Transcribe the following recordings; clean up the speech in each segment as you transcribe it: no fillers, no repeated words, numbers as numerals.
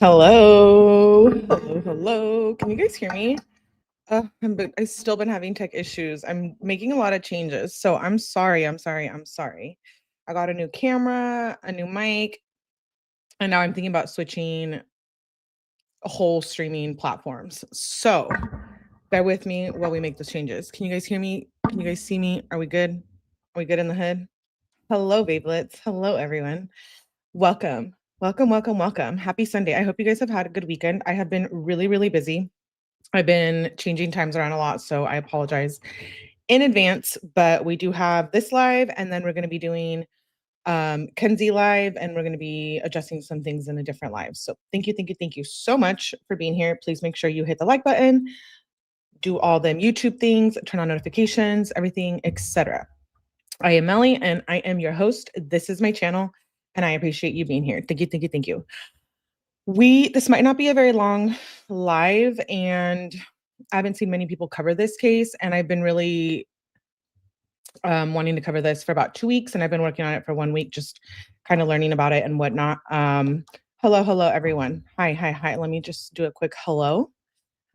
Hello. Hello, hello. Can you guys hear me? I've still been having tech issues. I'm making a lot of changes. So I'm sorry. I got a new camera, a new mic, and now I'm thinking about switching whole streaming platforms. So bear with me while we make those changes. Can you guys hear me? Can you guys see me? Are we good? Are we good in the hood? Hello, babelets. Hello, everyone. Welcome. Welcome, welcome, welcome. Happy Sunday. I hope you guys have had a good weekend. I have been really, really busy. I've been changing times around a lot, so I apologize in advance, but we do have this live, and then we're going to be doing Kenzie live, and we're going to be adjusting some things in a different live. So thank you so much for being here. Please make sure you hit the like button, do all them YouTube things, turn on notifications, everything, etc. I am Melly, and I am your host. This is my channel, and I appreciate you being here. Thank you. This might not be a very long live, and I haven't seen many people cover this case, and I've been really wanting to cover this for about 2 weeks, and I've been working on it for 1 week, just kind of learning about it and whatnot. Hello, everyone. Hi. Let me just do a quick hello.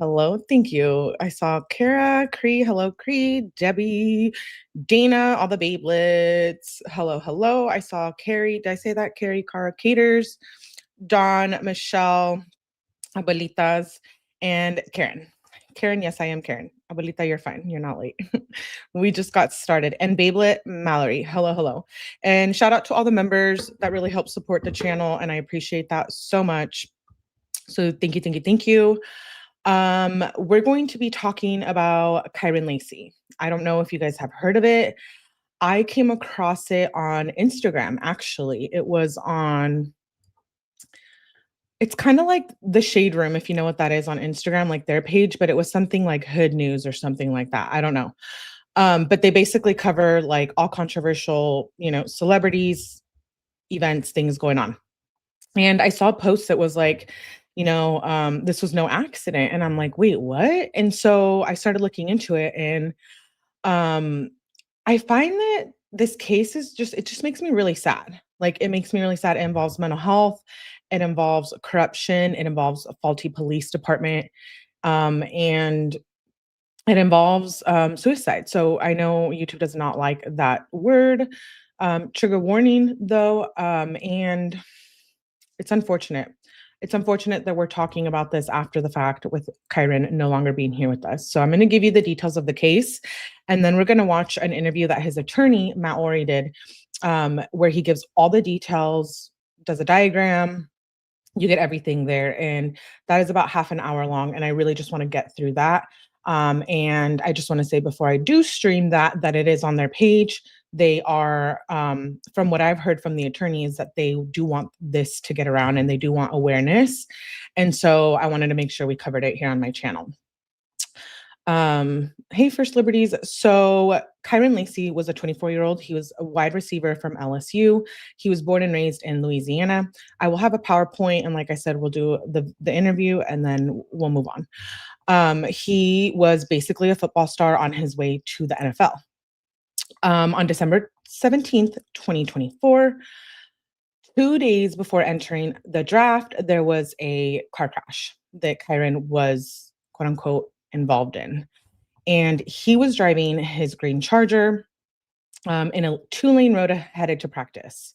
Hello, thank you. I saw Kara, Cree, hello, Cree, Debbie, Dana, all the babelets. Hello. I saw Carrie. Did I say that? Carrie, Cara, Caters, Dawn, Michelle, Abuelitas, and Karen. Karen, yes, I am Karen. Abuelita, you're fine. You're not late. We just got started. And Bablet, Mallory, hello. And shout out to all the members that really help support the channel, and I appreciate that so much. So thank you. We're going to be talking about Kyren Lacy. I don't know if you guys have heard of it. I came across it on Instagram, actually. It's kind of like the Shade Room, if you know what that is on Instagram, like their page, but it was something like Hood News or something like that. I don't know. But they basically cover like all controversial, celebrities, events, things going on. And I saw a post that was like, this was no accident. And I'm like, wait, what? And so I started looking into it, and I find that this case it just makes me really sad. Like, it makes me really sad. It involves mental health, it involves corruption, it involves a faulty police department, and it involves suicide. So I know YouTube does not like that word. Trigger warning, though, and it's unfortunate. It's unfortunate that we're talking about this after the fact with Kyren no longer being here with us. So I'm going to give you the details of the case, and then we're going to watch an interview that his attorney, Matt Ori, did, where he gives all the details, does a diagram. You get everything there. And that is about half an hour long. And I really just want to get through that. And I just want to say before I do stream that it is on their page. They are, from what I've heard from the attorneys, that they do want this to get around and they do want awareness. And so I wanted to make sure we covered it here on my channel. Hey, First Liberties. So Kyren Lacy was a 24-year-old. He was a wide receiver from LSU. He was born and raised in Louisiana. I will have a PowerPoint, and like I said, we'll do the interview and then we'll move on. He was basically a football star on his way to the NFL. On December 17th, 2024, 2 days before entering the draft, there was a car crash that Kyren was, quote unquote, involved in. And he was driving his green Charger in a 2-lane road headed to practice.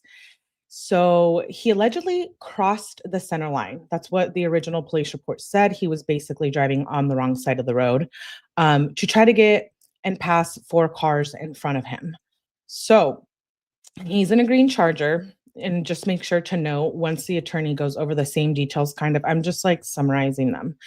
So he allegedly crossed the center line. That's what the original police report said. He was basically driving on the wrong side of the road to try to get and pass 4 cars in front of him. So he's in a green Charger. And just make sure to know, once the attorney goes over the same details, I'm just like summarizing them.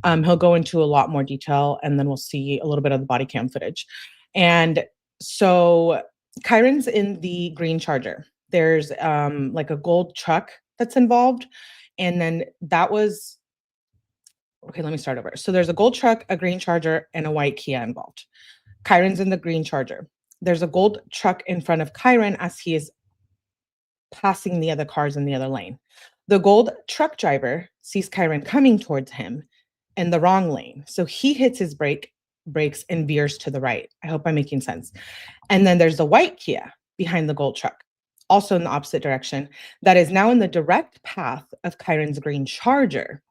He'll go into a lot more detail, and then we'll see a little bit of the body cam footage. And so Kyren's in the green Charger. There's like a gold truck that's involved. And then okay, let me start over. So there's a gold truck, a green Charger, and a white Kia involved. Kyren's in the green Charger. There's a gold truck in front of Kyren as he is passing the other cars in the other lane. The gold truck driver sees Kyren coming towards him in the wrong lane. So he hits his brakes and veers to the right. I hope I'm making sense. And then there's the white Kia behind the gold truck, also in the opposite direction, that is now in the direct path of Kyren's green Charger.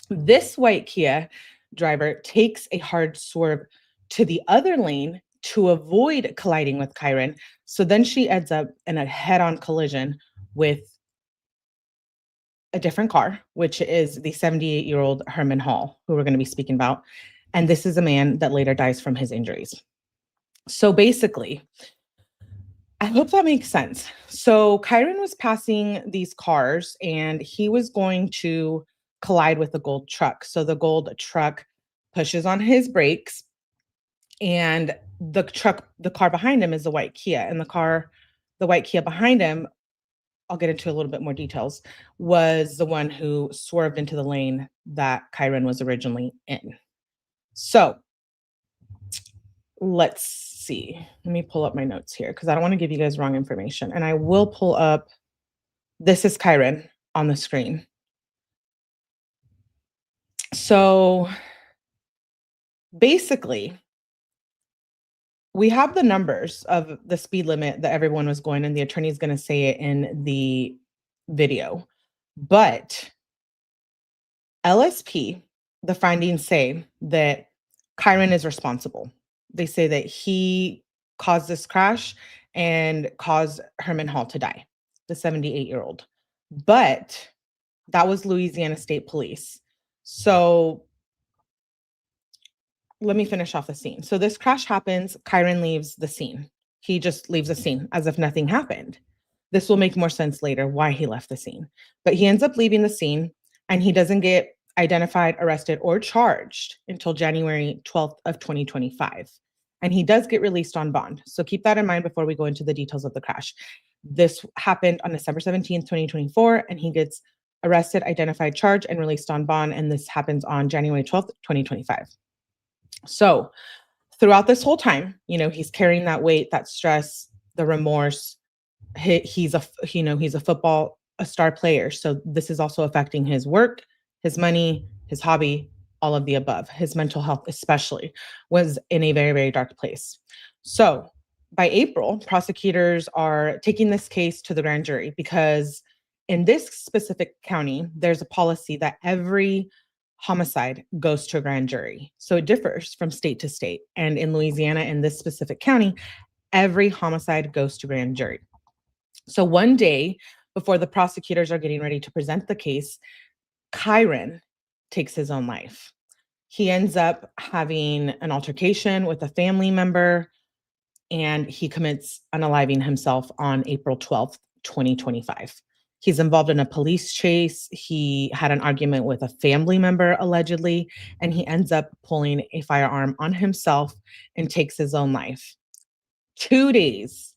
This white Kia driver takes a hard swerve to the other lane to avoid colliding with Kyren. So then she ends up in a head-on collision with a different car, which is the 78-year-old Herman Hall, who we're going to be speaking about. And this is a man that later dies from his injuries. So basically, I hope that makes sense. So Kyren was passing these cars and he was going to collide with the gold truck. So the gold truck pushes on his brakes and the car behind him is the white Kia, and the white Kia behind him, I'll get into a little bit more details, was the one who swerved into the lane that Kyren was originally in. So let's see. Let me pull up my notes here because I don't want to give you guys wrong information. And I will pull up, this is Kyren on the screen. So basically, we have the numbers of the speed limit that everyone was going, and the attorney's going to say it in the video. But LSP, the findings say that Kyren is responsible. They say that he caused this crash and caused Herman Hall to die, the 78-year-old. But that was Louisiana State Police. So let me finish off the scene. So this crash happens. Kyren leaves the scene. He just leaves the scene as if nothing happened. This will make more sense later why he left the scene. But he ends up leaving the scene and he doesn't get identified, arrested, or charged until January 12th of 2025. And he does get released on bond. So keep that in mind before we go into the details of the crash. This happened on December 17th, 2024, and he gets arrested, identified, charged, and released on bond. And this happens on January 12th, 2025. So throughout this whole time, he's carrying that weight, that stress, the remorse. He's a star player. So this is also affecting his work, his money, his hobby, all of the above. His mental health, especially, was in a very, very dark place. So by April, prosecutors are taking this case to the grand jury because in this specific county, there's a policy that every homicide goes to a grand jury. So it differs from state to state. And in Louisiana, in this specific county, every homicide goes to grand jury. So one day before the prosecutors are getting ready to present the case, Kyren takes his own life. He ends up having an altercation with a family member and he commits unaliving himself on April 12th, 2025. He's involved in a police chase. He had an argument with a family member, allegedly, and he ends up pulling a firearm on himself and takes his own life 2 days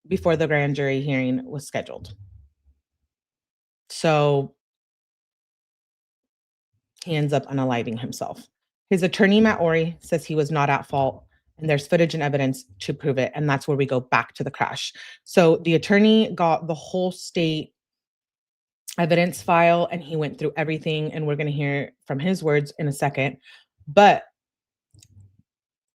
before the grand jury hearing was scheduled. So he ends up unaliving himself. His attorney, Matt Ory, says he was not at fault, and there's footage and evidence to prove it. And that's where we go back to the crash. So the attorney got the whole state evidence file and he went through everything. And we're going to hear from his words in a second. But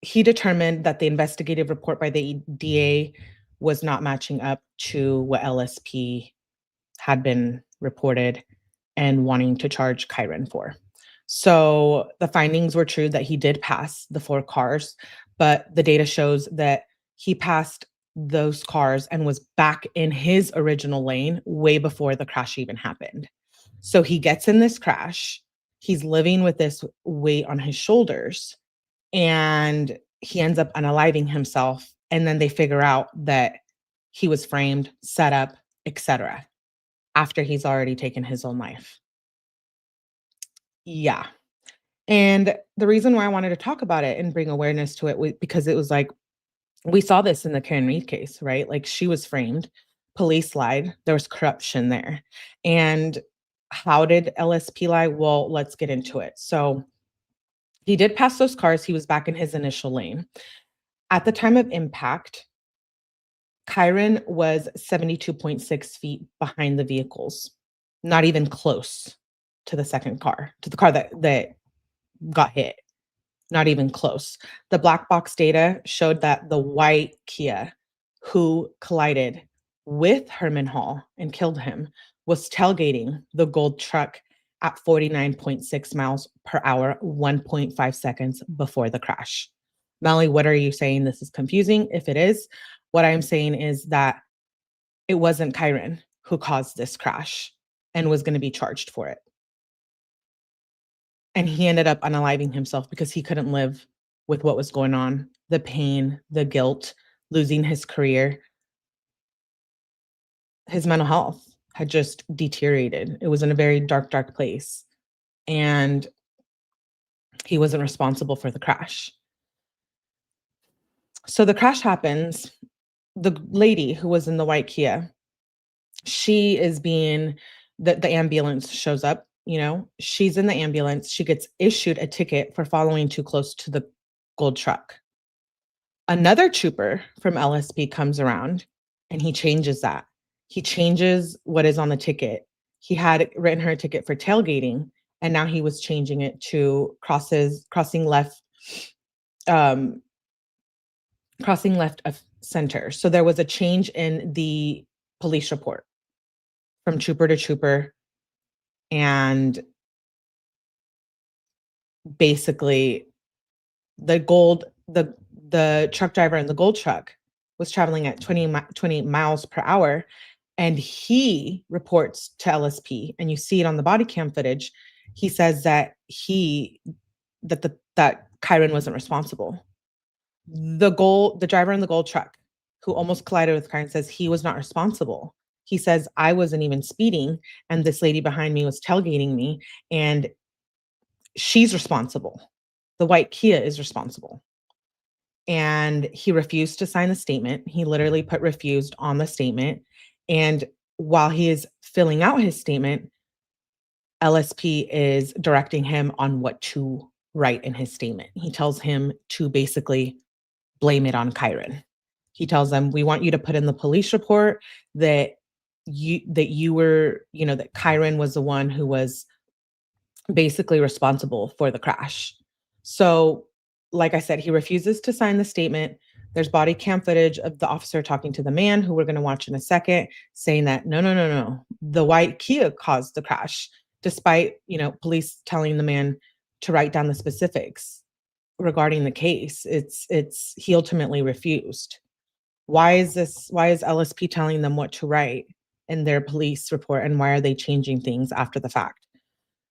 he determined that the investigative report by the DA was not matching up to what LSP had been reported and wanting to charge Kyren for. So the findings were true that he did pass the 4 cars, but the data shows that he passed those cars and was back in his original lane way before the crash even happened. So he gets in this crash. He's living with this weight on his shoulders and he ends up unaliving himself. And then they figure out that he was framed, set up, etc. after he's already taken his own life. Yeah. And the reason why I wanted to talk about it and bring awareness to it was because it was like, we saw this in the Karen Reed case, right? Like she was framed, police lied, there was corruption there. And how did LSP lie? Well, let's get into it. So he did pass those cars. He was back in his initial lane. At the time of impact, Kyren was 72.6 feet behind the vehicles, not even close to the second car, to the car that got hit. Not even close. The black box data showed that the white Kia who collided with Herman Hall and killed him was tailgating the gold truck at 49.6 miles per hour, 1.5 seconds before the crash. Melly, what are you saying? This is confusing. If it is, what I'm saying is that it wasn't Kyren who caused this crash and was going to be charged for it. And he ended up unaliving himself because he couldn't live with what was going on, the pain, the guilt, losing his career. His mental health had just deteriorated. It was in a very dark, dark place. And he wasn't responsible for the crash. So the crash happens. The lady who was in the white Kia, she is being, the ambulance shows up, she's in the ambulance. She gets issued a ticket for following too close to the gold truck. Another trooper from LSP comes around and he changes that. He changes what is on the ticket. He had written her a ticket for tailgating, and now he was changing it to crossing left of center. So there was a change in the police report from trooper to trooper. And basically the truck driver in the gold truck was traveling at 20 miles per hour. And he reports to LSP, and you see it on the body cam footage. He says that that Kyren wasn't responsible. The driver in the gold truck who almost collided with Kyren says he was not responsible. He says, I wasn't even speeding, and this lady behind me was tailgating me, and she's responsible. The white Kia is responsible. And he refused to sign the statement. He literally put refused on the statement. And while he is filling out his statement, LSP is directing him on what to write in his statement. He tells him to basically blame it on Kyren. He tells them, we want you to put in the police report that that Kyren was the one who was basically responsible for the crash. So, like I said, he refuses to sign the statement. There's body cam footage of the officer talking to the man, who we're going to watch in a second, saying that no, the white Kia caused the crash, despite, police telling the man to write down the specifics regarding the case. He ultimately refused. Why is LSP telling them what to write in their police report, and why are they changing things after the fact?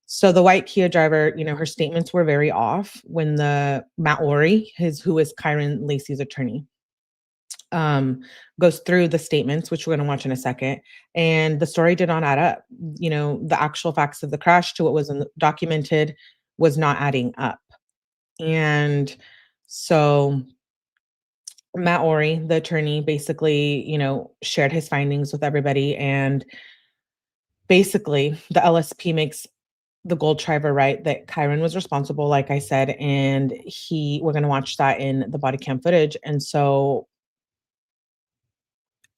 So the white Kia driver, her statements were very off when the Maori, who is Kyren Lacy's attorney, goes through the statements, which we're going to watch in a second, and the story did not add up. The actual facts of the crash to what was documented was not adding up. And so Maori, the attorney, basically, shared his findings with everybody, and basically the LSP makes the gold driver right that Kyren was responsible, like I said, and we're going to watch that in the body cam footage. And so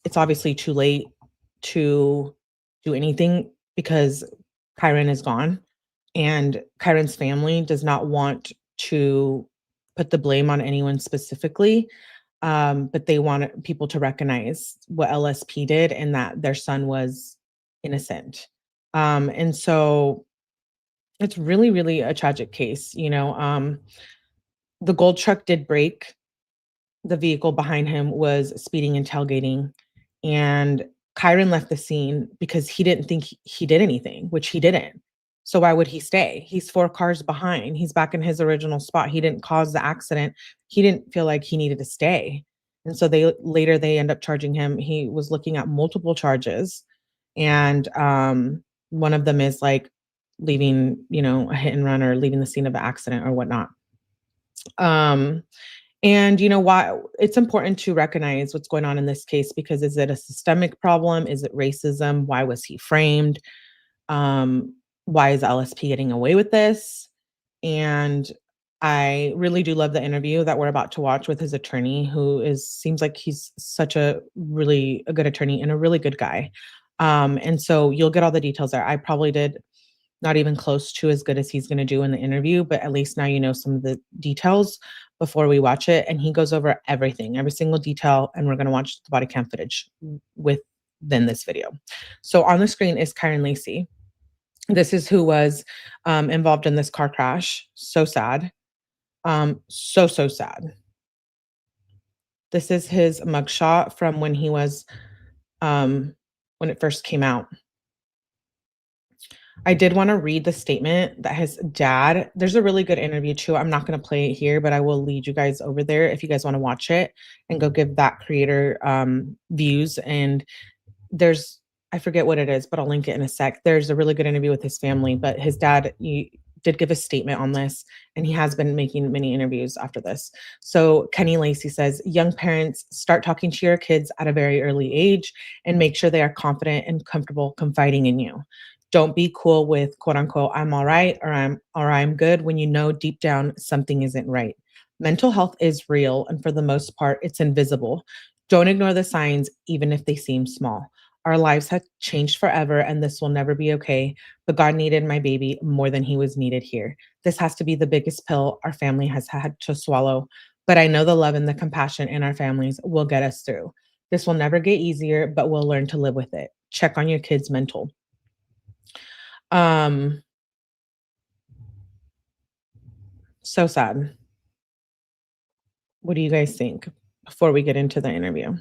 it's obviously too late to do anything because Kyren is gone, and Kyren's family does not want to put the blame on anyone specifically. But they want people to recognize what LSP did and that their son was innocent. And so it's really, really a tragic case. The gold truck did break. The vehicle behind him was speeding and tailgating. And Kyren left the scene because he didn't think he did anything, which he didn't. So why would he stay? He's 4 cars behind. He's back in his original spot. He didn't cause the accident. He didn't feel like he needed to stay. And so they end up charging him. He was looking at multiple charges. And one of them is like leaving, a hit and run or leaving the scene of the accident or whatnot. And why it's important to recognize what's going on in this case, because is it a systemic problem? Is it racism? Why was he framed? Why is LSP getting away with this? And I really do love the interview that we're about to watch with his attorney, who seems like he's such a good attorney and a really good guy. And so you'll get all the details there. I probably did not even close to as good as he's going to do in the interview, but at least now you know some of the details before we watch it. And he goes over everything, every single detail. And we're going to watch the body cam footage with than this video. So on the screen is Kyren Lacy. This is who was involved in this car crash. So sad. So sad. This is his mugshot from when he was when it first came out. I did want to read the statement that his dad, there's a really good interview too. I'm not going to play it here, but I will lead you guys over there if you guys want to watch it and go give that creator views. And there's, I forget what it is, but I'll link it in a sec. There's a really good interview with his family, but his dad did give a statement on this, and he has been making many interviews after this. So Kenny Lacy says, young parents, start talking to your kids at a very early age and make sure they are confident and comfortable confiding in you. Don't be cool with quote unquote, I'm all right, or I'm good when you know deep down something isn't right. Mental health is real, and for the most part, it's invisible. Don't ignore the signs, even if they seem small. Our lives have changed forever, and this will never be okay. But God needed my baby more than he was needed here. This has to be the biggest pill our family has had to swallow. But I know the love and the compassion in our families will get us through. This will never get easier, but we'll learn to live with it. Check on your kids' mental. So sad. What do you guys think before we get into the interview?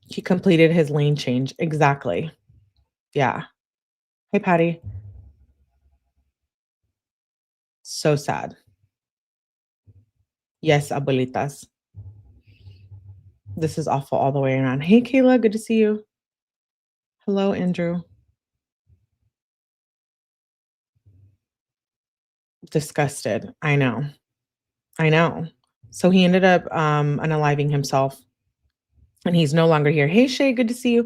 He completed his lane change. Exactly. Yeah. Hey, Patty. So sad. Yes, abuelitas. This is awful all the way around. Hey, Kayla. Good to see you. Hello, Andrew. Disgusted. I know. I know. So he ended up unaliving himself, and he's no longer here. Hey, Shay, good to see you.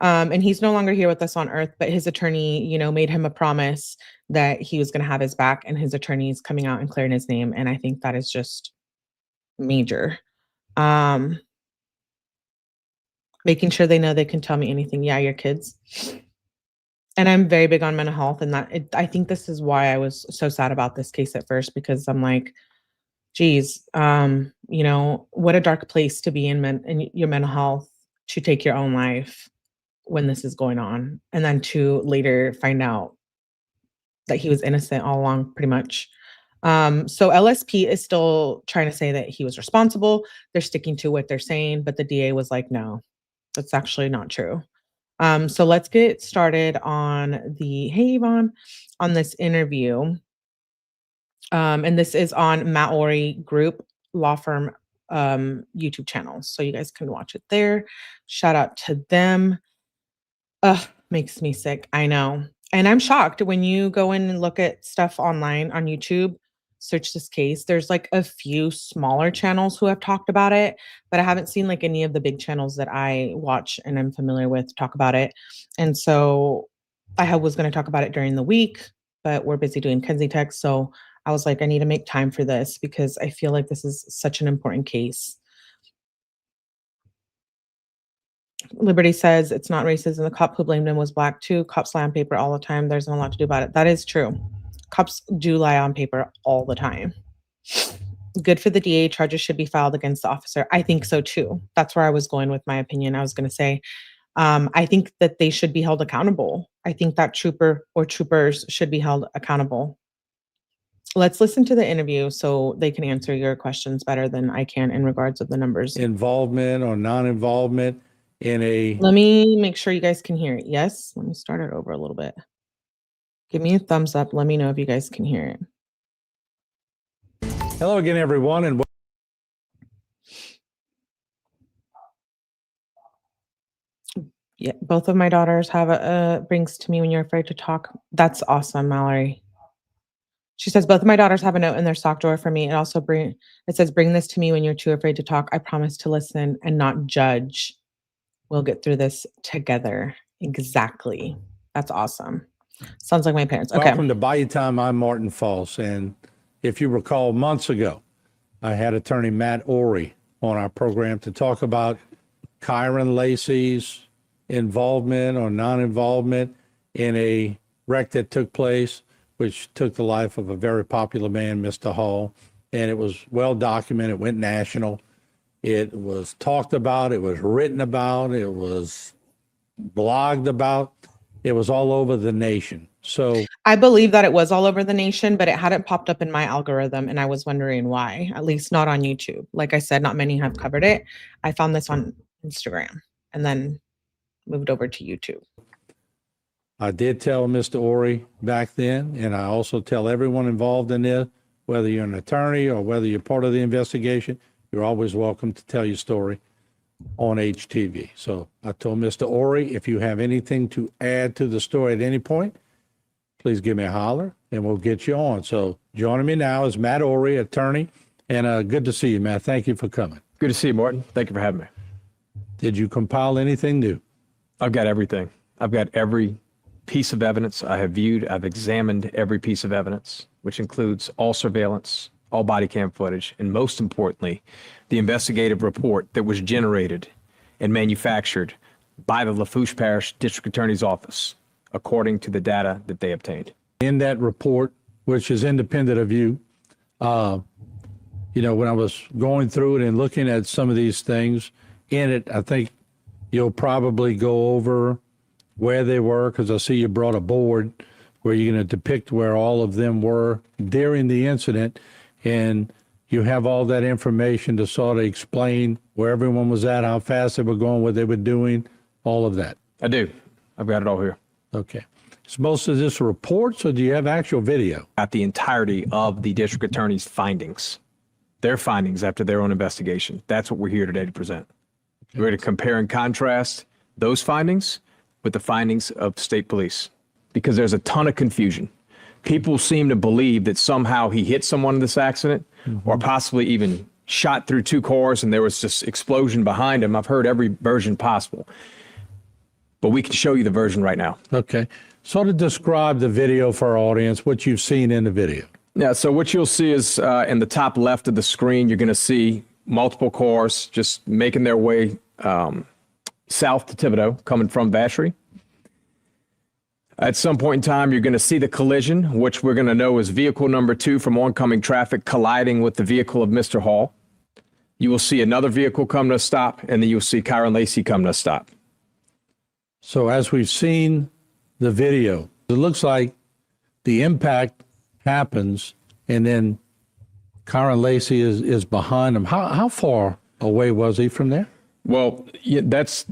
And he's no longer here with us on Earth, but his attorney, made him a promise that he was going to have his back, and his attorney is coming out and clearing his name. And I think that is just major. Making sure they know they can tell me anything. Yeah, your kids. And I'm very big on mental health, and I think this is why I was so sad about this case at first, because I'm like, geez, what a dark place to be in your mental health, to take your own life when this is going on, and then to later find out that he was innocent all along, pretty much. So LSP is still trying to say that he was responsible. They're sticking to what they're saying, but the DA was like, no, that's actually not true. So let's get started on hey, Yvonne, on this interview. And this is on Maori Group Law Firm YouTube channel. So you guys can watch it there. Shout out to them. Ugh, makes me sick. I know. And I'm shocked when you go in and look at stuff online on YouTube, search this case. There's like a few smaller channels who have talked about it, but I haven't seen like any of the big channels that I watch and I'm familiar with talk about it. And so I was going to talk about it during the week, but we're busy doing Kenzie Tech. So I was like, I need to make time for this because I feel like this is such an important case. Liberty says it's not racism. The cop who blamed him was black too. Cops lie on paper all the time. There's not a lot to do about it. That is true. Cops do lie on paper all the time. Good for the DA. Charges should be filed against the officer. I think so too. That's where I was going with my opinion. I was going to say, I think that they should be held accountable. I think that trooper or troopers should be held accountable. Let's listen to the interview so they can answer your questions better than I can in regards of the numbers. Involvement or non-involvement in a... Let me make sure you guys can hear it. Yes? Let me start it over a little bit. Give me a thumbs up. Let me know if you guys can hear it. Hello again, everyone. And yeah, both of my daughters have brings to me when you're afraid to talk. That's awesome, Mallory. She says, both of my daughters have a note in their sock drawer for me. It says, bring this to me when you're too afraid to talk. I promise to listen and not judge. We'll get through this together. Exactly. That's awesome. Sounds like my parents. Okay. Welcome to Bayou Time. I'm Martin False. And if you recall, months ago, I had attorney Matt Ory on our program to talk about Kyren Lacy's involvement or non-involvement in a wreck that took place, which took the life of a very popular man, Mr. Hall. And it was well documented, went national. It was talked about. It was written about. It was blogged about. It was all over the nation. So I believe that it was all over the nation, but it hadn't popped up in my algorithm, and I was wondering why, at least not on YouTube. Like I said, not many have covered it. I found this on Instagram and then moved over to YouTube. I did tell Mr. Ori back then, and I also tell everyone involved in this, whether you're an attorney or whether you're part of the investigation, you're always welcome to tell your story on HTV. So I told Mr. Ori, if you have anything to add to the story at any point, please give me a holler and we'll get you on. So joining me now is Matt Ori, attorney, and good to see you, Matt. Thank you for coming. Good to see you, Martin. Thank you for having me. Did you compile anything new? I've got everything. I've got every piece of evidence I have viewed. I've examined every piece of evidence, which includes all surveillance, all body cam footage, and most importantly, the investigative report that was generated and manufactured by the Lafourche Parish District Attorney's Office, according to the data that they obtained. In that report, which is independent of you, when I was going through it and looking at some of these things in it, I think you'll probably go over where they were, because I see you brought a board where you're going to depict where all of them were during the incident, and you have all that information to sort of explain where everyone was at, how fast they were going, what they were doing, all of that. I do. I've got it all here. Okay. Is most of this reports, or do you have actual video? At the entirety of the district attorney's findings, their findings after their own investigation. That's what we're here today to present. Okay. We're going to compare and contrast those findings with the findings of state police, because there's a ton of confusion. People seem to believe that somehow he hit someone in this accident, or possibly even shot through two cars and there was this explosion behind him. I've heard every version possible, but we can show you the version right now. Okay. Sort of describe the video for our audience, what you've seen in the video. Yeah, so what you'll see is in the top left of the screen, you're going to see multiple cars just making their way south to Thibodaux, coming from Vacherie. At some point in time, you're going to see the collision, which we're going to know is vehicle number 2 from oncoming traffic colliding with the vehicle of Mr. Hall. You will see another vehicle come to a stop, and then you'll see Kyren Lacy come to a stop. So as we've seen the video, it looks like the impact happens and then Kyren Lacy is behind him. How far away was he from there? Well, yeah, that's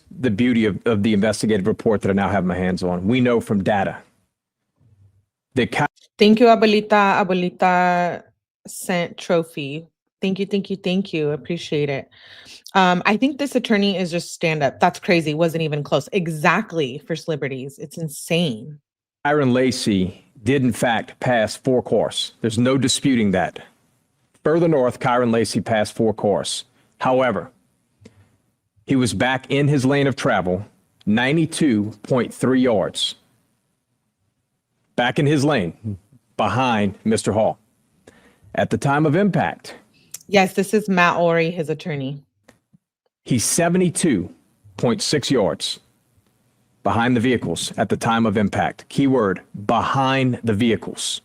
the beauty of the investigative report that I now have my hands on. We know from data that Thank you, Abuelita. Abuelita sent trophy. Thank you. Appreciate it. I think this attorney is just stand up. That's crazy. Wasn't even close. Exactly, First Liberties. It's insane. Kyren Lacy did in fact pass 4 cars. There's no disputing that. Further north, Kyren Lacy passed 4 cars. However, he was back in his lane of travel, 92.3 yards. Back in his lane, behind Mr. Hall. At the time of impact. Yes, this is Matt Ori, his attorney. He's 72.6 yards behind the vehicles at the time of impact. Keyword, behind the vehicles.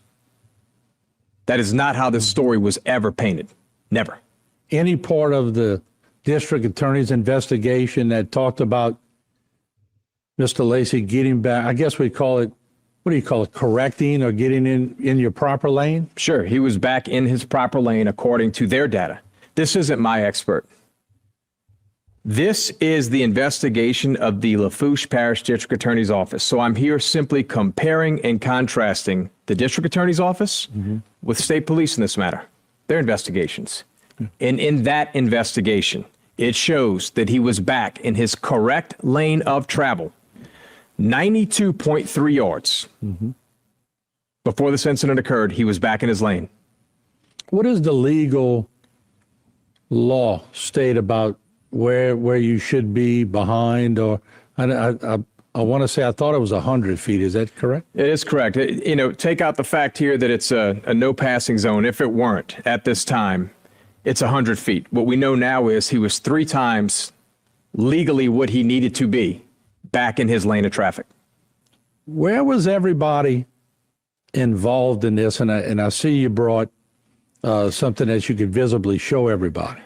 That is not how this story was ever painted. Never. Any part of the district attorney's investigation that talked about Mr. Lacy getting back, I guess we call it, what do you call it, correcting or getting in your proper lane? Sure, he was back in his proper lane according to their data. This isn't my expert. This is the investigation of the Lafourche Parish District Attorney's Office. So I'm here simply comparing and contrasting the District Attorney's Office with state police in this matter, their investigations. And in that investigation, it shows that he was back in his correct lane of travel, 92.3 yards. Before this incident occurred, he was back in his lane. What does the legal law state about where you should be behind? Or I want to say, I thought it was 100 feet. Is that correct? It is correct. Take out the fact here that it's a no passing zone. If it weren't at this time, it's 100 feet. What we know now is he was 3 times legally what he needed to be back in his lane of traffic. Where was everybody involved in this? And I see you brought something that you could visibly show everybody.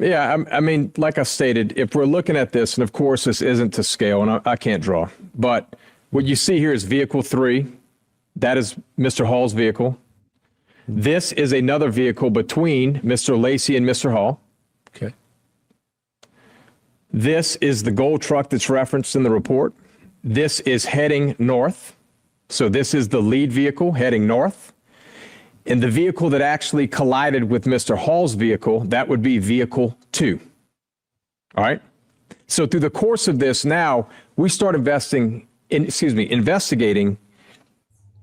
Yeah, I mean, like I stated, if we're looking at this, and of course this isn't to scale, and I can't draw, but what you see here is vehicle 3. That is Mr. Hall's vehicle. This is another vehicle between Mr. Lacy and Mr. Hall. Okay. This is the gold truck that's referenced in the report. This is heading north. So this is the lead vehicle heading north. And the vehicle that actually collided with Mr. Hall's vehicle, that would be vehicle 2. All right. So through the course of this, now we start investigating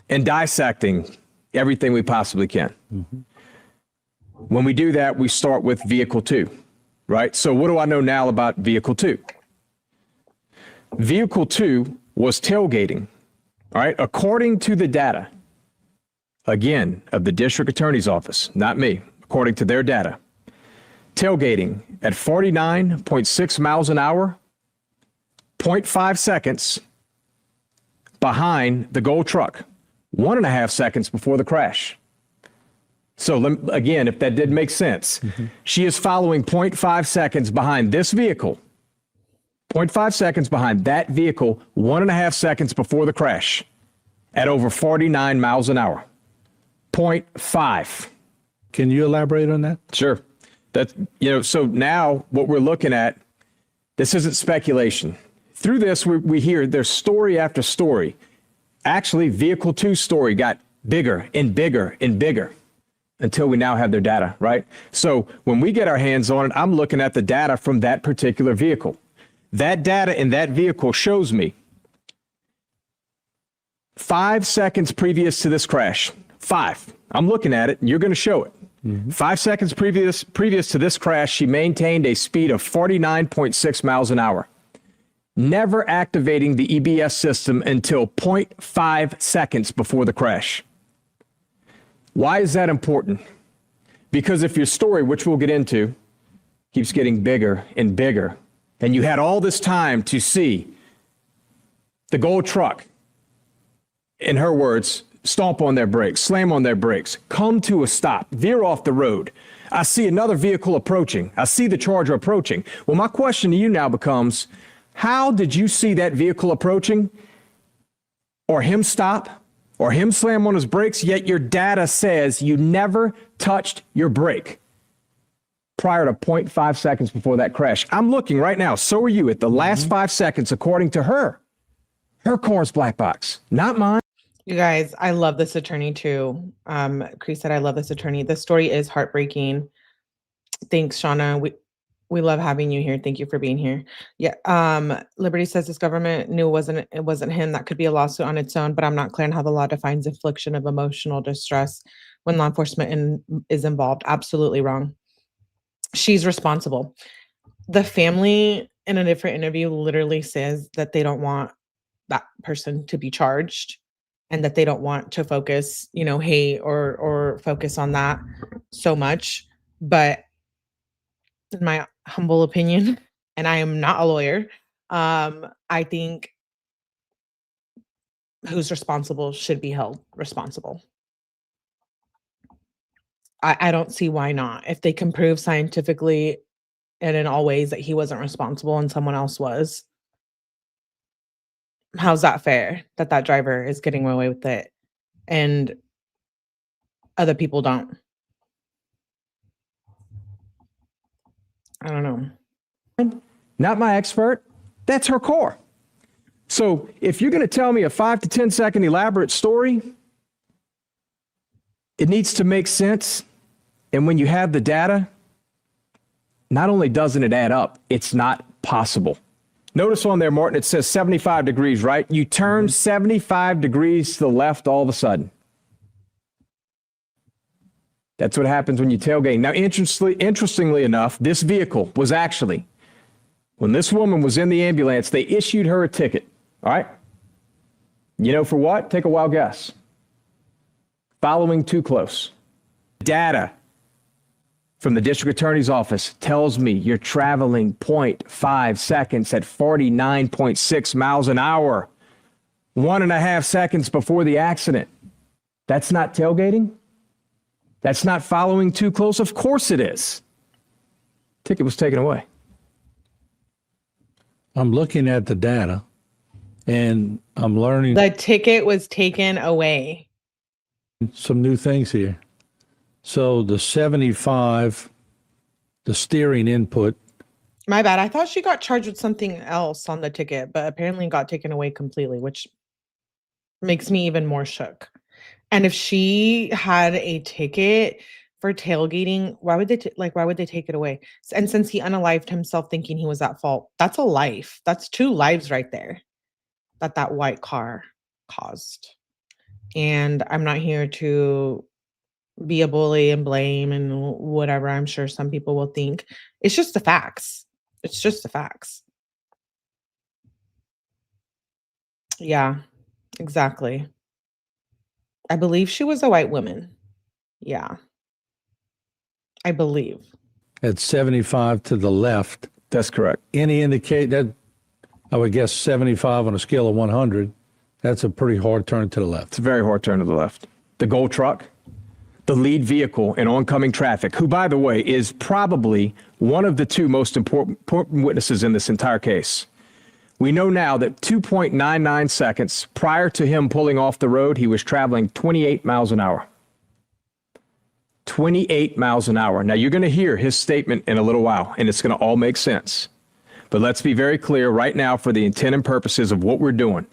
and dissecting everything we possibly can. Mm-hmm. When we do that, we start with vehicle 2, right? So what do I know now about vehicle 2? Vehicle 2 was tailgating, all right? According to the data, again, of the district attorney's office, not me, according to their data, tailgating at 49.6 miles an hour, 0.5 seconds behind the gold truck, 1.5 seconds before the crash. So again, if that did make sense, she is following 0.5 seconds behind this vehicle, 0.5 seconds behind that vehicle, 1.5 seconds before the crash at over 49 miles an hour. 0.5. Can you elaborate on that? Sure. That's, so now what we're looking at, this isn't speculation. Through this, we hear there's story after story. Actually, vehicle 2's story got bigger and bigger and bigger until we now have their data, right? So when we get our hands on it, I'm looking at the data from that particular vehicle. That data in that vehicle shows me 5 seconds previous to this crash. 5. I'm looking at it, and you're going to show it. 5 seconds previous to this crash, she maintained a speed of 49.6 miles an hour, never activating the EBS system until 0.5 seconds before the crash. Why is that important? Because if your story, which we'll get into, keeps getting bigger and bigger, and you had all this time to see the gold truck, in her words, stomp on their brakes, slam on their brakes, come to a stop, veer off the road. I see another vehicle approaching. I see the Charger approaching. Well, my question to you now becomes, how did you see that vehicle approaching, or him stop, or him slam on his brakes, yet your data says you never touched your brake prior to 0.5 seconds before that crash? I'm looking right now, so are you, at the last 5 seconds according to her. Her car's black box, not mine. You guys, I love this attorney too. Chris said, I love this attorney. The story is heartbreaking. Thanks, Shauna. We love having you here. Thank you for being here. Yeah. Liberty says this government knew it wasn't him. That could be a lawsuit on its own, but I'm not clear on how the law defines infliction of emotional distress when law enforcement is involved. Absolutely wrong. She's responsible. The family in a different interview literally says that they don't want that person to be charged, and that they don't want to focus, hate or focus on that so much. But in my humble opinion, and I am not a lawyer, I think who's responsible should be held responsible. I don't see why not. If they can prove scientifically and in all ways that he wasn't responsible and someone else was, how's that fair that that driver is getting away with it and other people don't? I don't know. Not my expert. That's her car. So if you're going to tell me a 5 to 10 second elaborate story, it needs to make sense. And when you have the data, not only doesn't it add up, it's not possible. Notice on there, Martin, it says 75 degrees, right? You turn 75 degrees to the left all of a sudden. That's what happens when you tailgate. Now, interestingly enough, this vehicle was actually, when this woman was in the ambulance, they issued her a ticket, all right? You know for what? Take a wild guess. Following too close. Data from the district attorney's office tells me you're traveling 0.5 seconds at 49.6 miles an hour, 1.5 seconds before the accident. That's not tailgating? That's not following too close? Of course it is. Ticket was taken away. I'm looking at the data and I'm learning The ticket was taken away. some new things here. So the 75, the steering input, My bad. I thought she got charged with something else on the ticket, but apparently got taken away completely, which makes me even more shook. And if she had a ticket for tailgating, why would they why would they take it away? And since he unalived himself thinking he was at fault, that's a life. That's 2 lives right there that white car caused. And I'm not here to be a bully and blame and whatever I'm sure some people will think. It's just the facts. It's just the facts. Yeah, exactly. I believe she was a white woman. Yeah. I believe. at 75 to the left. That's correct. Any indicate that, I would guess 75 on a scale of 100, that's a pretty hard turn to the left. It's a very hard turn to the left. The gold truck, the lead vehicle in oncoming traffic, who, by the way, is probably one of the 2 most important witnesses in this entire case. We know now that 2.99 seconds prior to him pulling off the road, he was traveling 28 miles an hour. 28 miles an hour. Now, you're going to hear his statement in a little while, and it's going to all make sense. But let's be very clear right now for the intent and purposes of what we're doing.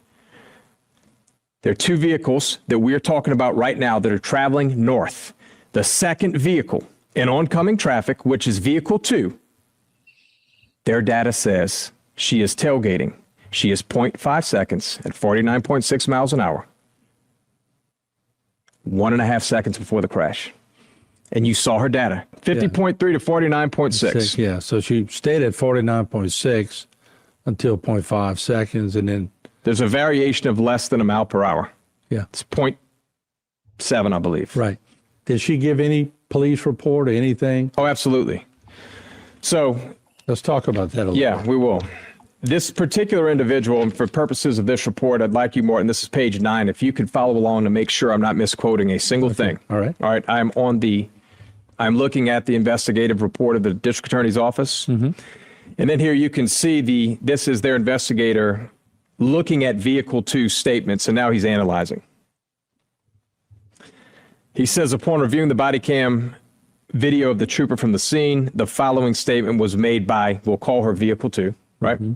There are 2 vehicles that we're talking about right now that are traveling north. The second vehicle in oncoming traffic, which is vehicle 2, their data says she is tailgating. She is 0.5 seconds at 49.6 miles an hour. 1.5 seconds before the crash. And you saw her data, 50.3 to 49.6. Yeah, so she stayed at 49.6 until 0.5 seconds, and then There's a variation of less than a mile per hour. yeah, It's 0.7, I believe. right. Did she give any police report or anything? Oh, absolutely. So, Let's talk about that a little. yeah, we will. This particular individual, and for purposes of this report, I'd like you, Martin, this is page 9, if you could follow along to make sure I'm not misquoting a single thing. All right. All right, I'm looking at the investigative report of the district attorney's office. Mm-hmm. And then here you can see this is their investigator looking at vehicle 2 statements, and now he's analyzing. He says, upon reviewing the body cam video of the trooper from the scene, the following statement was made by, we'll call her vehicle 2, right? Mm-hmm.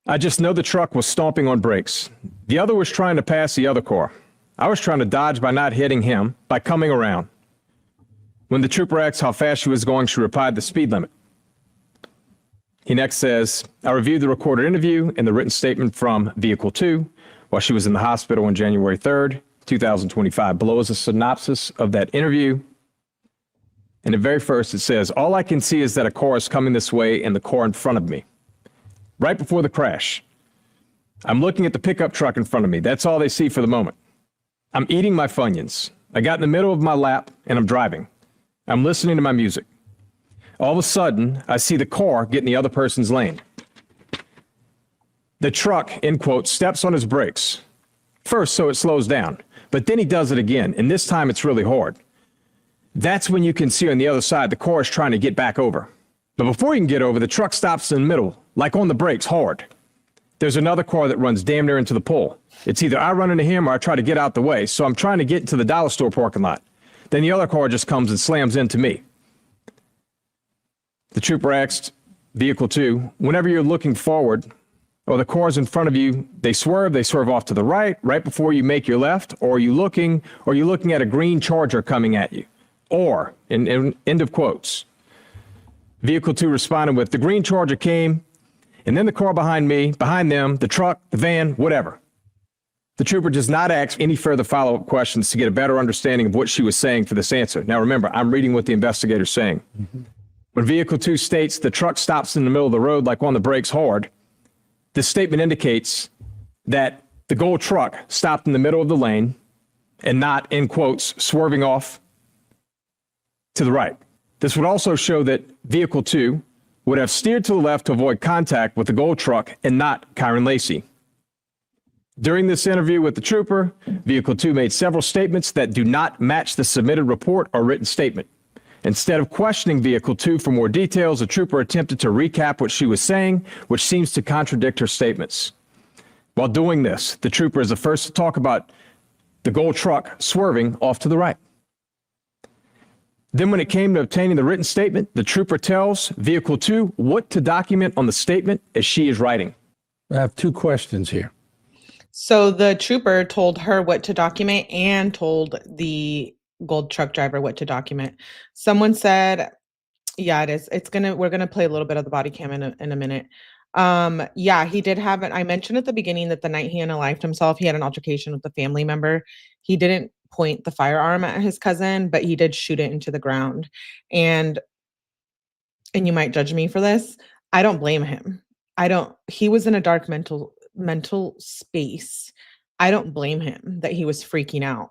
I just know the truck was stomping on brakes. The other was trying to pass the other car. I was trying to dodge by not hitting him, by coming around. When the trooper asked how fast she was going, she replied the speed limit. He next says, I reviewed the recorded interview and the written statement from vehicle 2 while she was in the hospital on January 3rd, 2025. Below is a synopsis of that interview. And the very first, it says, all I can see is that a car is coming this way and the car in front of me. Right before the crash, I'm looking at the pickup truck in front of me. That's all they see for the moment. I'm eating my Funyuns. I got in the middle of my lap and I'm driving. I'm listening to my music. All of a sudden, I see the car get in the other person's lane. The truck, end quote, steps on his brakes. First, so it slows down, but then he does it again, and this time it's really hard. That's when you can see on the other side, the car is trying to get back over. But before he can get over, the truck stops in the middle, like on the brakes, hard. There's another car that runs damn near into the pole. It's either I run into him or I try to get out the way, so I'm trying to get into the dollar store parking lot. Then the other car just comes and slams into me. The trooper asked vehicle 2, whenever you're looking forward or the cars in front of you, they swerve off to the right before you make your left, or are you looking at a green Charger coming at you? Or, in end of quotes. Vehicle 2 responded with, the green Charger came, and then the car behind me, behind them, the truck, the van, whatever. The trooper does not ask any further follow-up questions to get a better understanding of what she was saying for this answer. Now remember, I'm reading what the investigator's saying. Mm-hmm. When vehicle 2 states the truck stops in the middle of the road like on the brakes hard, this statement indicates that the gold truck stopped in the middle of the lane and not, in quotes, swerving off to the right. This would also show that vehicle 2 would have steered to the left to avoid contact with the gold truck and not Kyren Lacy. During this interview with the trooper, vehicle 2 made several statements that do not match the submitted report or written statement. Instead of questioning Vehicle 2 for more details, the trooper attempted to recap what she was saying, which seems to contradict her statements. While doing this, the trooper is the first to talk about the gold truck swerving off to the right. Then when it came to obtaining the written statement, the trooper tells Vehicle 2 what to document on the statement as she is writing. I have two questions here. So the trooper told her what to document and told the gold truck driver what to document. Someone said, yeah, it is. We're gonna play a little bit of the body cam in a minute. Yeah, he did have it. I mentioned at the beginning that the night he unalived himself, he had an altercation with a family member. He didn't point the firearm at his cousin, but he did shoot it into the ground. And you might judge me for this. I don't blame him. He was in a dark mental space. I don't blame him that he was freaking out.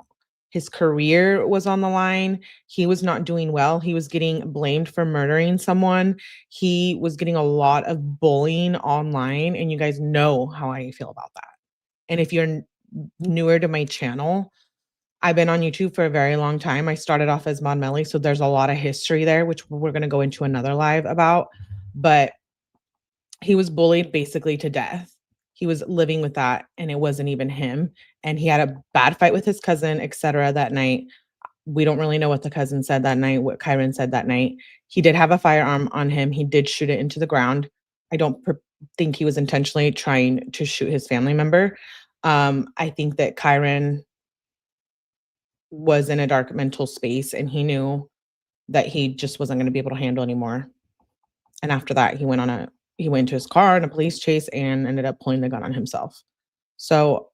His career was on the line. He was not doing well. He was getting blamed for murdering someone. He was getting a lot of bullying online, and you guys know how I feel about that. And if you're newer to my channel, I've been on YouTube for a very long time. I started off as Mod Melly, so there's a lot of history there, which we're going to go into another live about. But he was bullied basically to death. He was living with that, and it wasn't even him. And he had a bad fight with his cousin, etc. that night. We don't really know what the cousin said that night, what Kyren said that night. He did have a firearm on him. He did shoot it into the ground. I don't think he was intentionally trying to shoot his family member. I think that Kyren was in a dark mental space, and he knew that he just wasn't going to be able to handle anymore. And after that, he went to his car in a police chase and ended up pulling the gun on himself. So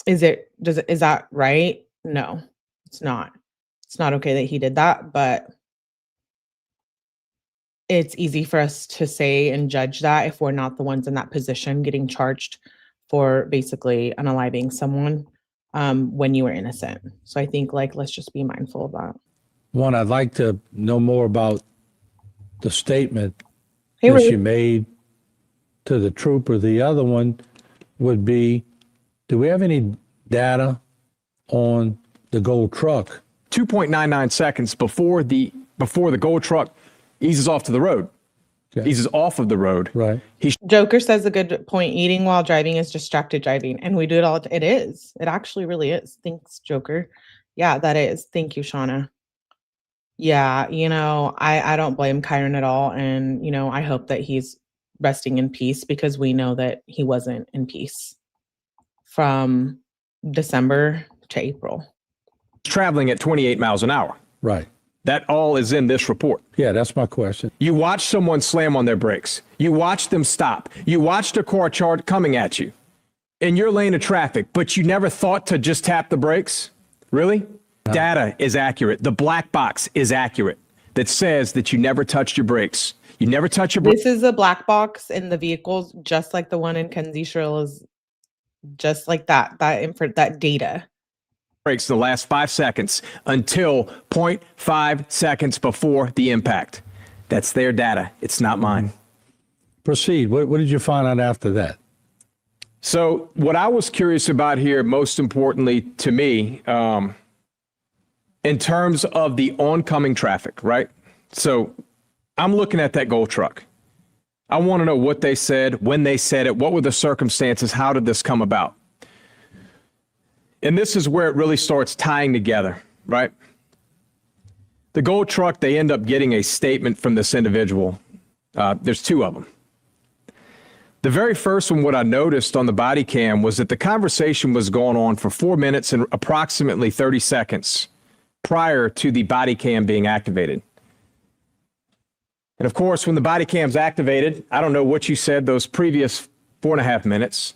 is that right? No, it's not. It's not okay that he did that, but it's easy for us to say and judge that if we're not the ones in that position getting charged for basically unaliving someone when you were innocent. So I think let's just be mindful of that. One, I'd like to know more about the statement Hey, that she made to the trooper. The other one would be, do we have any data on the gold truck? 2.99 seconds before the gold truck eases off to the road. Okay. Eases off of the road. Right. Joker says a good point. Eating while driving is distracted driving. And we do it all. It is. It actually really is. Thanks, Joker. Yeah, that is. Thank you, Shauna. Yeah, I don't blame Kyren at all. And, I hope that he's resting in peace, because we know that he wasn't in peace from December to April. Traveling at 28 miles an hour. Right. That all is in this report. Yeah, that's my question. You watch someone slam on their brakes. You watch them stop. You watched a car chart coming at you in your lane of traffic, but you never thought to just tap the brakes? Really? No. Data is accurate. The black box is accurate that says that you never touched your brakes. You never touch your brakes. This is a black box in the vehicles, just like the one in Kenzie Shrill is just like that data. Brakes in the last 5 seconds until 0.5 seconds before the impact. That's their data. It's not mine. Proceed. What did you find out after that? So what I was curious about here, most importantly to me, in terms of the oncoming traffic, right? So I'm looking at that gold truck. I want to know what they said, when they said it, what were the circumstances, how did this come about? And this is where it really starts tying together, right? The gold truck, they end up getting a statement from this individual. There's two of them. The very first one, what I noticed on the body cam was that the conversation was going on for 4 minutes and approximately 30 seconds prior to the body cam being activated. And of course, when the body cam's activated, I don't know what you said those previous 4.5 minutes.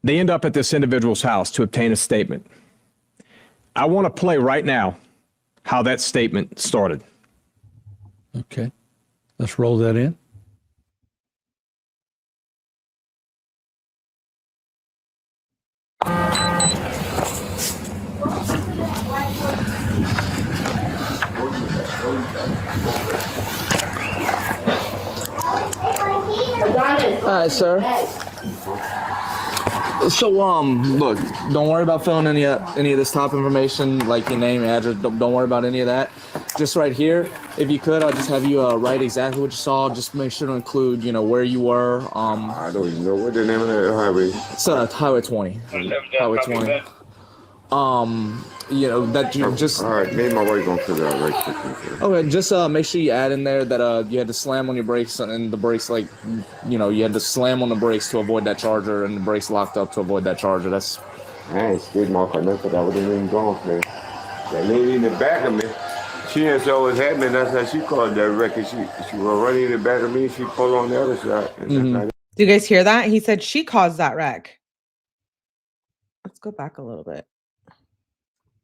They end up at this individual's house to obtain a statement. I want to play right now how that statement started. Okay, let's roll that in. All right, sir. So, look, don't worry about filling any of this top information, like your name, your address. Don't worry about any of that. just right here. If you could, I'll just have you write exactly what you saw. Just make sure to include, you know, where you were. I don't even know what the name of that highway. It's Highway 20. Highway 20. You know, that you just... All right, me and my wife gonna figure out right quick. Okay, just make sure you add in there that you had to slam on your brakes and the brakes, like, you know, you had to slam on the brakes to avoid that charger and the brakes locked up to avoid that charger. That's... I ain't skid mark or nothing, I wouldn't even gone for it. That lady in the back of me, she didn't saw what happened. That's how she called that wreck. She was running in the back of me. She pulled on the other side. And Do you guys hear that? He said she caused that wreck. Let's go back a little bit.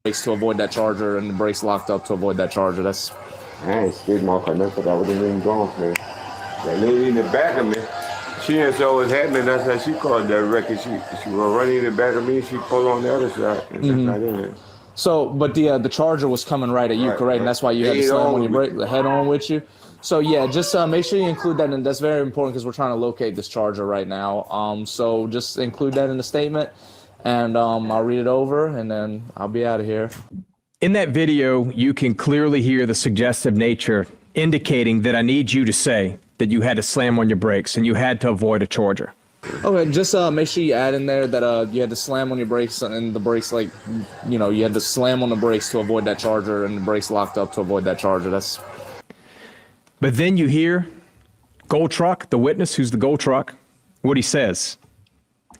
To avoid that charger and the brakes locked up to avoid that charger. That's... I ain't skid mark or nothing, I wouldn't even gone for it. That lady in the back of me, she didn't saw what happened. That's how she called that wreck. She was running in the back of me. She pulled on the other side. And that's not in it. So, but the charger was coming right at you, Right, correct? right. And that's why you had to Head slam on on your with brake, the head on with you. So yeah, just make sure you include that, and that's very important because we're trying to locate this charger right now. So just include that in the statement, and I'll read it over, and then I'll be out of here. In that video, you can clearly hear the suggestive nature indicating that I need you to say that you had to slam on your brakes and you had to avoid a charger. Okay, just make sure you add in there that you had to slam on your brakes and the brakes, like, you know, you had to slam on the brakes to avoid that charger and the brakes locked up to avoid that charger. That's... But then you hear Gold Truck, the witness who's the Gold Truck, what he says.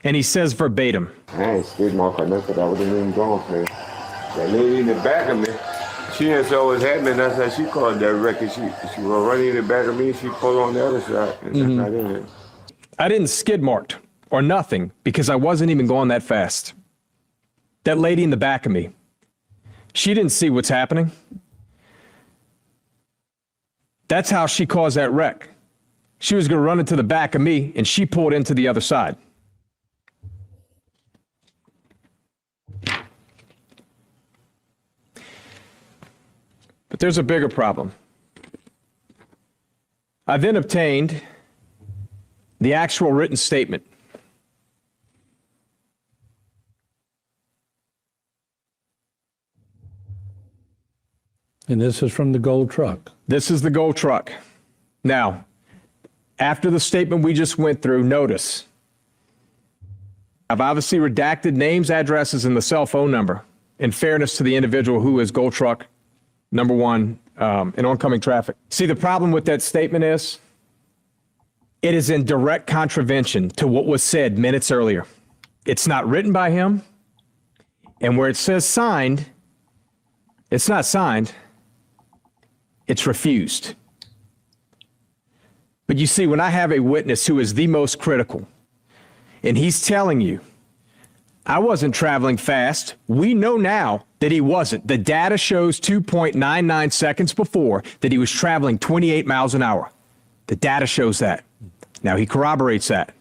And he says verbatim. I ain't skid mark or nothing, I wouldn't even gone for it. That lady in the back of me, she didn't saw what happened. That's how she called that wreck. She was running in the back of me. She pulled on the other side. And that's not in it. I didn't skid marked or nothing because I wasn't even going that fast. That lady in the back of me, she didn't see what's happening. That's how she caused that wreck. She was going to run into the back of me and she pulled into the other side. But there's a bigger problem. I then obtained the actual written statement. And this is from the Gold Truck. This is the Gold Truck. Now, after the statement we just went through, notice I've obviously redacted names, addresses, and the cell phone number in fairness to the individual who is Gold Truck number one in oncoming traffic. See, the problem with that statement is it is in direct contravention to what was said minutes earlier. It's not written by him, and where it says signed, it's not signed, it's refused. But you see, when I have a witness who is the most critical, and he's telling you, I wasn't traveling fast. We know now that he wasn't. The data shows 2.99 seconds before that he was traveling 28 miles an hour. The data shows that. Now he corroborates that.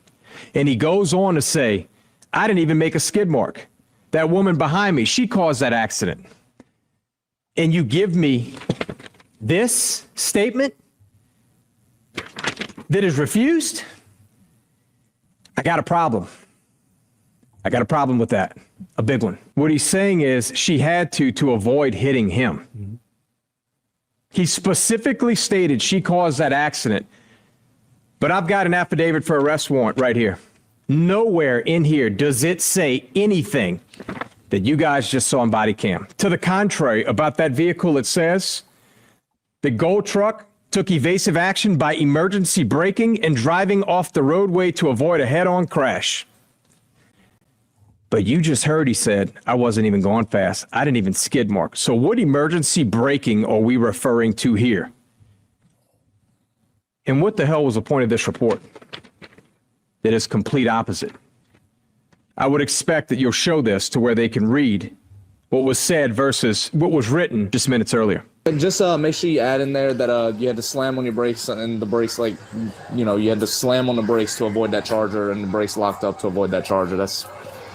And he goes on to say, I didn't even make a skid mark. That woman behind me, she caused that accident. And you give me this statement that is refused? I got a problem. I got a problem with that, a big one. What he's saying is she had to avoid hitting him. Mm-hmm. He specifically stated she caused that accident, but I've got an affidavit for arrest warrant right here. Nowhere in here does it say anything that you guys just saw on body cam. To the contrary, about that vehicle, it says the Gold Truck took evasive action by emergency braking and driving off the roadway to avoid a head-on crash. But you just heard he said, I wasn't even going fast. I didn't even skid mark. So what emergency braking are we referring to here? And what the hell was the point of this report? That is complete opposite. I would expect that you'll show this to where they can read what was said versus what was written just minutes earlier. Just make sure you add in there that you had to slam on your brakes and the brakes, like, you know, you had to slam on the brakes to avoid that charger and the brakes locked up to avoid that charger. That's...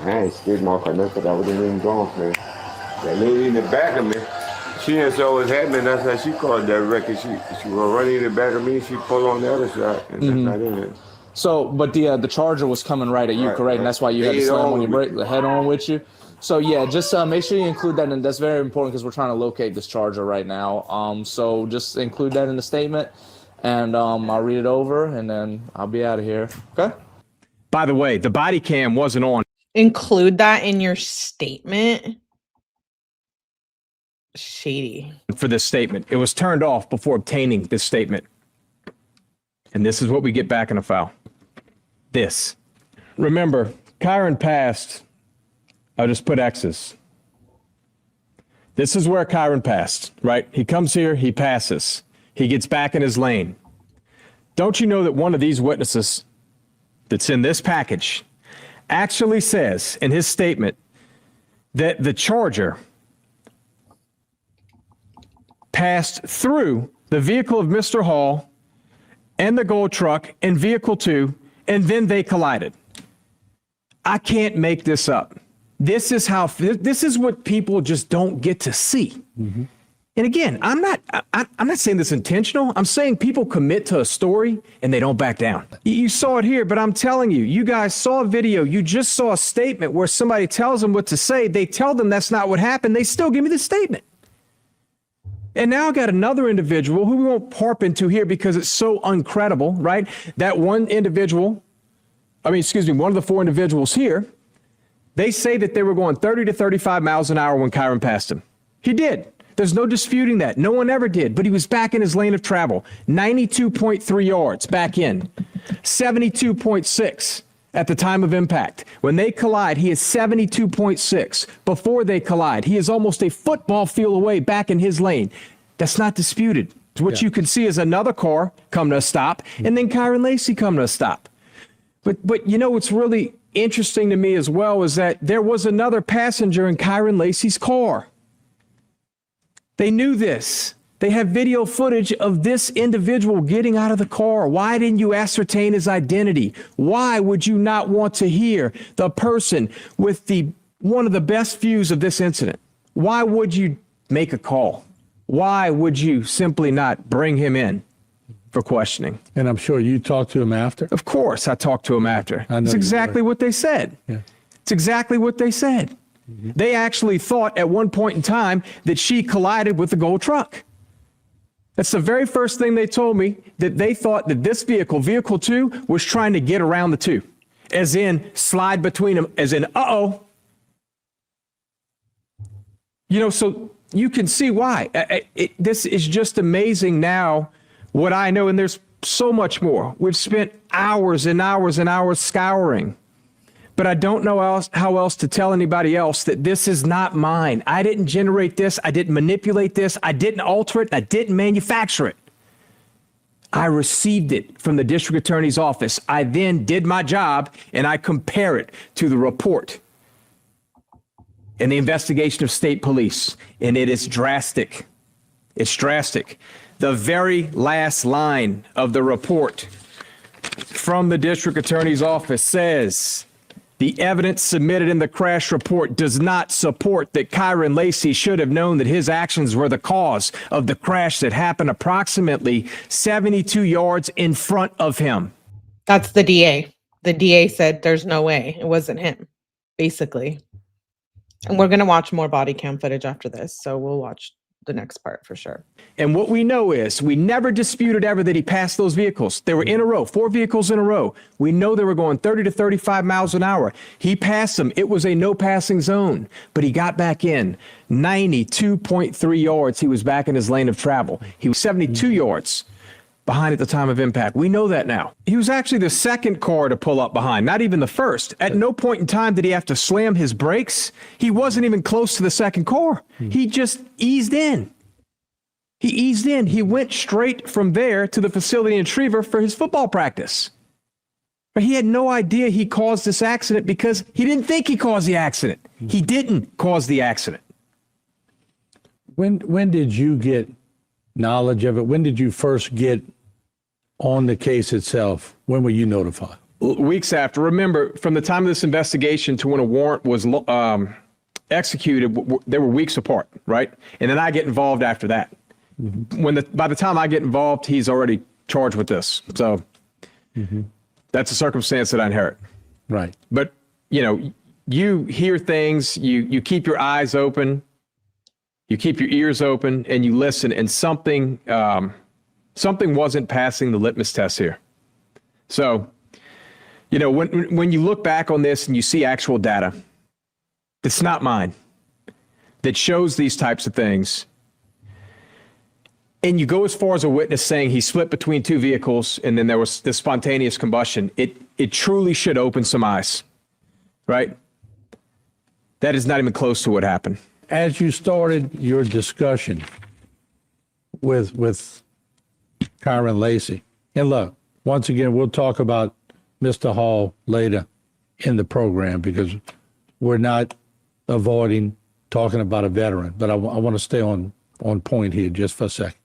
I ain't skid mark or nothing, I wouldn't even gone for it. That lady in the back of me, she didn't saw what happened. That's how she called that wreck. She was running in the back of me. She pulled on the other side. And that's not in it. So, but the charger was coming right at you, Right, correct? And that's why you had to Head slam on on your with brake, the head on with you. So yeah, just make sure you include that, and that's very important because we're trying to locate this charger right now. So just include that in the statement, and I'll read it over, and then I'll be out of here. Okay. By the way, the body cam wasn't on. Include that in your statement. Shady. For this statement. It was turned off before obtaining this statement. And this is what we get back in the file. This. Remember, Kyren passed. I'll just put X's. This is where Kyren passed, right? He comes here, he passes. He gets back in his lane. Don't you know that one of these witnesses that's in this package actually says in his statement that the Charger passed through the vehicle of Mr. Hall and the gold truck and vehicle 2, and then they collided. I can't make this up. This is what people just don't get to see. Mm-hmm. And again, I'm not saying this intentional. I'm saying people commit to a story and they don't back down. You saw it here, but I'm telling you, you guys saw a video. You just saw a statement where somebody tells them what to say. They tell them that's not what happened. They still give me the statement. And now I got another individual who we won't harp into here because it's so uncredible, right? That one individual, one of the 4 individuals here, they say that they were going 30 to 35 miles an hour when Kyren passed him. He did. There's no disputing that. No one ever did, but he was back in his lane of travel. 92.3 yards back in, 72.6 at the time of impact. When they collide, he is 72.6. Before they collide, he is almost a football field away back in his lane. That's not disputed. What you can see is another car come to a stop, and then Kyren Lacy come to a stop. But you know what's really interesting to me as well is that there was another passenger in Kyren Lacy's car. They knew this. They have video footage of this individual getting out of the car. Why didn't you ascertain his identity? Why would you not want to hear the person with one of the best views of this incident? Why would you make a call? Why would you simply not bring him in for questioning? And I'm sure you talked to him after? Of course I talked to him after. It's exactly what they said. Yeah. It's exactly what they said. Mm-hmm. They actually thought at one point in time that she collided with the gold truck. That's the very first thing they told me, that they thought that this vehicle 2, was trying to get around the 2, as in slide between them, as in, uh-oh. You know, so you can see why. This is just amazing now, what I know, and there's so much more. We've spent hours and hours and hours scouring. But I don't know how else to tell anybody else that this is not mine. I didn't generate this. I didn't manipulate this. I didn't alter it. I didn't manufacture it. I received it from the district attorney's office. I then did my job, and I compare it to the report and the investigation of state police. And it is drastic. It's drastic. The very last line of the report from the district attorney's office says, the evidence submitted in the crash report does not support that Kyren Lacy should have known that his actions were the cause of the crash that happened approximately 72 yards in front of him. That's the DA. The DA said there's no way it wasn't him, basically. And we're going to watch more body cam footage after this, so we'll watch the next part for sure. And what we know is we never disputed ever that he passed those vehicles. They were in a row, 4 vehicles in a row. We know they were going 30 to 35 miles an hour. He passed them. It was a no passing zone, but he got back in 92.3 yards. He was back in his lane of travel. He was 72 yards behind at the time of impact. We know that now. He was actually the second car to pull up behind, not even the first. At no point in time did he have to slam his brakes. He wasn't even close to the second car. He just eased in. He eased in. He went straight from there to the facility in Trevor for his football practice. But he had no idea he caused this accident because he didn't think he caused the accident. He didn't cause the accident. When did you get knowledge of it? When did you first get on the case itself? When were you notified? Weeks after. Remember, from the time of this investigation to when a warrant was executed, there were weeks apart, right? And then I get involved after that. Mm-hmm. By the time I get involved, he's already charged with this. So that's a circumstance that I inherit. Right. But, you know, you hear things, you keep your eyes open, you keep your ears open, and you listen, and something wasn't passing the litmus test here. So, you know, when you look back on this and you see actual data, it's not mine, that shows these types of things, and you go as far as a witness saying he split between two vehicles and then there was this spontaneous combustion, it truly should open some eyes, right? That is not even close to what happened. As you started your discussion with Kyren Lacy, and look, once again, we'll talk about Mr. Hall later in the program because we're not avoiding talking about a veteran, but I want to stay on point here just for a second.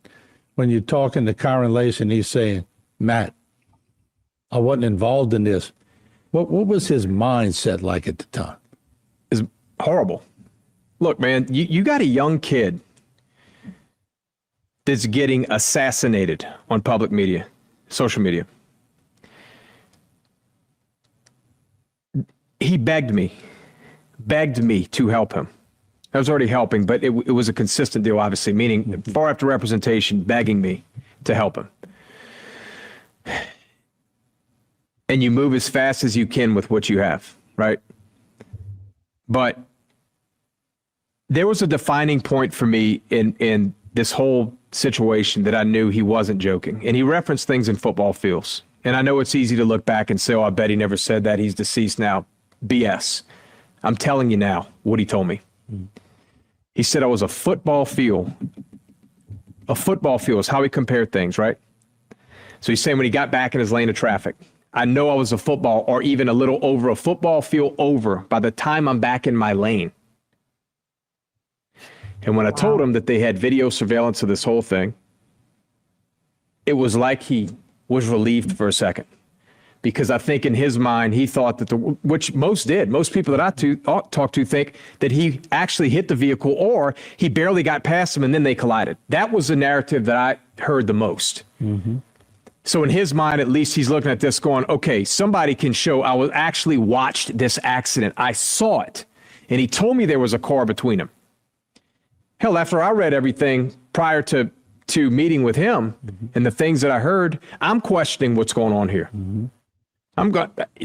When you're talking to Kyren Lacy and he's saying, Matt, I wasn't involved in this. What was his mindset like at the time? It's horrible. Look, man, you got a young kid that's getting assassinated on public media, social media. He begged me to help him. I was already helping, but it was a consistent deal, obviously, meaning far after representation, begging me to help him. And you move as fast as you can with what you have, right? But there was a defining point for me in this whole situation that I knew he wasn't joking. And he referenced things in football fields. And I know it's easy to look back and say, oh, I bet he never said that. He's deceased now. BS. I'm telling you now what he told me. He said I was a football field. A football field is how he compared things, right? So he's saying when he got back in his lane of traffic, I know I was a football or even a little over a football field over by the time I'm back in my lane. And when I told him that they had video surveillance of this whole thing, it was like he was relieved for a second. Because I think in his mind, he thought that which most did. Most people that I talk to think that he actually hit the vehicle or he barely got past him and then they collided. That was the narrative that I heard the most. Mm-hmm. So in his mind, at least he's looking at this going, okay, somebody can show I was actually watched this accident. I saw it. And he told me there was a car between them. Hell, after I read everything prior to meeting with him and the things that I heard, I'm questioning what's going on here. Mm-hmm.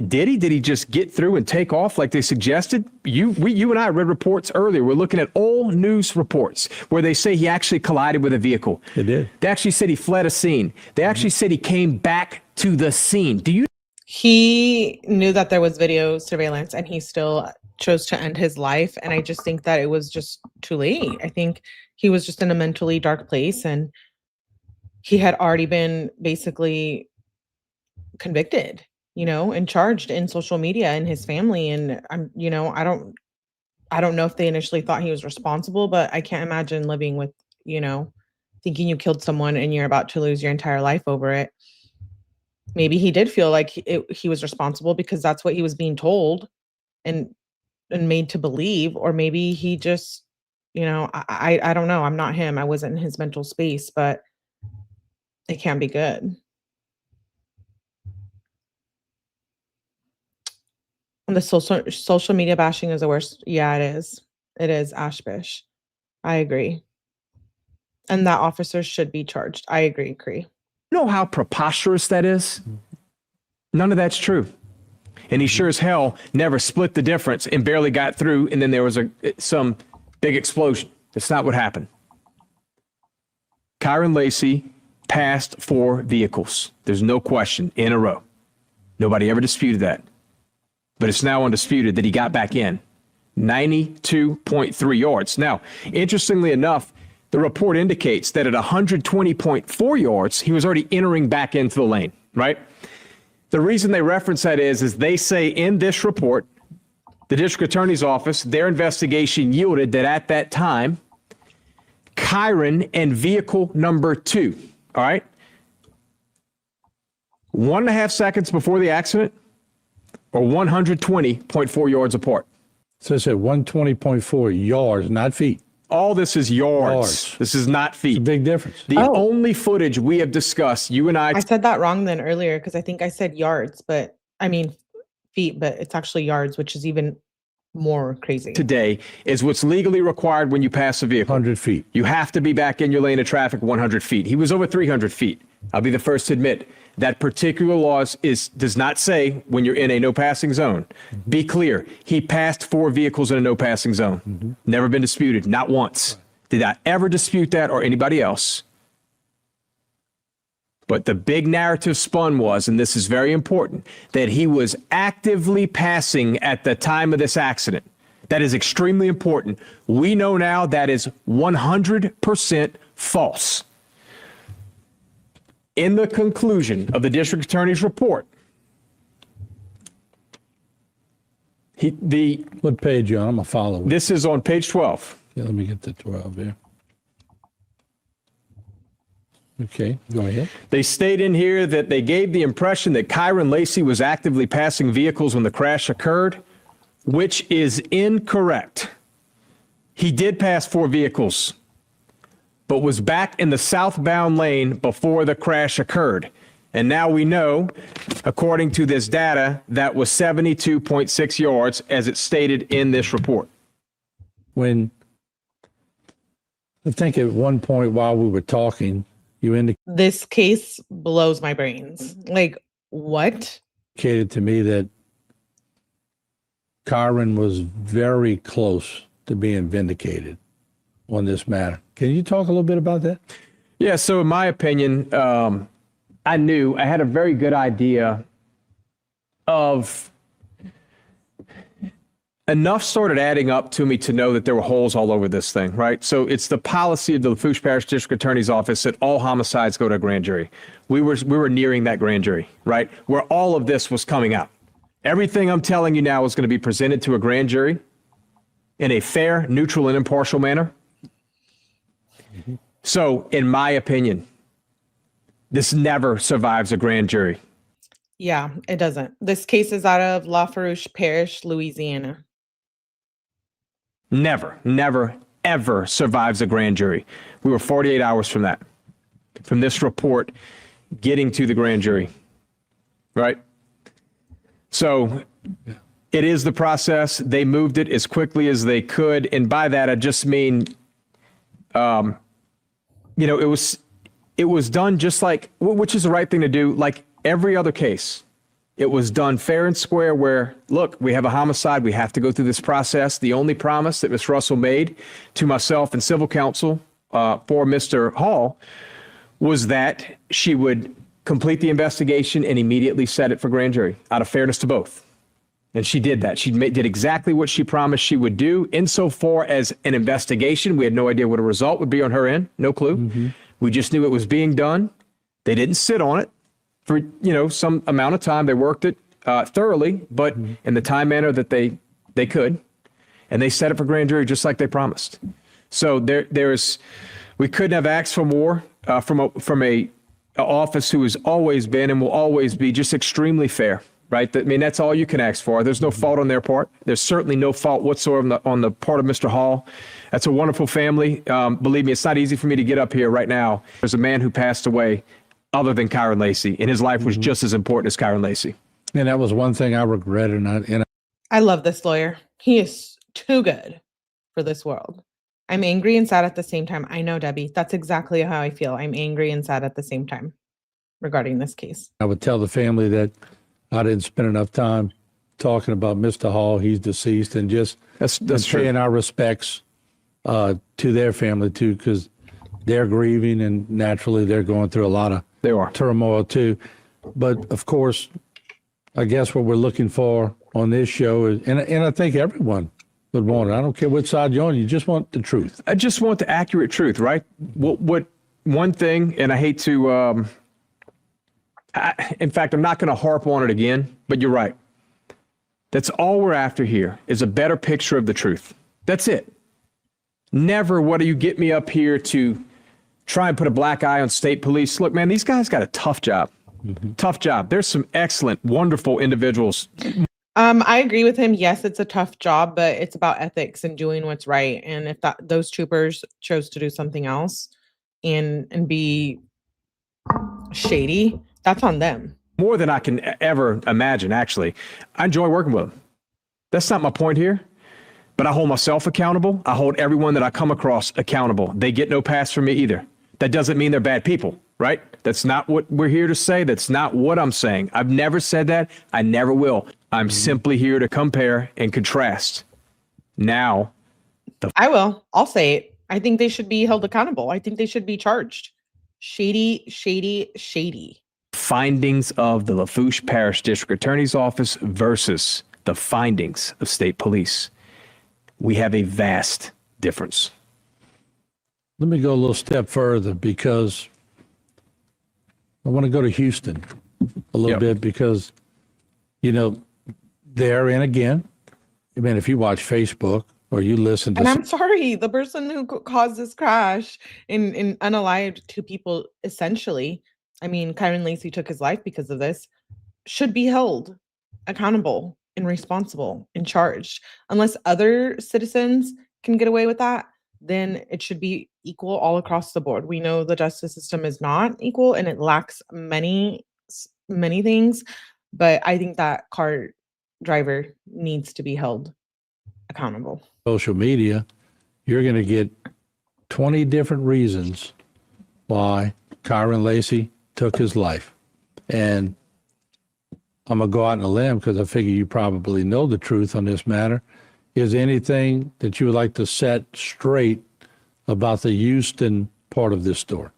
Did he just get through and take off like they suggested? You and I read reports earlier. We're looking at all news reports where they say he actually collided with a vehicle. They did. They actually said he fled a scene. They actually said he came back to the scene. He knew that there was video surveillance and he still chose to end his life. And I just think that it was just too late. I think he was just in a mentally dark place and he had already been basically convicted, and charged in social media and his family. And I don't know if they initially thought he was responsible, but I can't imagine living with, thinking you killed someone and you're about to lose your entire life over it. Maybe he did feel like he was responsible because that's what he was being told and made to believe, or maybe he just, I don't know. I'm not him. I wasn't in his mental space, but it can't be good. And the social media bashing is the worst. Yeah, it is. It is, Ashbish. I agree. And that officer should be charged. I agree, Cree. You know how preposterous that is? None of that's true. And he sure as hell never split the difference and barely got through, and then there was some big explosion. That's not what happened. Kyren Lacy passed 4 vehicles. There's no question, in a row. Nobody ever disputed that. But it's now undisputed that he got back in 92.3 yards. Now, interestingly enough, the report indicates that at 120.4 yards, he was already entering back into the lane, right? The reason they reference that is they say in this report, the district attorney's office, their investigation yielded that at that time, Kyren and vehicle number 2, all right, 1.5 seconds before the accident, or 120.4 yards apart. So it said 120.4 yards, not feet. All this is yards. This is not feet. It's a big difference. The only footage we have discussed, you and I said that wrong then earlier because I think I said yards, but I mean feet, but it's actually yards, which is even more crazy. today is what's legally required when you pass a vehicle. 100 feet. You have to be back in your lane of traffic 100 feet. He was over 300 feet. I'll be the first to admit that particular law does not say when you're in a no passing zone. Be clear. He passed 4 vehicles in a no passing zone. Never been disputed. Not once. Did I ever dispute that or anybody else? But the big narrative spun was, and this is very important, that he was actively passing at the time of this accident. That is extremely important. We know now that is 100% false. In the conclusion of the district attorney's report, What page you on? I'm going to follow. this is on page 12. Yeah, let me get to 12 here. Okay, go ahead. They state in here that they gave the impression that Kyren Lacy was actively passing vehicles when the crash occurred, which is incorrect. He did pass 4 vehicles, but was back in the southbound lane before the crash occurred. And now we know, according to this data, that was 72.6 yards, as it's stated in this report. When I think at one point while we were talking, you This case blows my brains. Like, what? indicated to me that Kyren was very close to being vindicated on this matter. Can you talk a little bit about that? Yeah, so in my opinion, I had a very good idea of enough started adding up to me to know that there were holes all over this thing, right? So it's the policy of the Lafourche Parish District Attorney's Office that all homicides go to a grand jury. We were nearing that grand jury, right? Where all of this was coming out. Everything I'm telling you now is going to be presented to a grand jury in a fair, neutral, and impartial manner. So, in my opinion, this never survives a grand jury. Yeah, it doesn't. This case is out of Lafourche Parish, Louisiana. Never, never, ever survives a grand jury. We were 48 hours from that, from this report getting to the grand jury, right? So it is the process. They moved it as quickly as they could. And by that, I just mean, it was done just like, which is the right thing to do, like every other case. It was done fair and square where, look, we have a homicide. We have to go through this process. The only promise that Ms. Russell made to myself and civil counsel for Mr. Hall was that she would complete the investigation and immediately set it for grand jury out of fairness to both. And she did that. She did exactly what she promised she would do. Insofar as an investigation, we had no idea what a result would be on her end. No clue. Mm-hmm. We just knew it was being done. They didn't sit on it for, some amount of time. They worked it thoroughly, but in the time manner that they could. And they set it for grand jury just like they promised. So we couldn't have asked for more from a office who has always been and will always be just extremely fair. Right? I mean, that's all you can ask for. There's no fault on their part. There's certainly no fault whatsoever on the part of Mr. Hall. That's a wonderful family. Believe me, it's not easy for me to get up here right now. There's a man who passed away other than Kyren Lacy, and his life was just as important as Kyren Lacy. And that was one thing I regretted. I love this lawyer. He is too good for this world. I'm angry and sad at the same time. I know, Debbie. That's exactly how I feel. I'm angry and sad at the same time regarding this case. I would tell the family that I didn't spend enough time talking about Mr. Hall. He's deceased, and just that's paying our respects to their family too, because they're grieving and naturally they're going through a lot of turmoil too. But of course, I guess what we're looking for on this show is, and I think everyone would want it. I don't care which side you're on. You just want the truth. I just want the accurate truth, right? What one thing, and I hate to. In fact, I'm not going to harp on it again, but you're right. That's all we're after here is a better picture of the truth. That's it. Never what do you get me up here to try and put a black eye on state police. Look, man, these guys got a tough job. Mm-hmm. Tough job. There's some excellent, wonderful individuals. I agree with him. Yes, it's a tough job, but it's about ethics and doing what's right. And if those troopers chose to do something else and be shady, that's on them. More than I can ever imagine, actually. I enjoy working with them. That's not my point here. but I hold myself accountable. I hold everyone that I come across accountable. They get no pass from me either. That doesn't mean they're bad people, right? That's not what we're here to say. That's not what I'm saying. I've never said that. I never will. I'm simply here to compare and contrast. Now, I will. I'll say it. I think they should be held accountable. I think they should be charged. Shady, shady, shady. findings of the Lafourche Parish District Attorney's Office versus the findings of state police. We have a vast difference. Let me go a little step further because I want to go to Houston a little Yep. bit because, you know, there and again, I mean, if you watch Facebook or you listen to And I'm sorry, the person who caused this crash and unalived two people, essentially, I mean, Kyren Lacy took his life because of this, should be held accountable and responsible and charged. Unless other citizens can get away with that, then it should be equal all across the board. We know the justice system is not equal and it lacks many things, but I think that car driver needs to be held accountable. social media, you're going to get 20 different reasons why Kyren Lacy took his life. And I'm going to go out on a limb because I figure you probably know the truth on this matter. Is there anything that you would like to set straight about the Houston part of this story?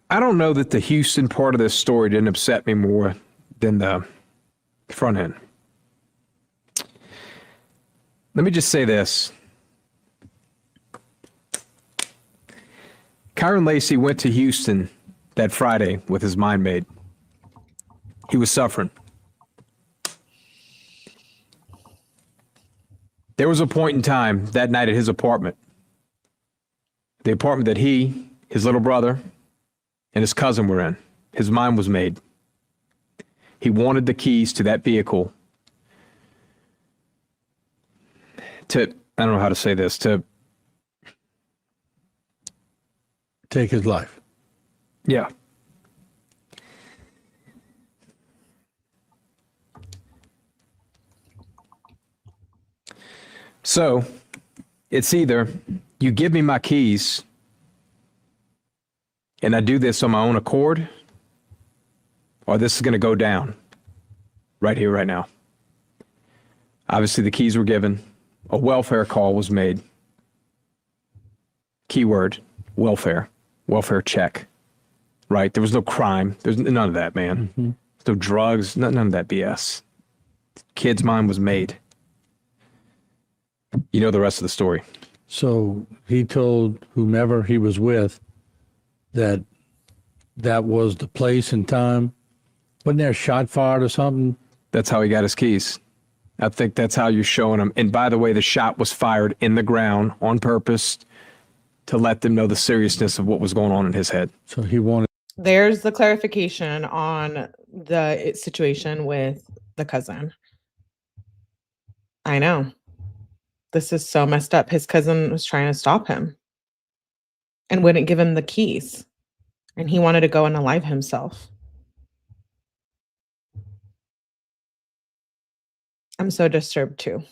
I don't know that the Houston part of this story didn't upset me more than the front end. Let me just say this. Kyren Lacy went to Houston that Friday with his mind made. He was suffering. There was a point in time that night at his apartment, the apartment that he, his little brother, and his cousin were in. His mind was made. He wanted the keys to that vehicle to, I don't know how to say this, to Take his life. yeah. So it's either you give me my keys and I do this on my own accord, or this is going to go down right here, right now. Obviously, the keys were given. A welfare call was made. Keyword, welfare. Welfare check. Right? There was no crime. There's none of that, man. There's no drugs, none of that BS. Kid's mind was made. You know the rest of the story. So he told whomever he was with that that was the place and time. Wasn't there a shot fired or something? That's how he got his keys. I think that's how you're showing him. And by the way, the shot was fired in the ground on purpose to let them know the seriousness of what was going on in his head. So he wanted. There's the clarification on the situation with the cousin. I know. This is so messed up. His cousin was trying to stop him and wouldn't give him the keys. And he wanted to go and alive himself. I'm so disturbed too.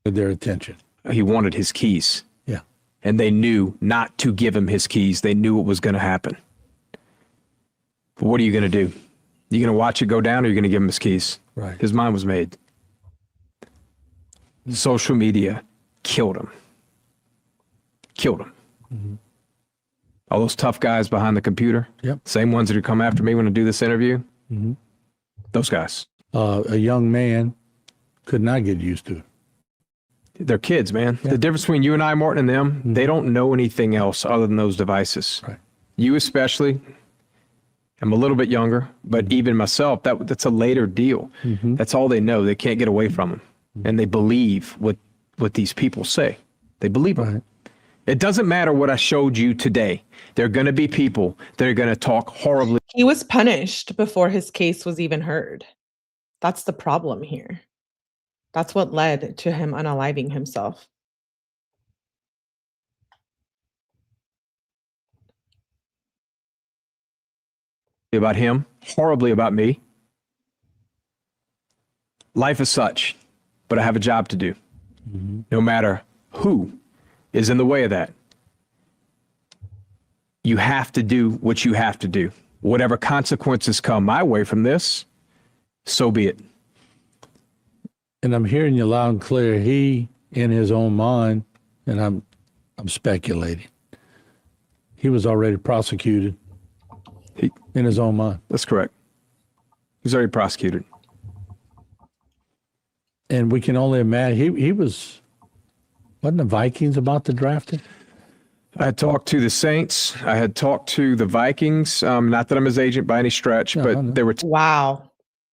Their attention. He wanted his keys. Yeah. And they knew not to give him his keys. They knew what was going to happen. But what are you going to do? You going to watch it go down, or are you going to give him his keys? Right. His mind was made. Social media killed him. Killed him. Mm-hmm. All those tough guys behind the computer. Yep. Same ones that would come after me when I do this interview. Mm-hmm. Those guys. A young man could not get used to it. They're kids, man. Yeah. The difference between you and I, Martin, and them, they don't know anything else other than those devices. Right. You especially. I'm a little bit younger, but even myself, that's a later deal. Mm-hmm. That's all they know. They can't get away from them. And they believe what these people say. They believe them. Right. It doesn't matter what I showed you today. There are going to be people that are going to talk horribly. He was punished before his case was even heard. That's the problem here. That's what led to him unaliving himself. about him, horribly about me. Life is such, but I have a job to do. No matter who is in the way of that, you have to do what you have to do. Whatever consequences come my way from this, so be it. And I'm hearing you loud and clear. He, in his own mind, and I'm speculating, he was already prosecuted in his own mind. That's correct. He's already prosecuted. And we can only imagine he wasn't the Vikings about to draft him? I had talked to the Saints. I had talked to the Vikings. Not that I'm his agent by any stretch, No, but no. there were Wow.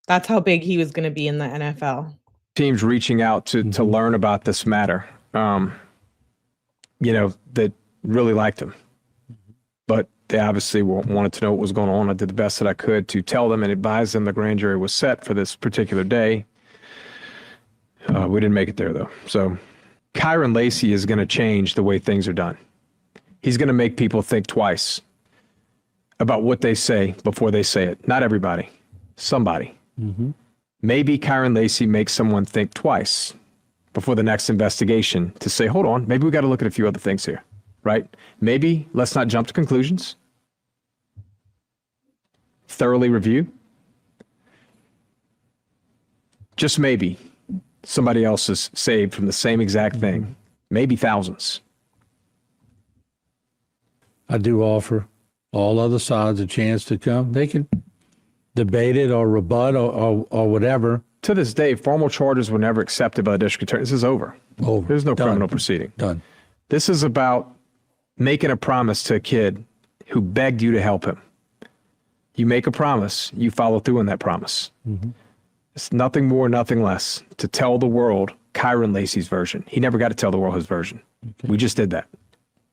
That's how big he was going to be in the NFL. teams reaching out to learn about this matter, that really liked him. But they obviously wanted to know what was going on. I did the best that I could to tell them and advise them the grand jury was set for this particular day. We didn't make it there, though. So Kyren Lacy is going to change the way things are done. He's going to make people think twice about what they say before they say it. Not everybody. Somebody. Maybe Kyren Lacy makes someone think twice before the next investigation to say, hold on, maybe we got to look at a few other things here, right? Maybe let's not jump to conclusions. Thoroughly review. Just maybe somebody else is saved from the same exact thing. Maybe thousands. I do offer all other sides a chance to come. They can debate it or rebut or whatever. To this day, formal charges were never accepted by the district attorney. This is over. Over. There's no Done. criminal proceeding. Done. This is about making a promise to a kid who begged you to help him. You make a promise, you follow through on that promise. It's nothing more, nothing less to tell the world Kyren Lacy's version. He never got to tell the world his version. We just did that.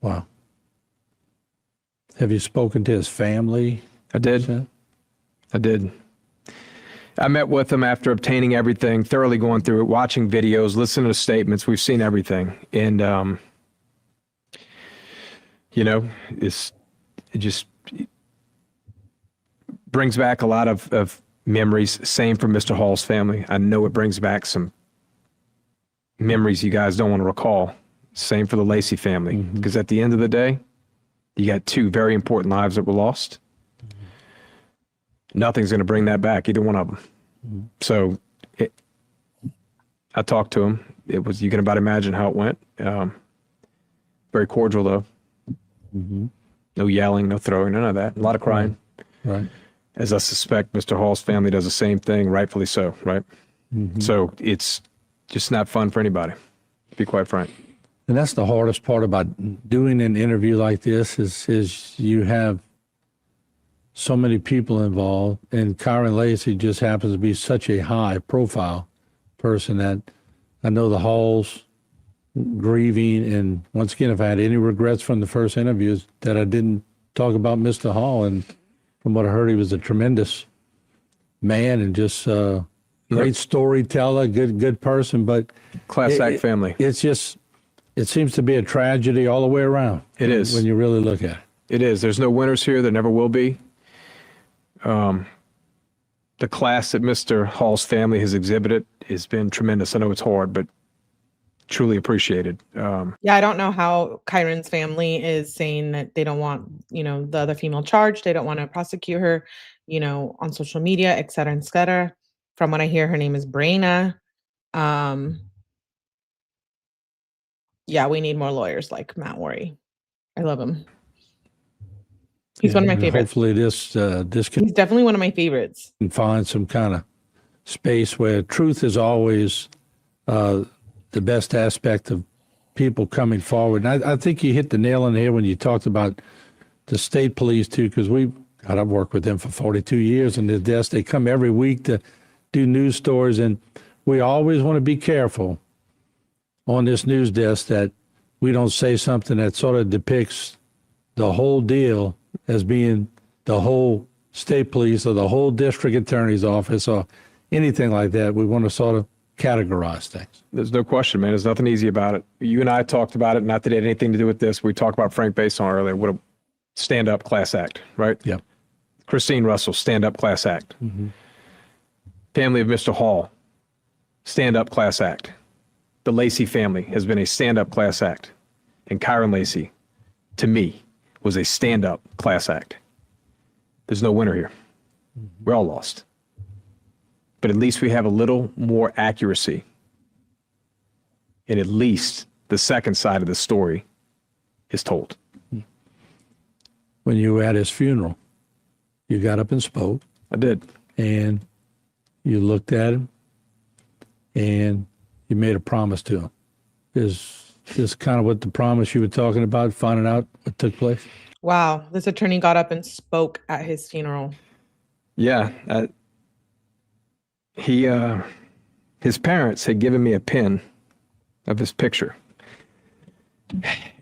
Wow. Have you spoken to his family? I did. I did. I met with him after obtaining everything, thoroughly going through it, watching videos, listening to statements. We've seen everything. And, it just brings back a lot of memories. Same for Mr. Hall's family. I know it brings back some memories you guys don't want to recall. Same for the Lacy family. Because at the end of the day, you got two very important lives that were lost. Nothing's going to bring that back, either one of them. So I talked to him. You can about imagine how it went. Very cordial, though. No yelling, no throwing, none of that. A lot of crying. Right. As I suspect Mr. Hall's family does the same thing, rightfully so, right? So it's just not fun for anybody, to be quite frank. And that's the hardest part about doing an interview like this is you have so many people involved, and Kyren Lacy just happens to be such a high profile person that I know the Halls grieving. And once again, if I had any regrets from the first interviews that I didn't talk about Mr. Hall, and from what I heard, he was a tremendous man and just great storyteller, good person. But Class act family. It's just, it seems to be a tragedy all the way around. It is. When you really look at it. It is. There's no winners here. There never will be. The class that Mr. Hall's family has exhibited has been tremendous. I know it's hard, but truly appreciated. Yeah, I don't know how Kyren's family is saying that they don't want, the other female charged. They don't want to prosecute her, on social media, et cetera, et cetera. From what I hear, her name is Brina. Yeah, we need more lawyers like Matt Worry. I love him. He's one of my favorites. Hopefully this can He's definitely one of my favorites. find some kind of space where truth is always the best aspect of people coming forward. And I think you hit the nail on the head when you talked about the state police too, because I've worked with them for 42 years on this desk. They come every week to do news stories, and we always want to be careful on this news desk that we don't say something that sort of depicts the whole deal as being the whole state police or the whole district attorney's office or anything like that. We want to sort of categorize things. There's no question, man. There's nothing easy about it. You and I talked about it, not that it had anything to do with this. We talked about Frank Bason earlier. What a stand-up class act, right? Yep. Christine Russell, stand-up class act. Family of Mr. Hall, stand-up class act. The Lacy family has been a stand-up class act. And Kyren Lacy, to me, was a stand-up class act. There's no winner here. We're all lost. But at least we have a little more accuracy. And at least the second side of the story is told. When you were at his funeral, you got up and spoke, I did. and you looked at him, and you made a promise to him. Is this kind of what the promise you were talking about, finding out what took place? Wow, this attorney got up and spoke at his funeral. Yeah. His parents had given me a pin of his picture.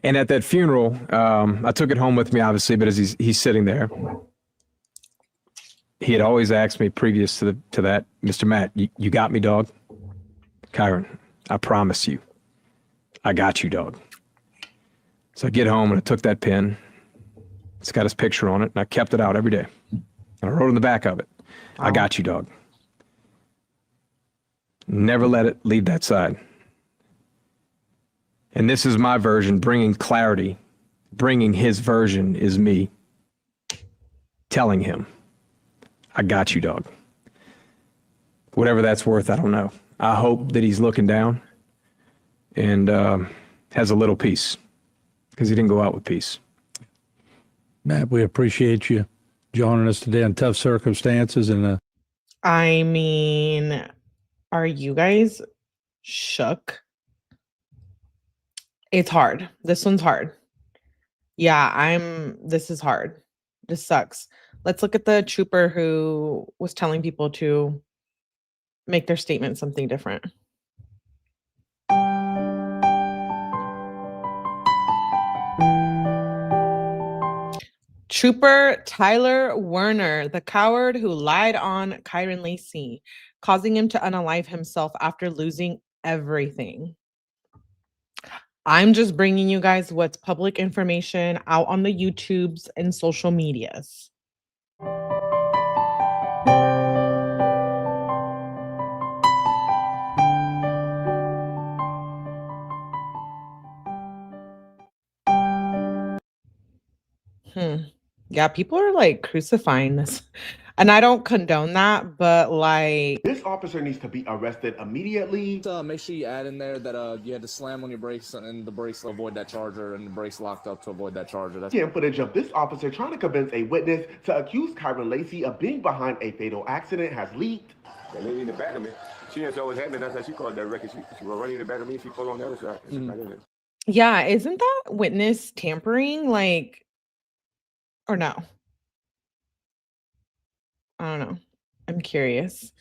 And at that funeral, I took it home with me, obviously, but as he's sitting there, he had always asked me previous to that, Mr. Matt, you got me, dog? Kyren, I promise you, I got you, dog. So I get home and I took that pin. It's got his picture on it, and I kept it out every day. And I wrote on the back of it, I got you, dog. Never let it leave that side. And this is my version, bringing clarity. Bringing his version is me telling him, I got you, dog. Whatever that's worth, I don't know. I hope that he's looking down and has a little peace, because he didn't go out with peace. Matt, we appreciate you joining us today in tough circumstances. And I mean, are you guys shook? It's hard. This one's hard. Yeah, this is hard. This sucks. Let's look at the trooper who was telling people to make their statement something different. Trooper Tyler Werner, the coward who lied on Kyren Lacy, causing him to unalive himself after losing everything. I'm just bringing you guys what's public information out on the YouTubes and social medias. Yeah, people are like crucifying this. And I don't condone that, but like, this officer needs to be arrested immediately. Make sure you add in there that you had to slam on your brakes and the brakes to avoid that charger, and the brakes locked up to avoid that charger. That's Footage of this officer trying to convince a witness to accuse Kyren Lacy of being behind a fatal accident has leaked. That lady in the back of me, she didn't always had me. That's how she called that record. She was running in the back of me. She pulled on the other side. And she got in it. yeah, isn't that witness tampering? Like, or no? I don't know. I'm curious.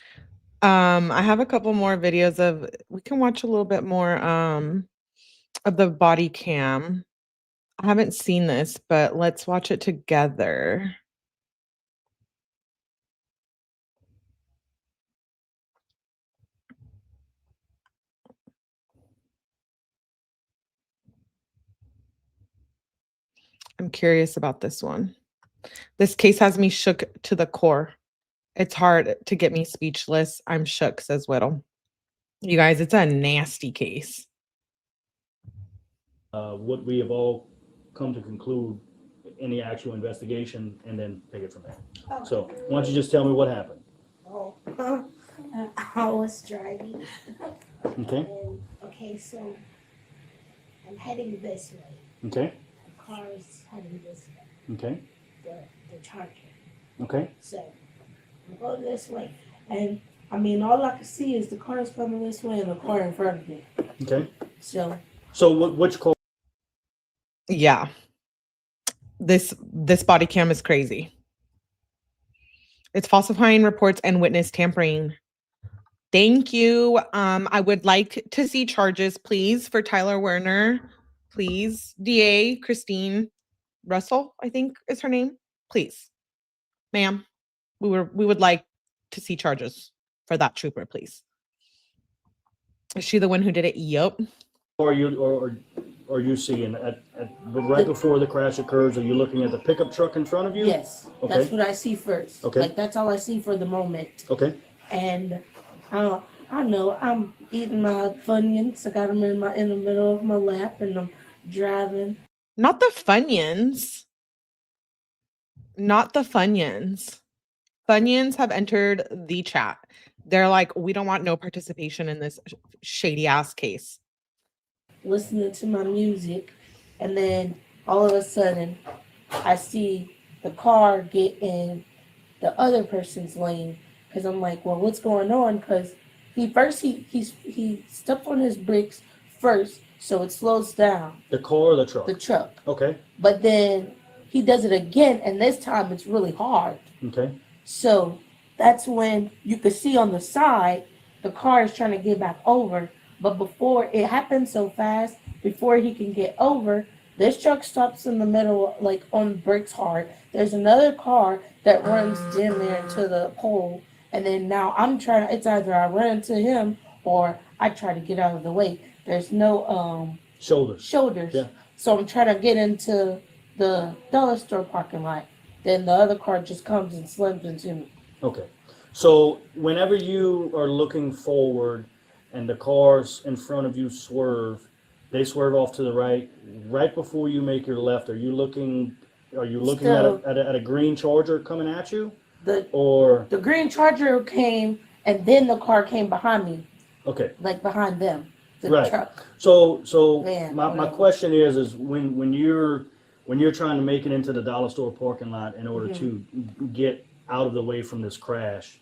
I have a couple more videos we can watch a little bit more of the body cam. I haven't seen this, but let's watch it together. I'm curious about this one. This case has me shook to the core. It's hard to get me speechless. I'm shook, says Whittle. You guys, it's a nasty case. What we have all come to conclude in the actual investigation, and then take it from there. So why don't you just tell me what happened? Oh, I was driving. Okay, And, okay, so I'm heading this way. okay, The car is heading this way. okay, The charger. okay, So I'm going this way, and I mean, all I can see is the car is coming this way and the car in front of me. okay. So So which call? Yeah. This body cam is crazy. It's falsifying reports and witness tampering. Thank you. I would like to see charges, please, for Tyler Werner. Please. DA Christine Russell, I think is her name. Please. Ma'am, we would like to see charges for that trooper, please. Is she the one who did it? Yup. Or you, or are you seeing right before the crash occurs? Are you looking at the pickup truck in front of you? Yes, Okay. that's what I see first. Okay. Like that's all I see for the moment. Okay. And I know I'm eating my Funyuns. I got them in the middle of my lap, and I'm driving. Not the Funyuns. Not the Funyuns. Funyuns have entered the chat. They're like, we don't want no participation in this shady ass case. Listening to my music, and then all of a sudden I see the car get in the other person's lane, because I'm like, well, what's going on? Because he stepped on his brakes first, so it slows down The car or the truck? the truck, Okay. but then he does it again, and this time it's really hard. Okay. So that's when you could see on the side the car is trying to get back over. But before it happens so fast, before he can get over, this truck stops in the middle, like on brakes hard. There's another car that runs damn near into the pole. And then now it's either I run into him or I try to get out of the way. There's no shoulders. Yeah. So I'm trying to get into the dollar store parking lot. Then the other car just comes and slams into me. Okay. So whenever you are looking forward and the cars in front of you swerve, they swerve off to the right before you make your left. Are you looking Still- at a green Charger coming at you? The green Charger came, and then the car came behind me, Okay. like behind them, the Right. truck. So Yeah, my whatever. question is when you're trying to make it into the dollar store parking lot in order to get out of the way from this crash,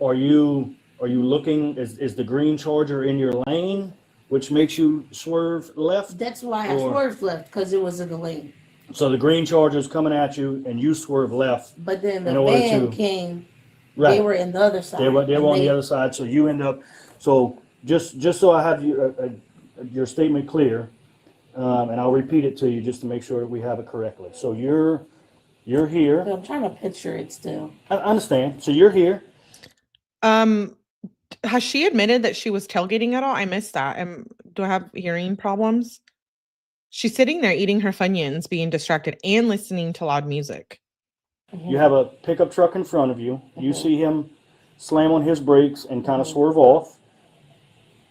are you looking, is the green Charger in your lane, which makes you swerve left? That's why I Or- swerved left, because it was in the lane. So the green Charger's coming at you and you swerve left. But then In the order van to- came. Right. They were in the other side. They were and on the other side, so you end up, so just so I have your statement clear, and I'll repeat it to you just to make sure that we have it correctly. So you're here, I'm trying to picture it still. I understand, so you're here, Has she admitted that she was tailgating at all? I missed that. Do I have hearing problems? She's sitting there eating her Funyuns, being distracted and listening to loud music. you have a pickup truck in front of you, you see him slam on his brakes and kind of swerve off.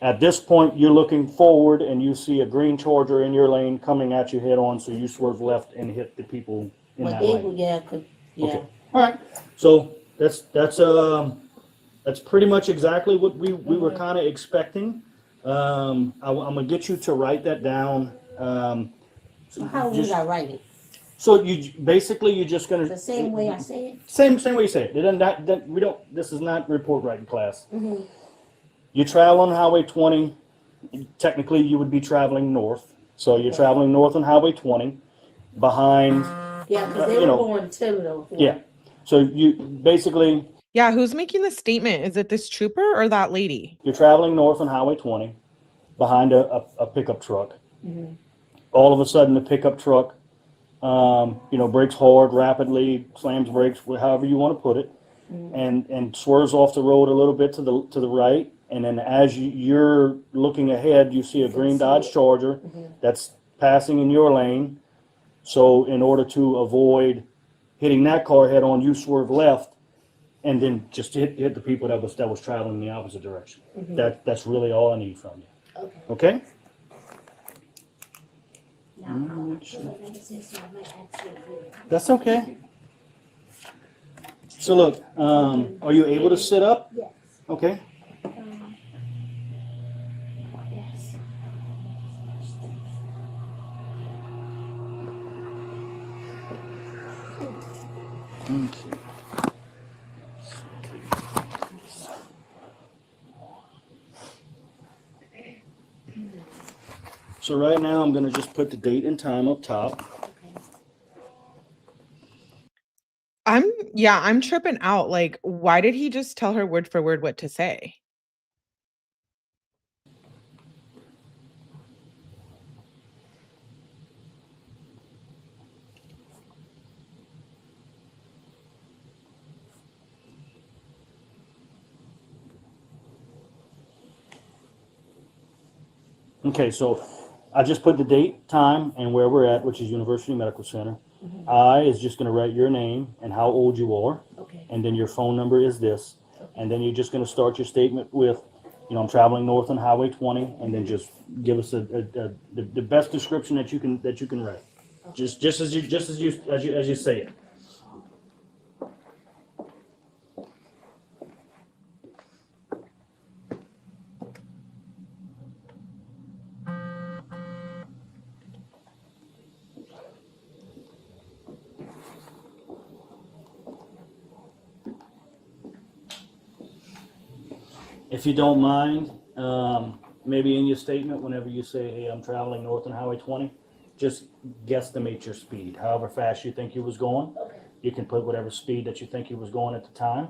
At this point, you're looking forward and you see a green Charger in your lane coming at you head on, so you swerve left and hit the people in But that they, lane. yeah, Okay. All right. So that's pretty much exactly what we were kind of expecting. I'm gonna get you to write that down. So how would I write it? So you're just gonna The same way I say it? same way you say it. This is not report writing class. You travel on Highway 20. Technically, you would be traveling north. So you're traveling north on Highway 20, behind. Yeah, because they were going too, though. Yeah. So you basically, Yeah, who's making the statement? Is it this trooper or that lady? you're traveling north on Highway 20 behind a pickup truck. All of a sudden, the pickup truck, brakes hard, rapidly, slams brakes, however you want to put it, and swerves off the road a little bit to the right. And then as you're looking ahead, you see a green Dodge Charger that's passing in your lane. So in order to avoid hitting that car head on, you swerve left and then just hit the people that was traveling in the opposite direction. That's really all I need from you. Okay? That's okay. So look, are you able to sit up? Yes. Okay. Yes. So right now I'm gonna just put the date and time up top. I'm tripping out. Like, why did he just tell her word for word what to say? Okay, so I just put the date, time, and where we're at, which is University Medical Center. I is just gonna write your name and how old you are, Okay. and then your phone number is this. And then you're just gonna start your statement with, I'm traveling north on Highway 20, and then just give us the best description that you can write. Just as you say it. If you don't mind, maybe in your statement, whenever you say, hey, I'm traveling north on Highway 20, just guesstimate your speed. However fast you think you was going, you can put whatever speed that you think you was going at the time.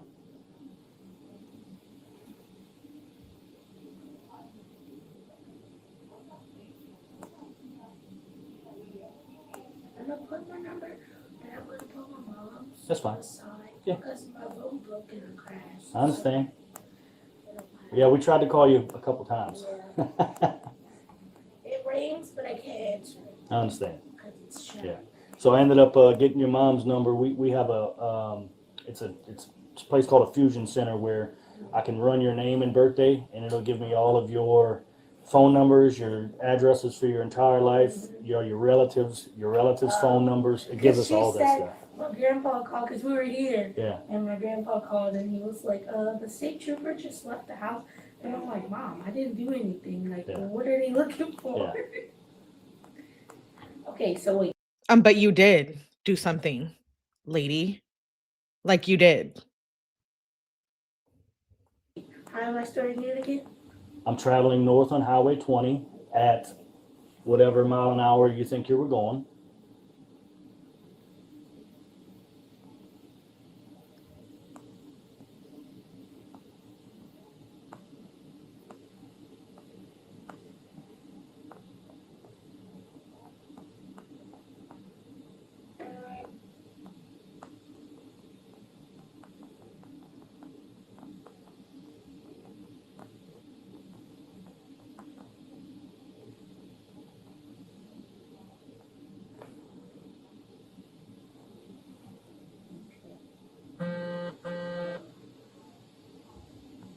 I'm gonna put my number, and I'm gonna put my mom's. That's fine. On the side Yeah. Because my phone broke in a crash. I understand. Yeah, we tried to call you a couple times. It rings, but I can't answer it I understand. because it's shut. Yeah. So I ended up getting your mom's number. We have it's a place called a Fusion Center where I can run your name and birthday, and it'll give me all of your phone numbers, your addresses for your entire life, your relatives' phone numbers. It gives us all that stuff. My grandpa called because we were here. Yeah. And my grandpa called and he was like, the state trooper just left the house. And I'm like, Mom, I didn't do anything. Like, Yeah. what are they looking for? Okay, so wait. But you did do something, lady. Like you did. How am I starting it again? I'm traveling north on Highway 20 at whatever mile an hour you think you were going.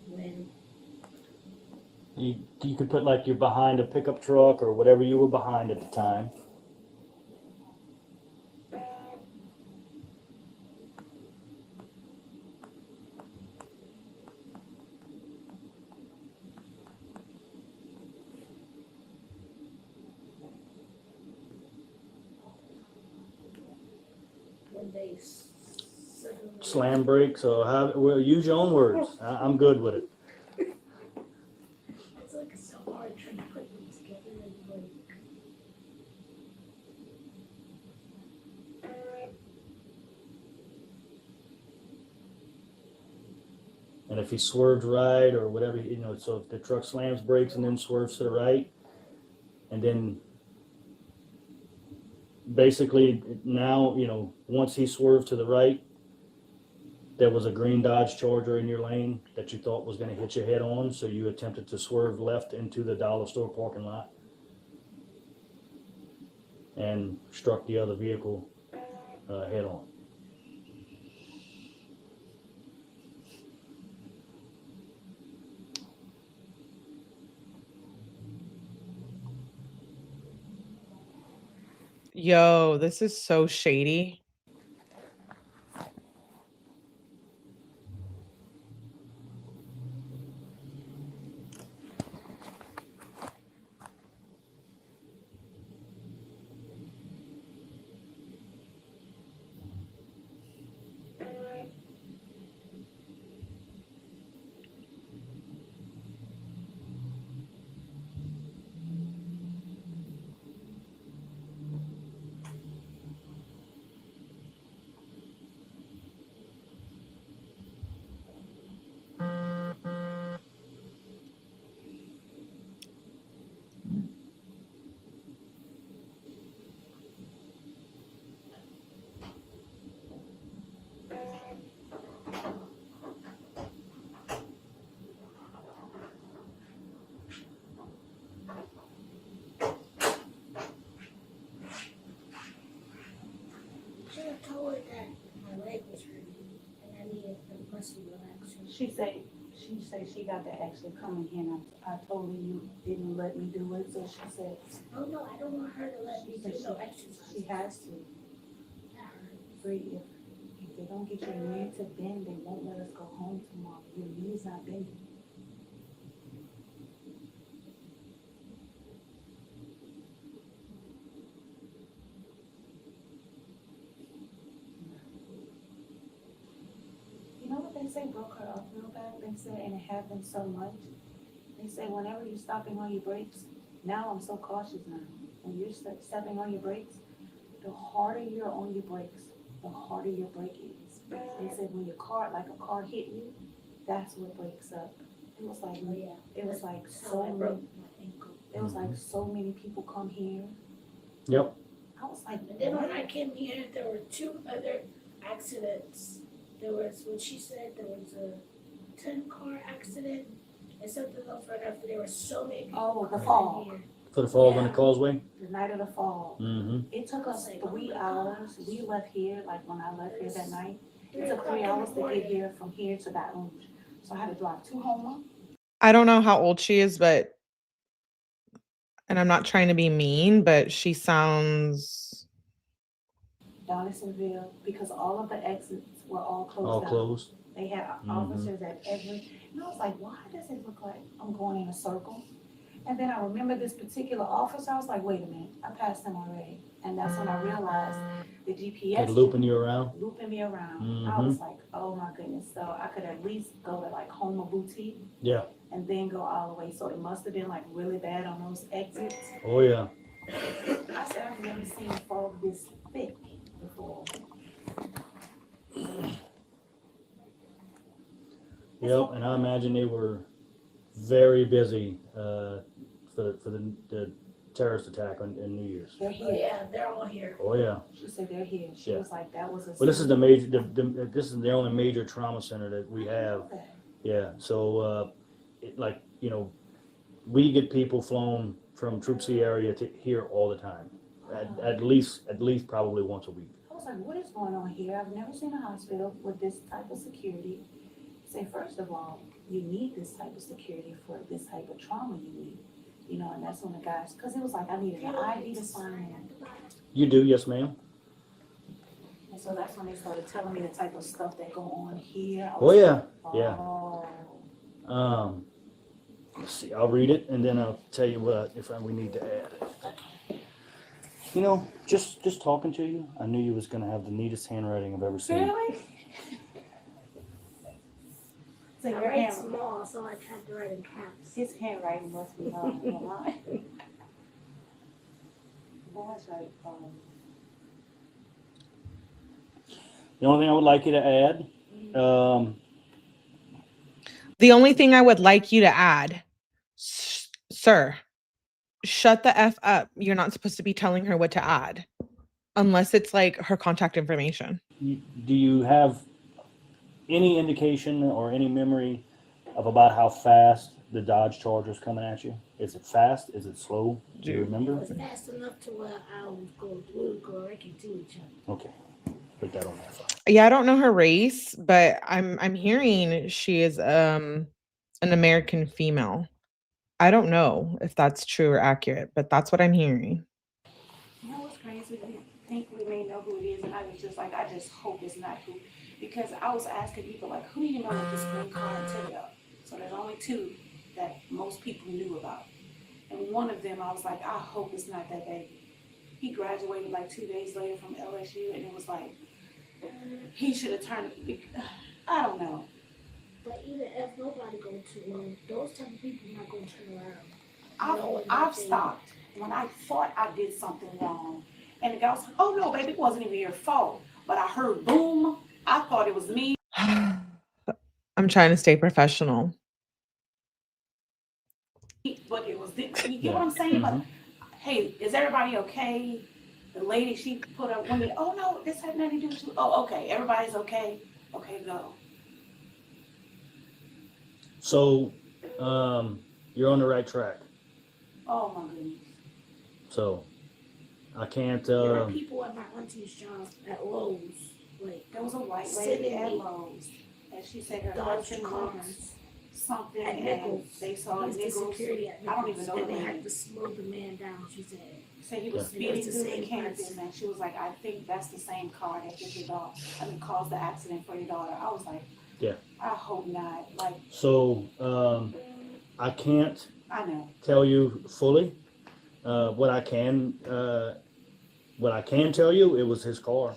When You could put like you're behind a pickup truck or whatever you were behind at the time. they Slam brakes, or well, use your own words. I'm good with it. it's like so hard trying to put them together and like. And if he swerved right or whatever, so if the truck slams brakes and then swerves to the right, and then basically now, once he swerved to the right, there was a green Dodge Charger in your lane that you thought was going to hit your head on, so you attempted to swerve left into the dollar store parking lot and struck the other vehicle head on. Yo, this is so shady. She said she got to actually come in here, and I told her you didn't let me do it, so she said. Oh, no, I don't want her to let me do no exercise. She has to. But if they don't get your knee to bend, they won't let us go home tomorrow. Your knee's not bending. You know what they say broke her up real bad? They said, and it happened so much. They say whenever you're stopping on your brakes, now I'm so cautious now. When you're stepping on your brakes, the harder you're on your brakes, the harder your brake is. They said when your car, like a car hit you, that's what breaks up. It was like, it was like so many, it was like so many people come here. Yep. I was like, And then when I came here, there were 2 other accidents. There was, what she said, there was a 10-car accident and something else right after. There were so many people. Oh, the coming fall. here. For the fall on the causeway. The night of the fall. Mm-hmm. It took us 3 hours. We left here, like when I left here that night, it took 3 hours to get here from here to Baton Rouge. So I had to drive to Houma. I don't know how old she is, but, and I'm not trying to be mean, but she sounds, Donaldsonville, because all of the exits were all closed All down. closed. They had officers at every, and I was like, why does it look like I'm going in a circle? And then I remember this particular officer, I was like, wait a minute, I passed him already. And that's when I realized the GPS. They're looping you around. Looping me around. I was like, oh my goodness. So I could at least go to like Houma Boutique. Yeah. And then go all the way. So it must have been like really bad on those exits. Oh yeah. I said, I've never seen fog this thick before. Yep. And I imagine they were very busy for the terrorist attack on New Year's. They're Oh, here. yeah, they're all here. Oh yeah. She said they're here. She Yeah. was like, that was a. Well, this is the major. This is the only major trauma center that we have. Yeah. So, like we get people flown from Troop C area to here all the time. At least probably once a week. I was like, what is going on here? I've never seen a hospital with this type of security. Say, first of all, you need this type of security for this type of trauma you need. And that's when the guys, because it was like, I needed an ID to sign in. You do, yes, ma'am. And so that's when they started telling me the type of stuff that go on here. I Oh was yeah, like, yeah. oh. Let's see. I'll read it and then I'll tell you what we need to add. Just talking to you, I knew you was gonna have the neatest handwriting I've ever seen. Really? So I your write hand, small, so I had to write in caps. his handwriting must be hard. Boys write. The only thing I would like you to add, the only thing I would like you to add, sir, shut the F up. You're not supposed to be telling her what to add unless it's like her contact information. do you have any indication or any memory of about how fast the Dodge Charger's coming at you? Is it fast? Is it slow? Do you It remember? was fast enough to where I was going through and go right into each other. Okay, put that on that file. Yeah, I don't know her race, but I'm hearing she is an American female. I don't know if that's true or accurate, but that's what I'm hearing. You know what's crazy? We think we may know who it is, and I was just like, I just hope it's not who. Because I was asking people, like, who do you know with this green car and Toyota? So there's only 2 that most people knew about. And one of them, I was like, I hope it's not that baby. He graduated like 2 days later from LSU, and it was like, he should have turned, I don't know. But even if nobody go to one, those type of people not going to turn around. I've stopped when I thought I did something wrong. And the guy was like, oh no, baby, it wasn't even your fault. But I heard boom. I thought it was me. I'm trying to stay professional. But it was, you get what I'm saying? But hey, is everybody okay? The lady, she put up one, oh no, this had nothing to do with you. Oh, okay, everybody's okay. Okay, go. So, you're on the right track. Oh my goodness. So, I can't. There are people at my auntie's job at Lowe's. Like, There was a white sending lady at me- Lowe's. And she said her Dodged the husband cars was something, at and Nichols. they saw He was the Nichols. security at I don't Nichols, even know and the they had name. to slow the man down, she said. Said he was Yeah. speeding It was the through the same campus, person. and she was like, I think that's the same car that hit your daughter. I mean, caused the accident for your daughter. I was like, Yeah. I hope not. Like, So, I can't I know. tell you fully. What I can tell you, it was his car.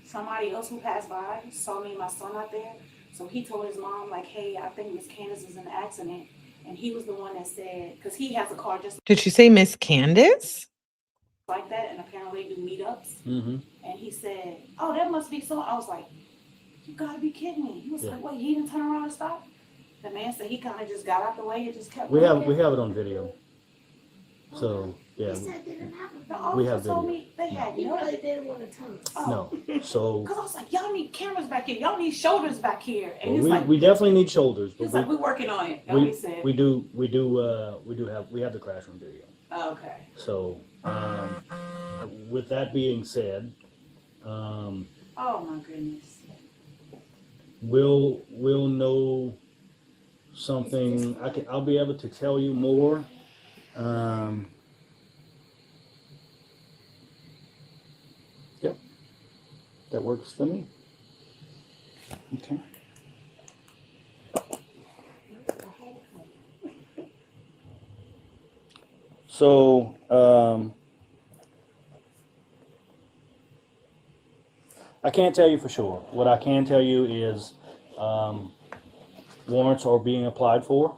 Somebody else who passed by saw me and my son out there. So he told his mom, like, hey, I think Miss Candace is in an accident. And he was the one that said, because he has a car just Did she say Miss Candace? like that, and apparently they do meetups. Mm-hmm. And he said, oh, that must be so. I was like, you gotta be kidding me. He was Yeah. like, wait, he didn't turn around and stop? The man said he kind of just got out the way and just kept We have walking. it on video. So yeah, He said they didn't have a The problem. we have officer told video. me they had He no. really didn't want to tell us. Oh. no. So Because I was like, y'all need cameras back here. Y'all need shoulders back here. And he's we, like, we definitely need shoulders, he but was like, we're working on it. That's what he said. we have the crash room video. Okay. So with that being said, Oh my goodness. we'll know something. I'll be able to tell you more. Yep, that works for me. Okay. So, I can't tell you for sure. What I can tell you is warrants are being applied for.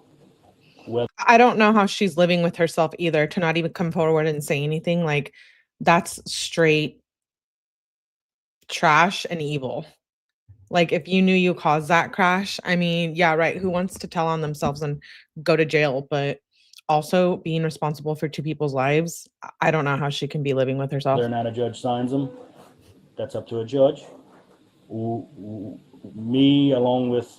I don't know how she's living with herself either to not even come forward and say anything. Like, that's straight trash and evil. Like, if you knew you caused that crash, I mean, yeah, right. Who wants to tell on themselves and go to jail? But also being responsible for two people's lives, I don't know how she can be living with herself. Whether or not a judge signs them, that's up to a judge. Me, along with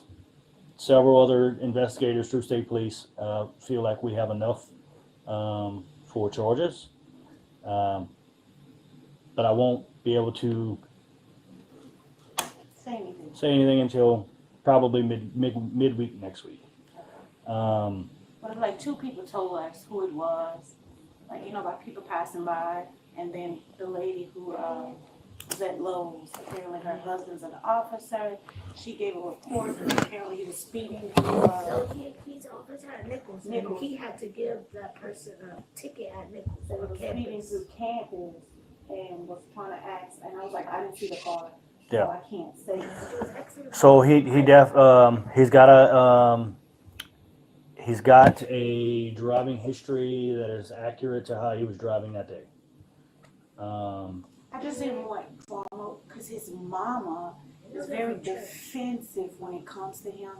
several other investigators through state police, feel like we have enough for charges. But I won't be able to say anything until probably midweek next week. But like two people told us who it was. Like, you know, about people passing by. And then the lady who was at Lowe's, apparently her husband's an officer. She gave a report and apparently he was speeding through So he's an officer at Nichols, and Nichols. he had to give that person a ticket at Nichols They on was speeding campus. through campus and was trying to ask, and I was like, I didn't see the car, Yeah. so I can't say. So he's got a driving history that is accurate to how he was driving that day. I just didn't want drama because his mama is very defensive when it comes to him.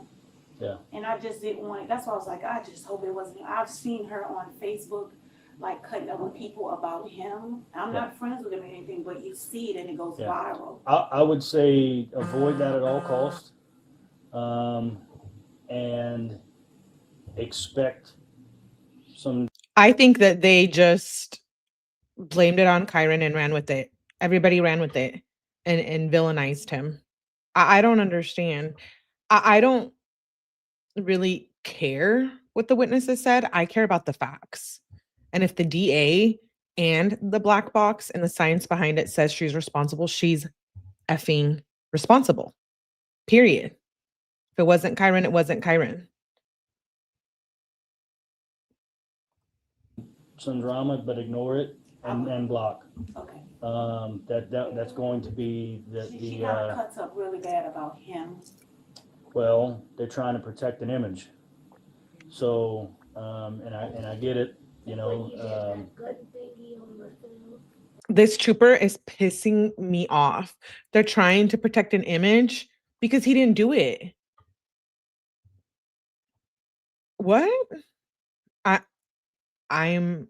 Yeah. And I just didn't want it. That's why I was like, I just hope it wasn't him. I've seen her on Facebook, like cutting up with people about him. I'm not friends with him or anything, but you see it and it goes Yeah. viral. I would say avoid that at all costs, and expect some. I think that they just blamed it on Kyren and ran with it. Everybody ran with it and villainized him. I don't understand. I don't really care what the witnesses said. I care about the facts. And if the DA and the black box and the science behind it says she's responsible, she's effing responsible. Period. If it wasn't Kyren, it wasn't Kyren. Some drama, but ignore it and block. Okay. That's going to be She kind of cuts up really bad about him. well, they're trying to protect an image. So and I get it, you know. This trooper is pissing me off. They're trying to protect an image because he didn't do it. What? I'm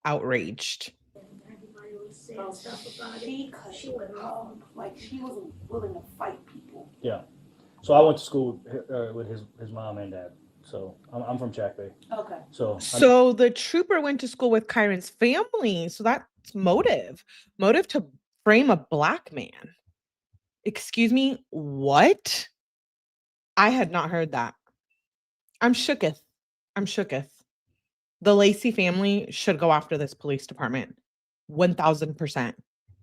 outraged. Everybody was saying stuff about it. She cut She went off. like she wasn't willing to fight people. Yeah. So I went to school with his mom and dad. So I'm from Jack Bay. Okay. So the trooper went to school with Kyren's family. So that's motive to frame a black man. Excuse me, what? I had not heard that. I'm shooketh. I'm shooketh. The Lacy family should go after this police department 1000%,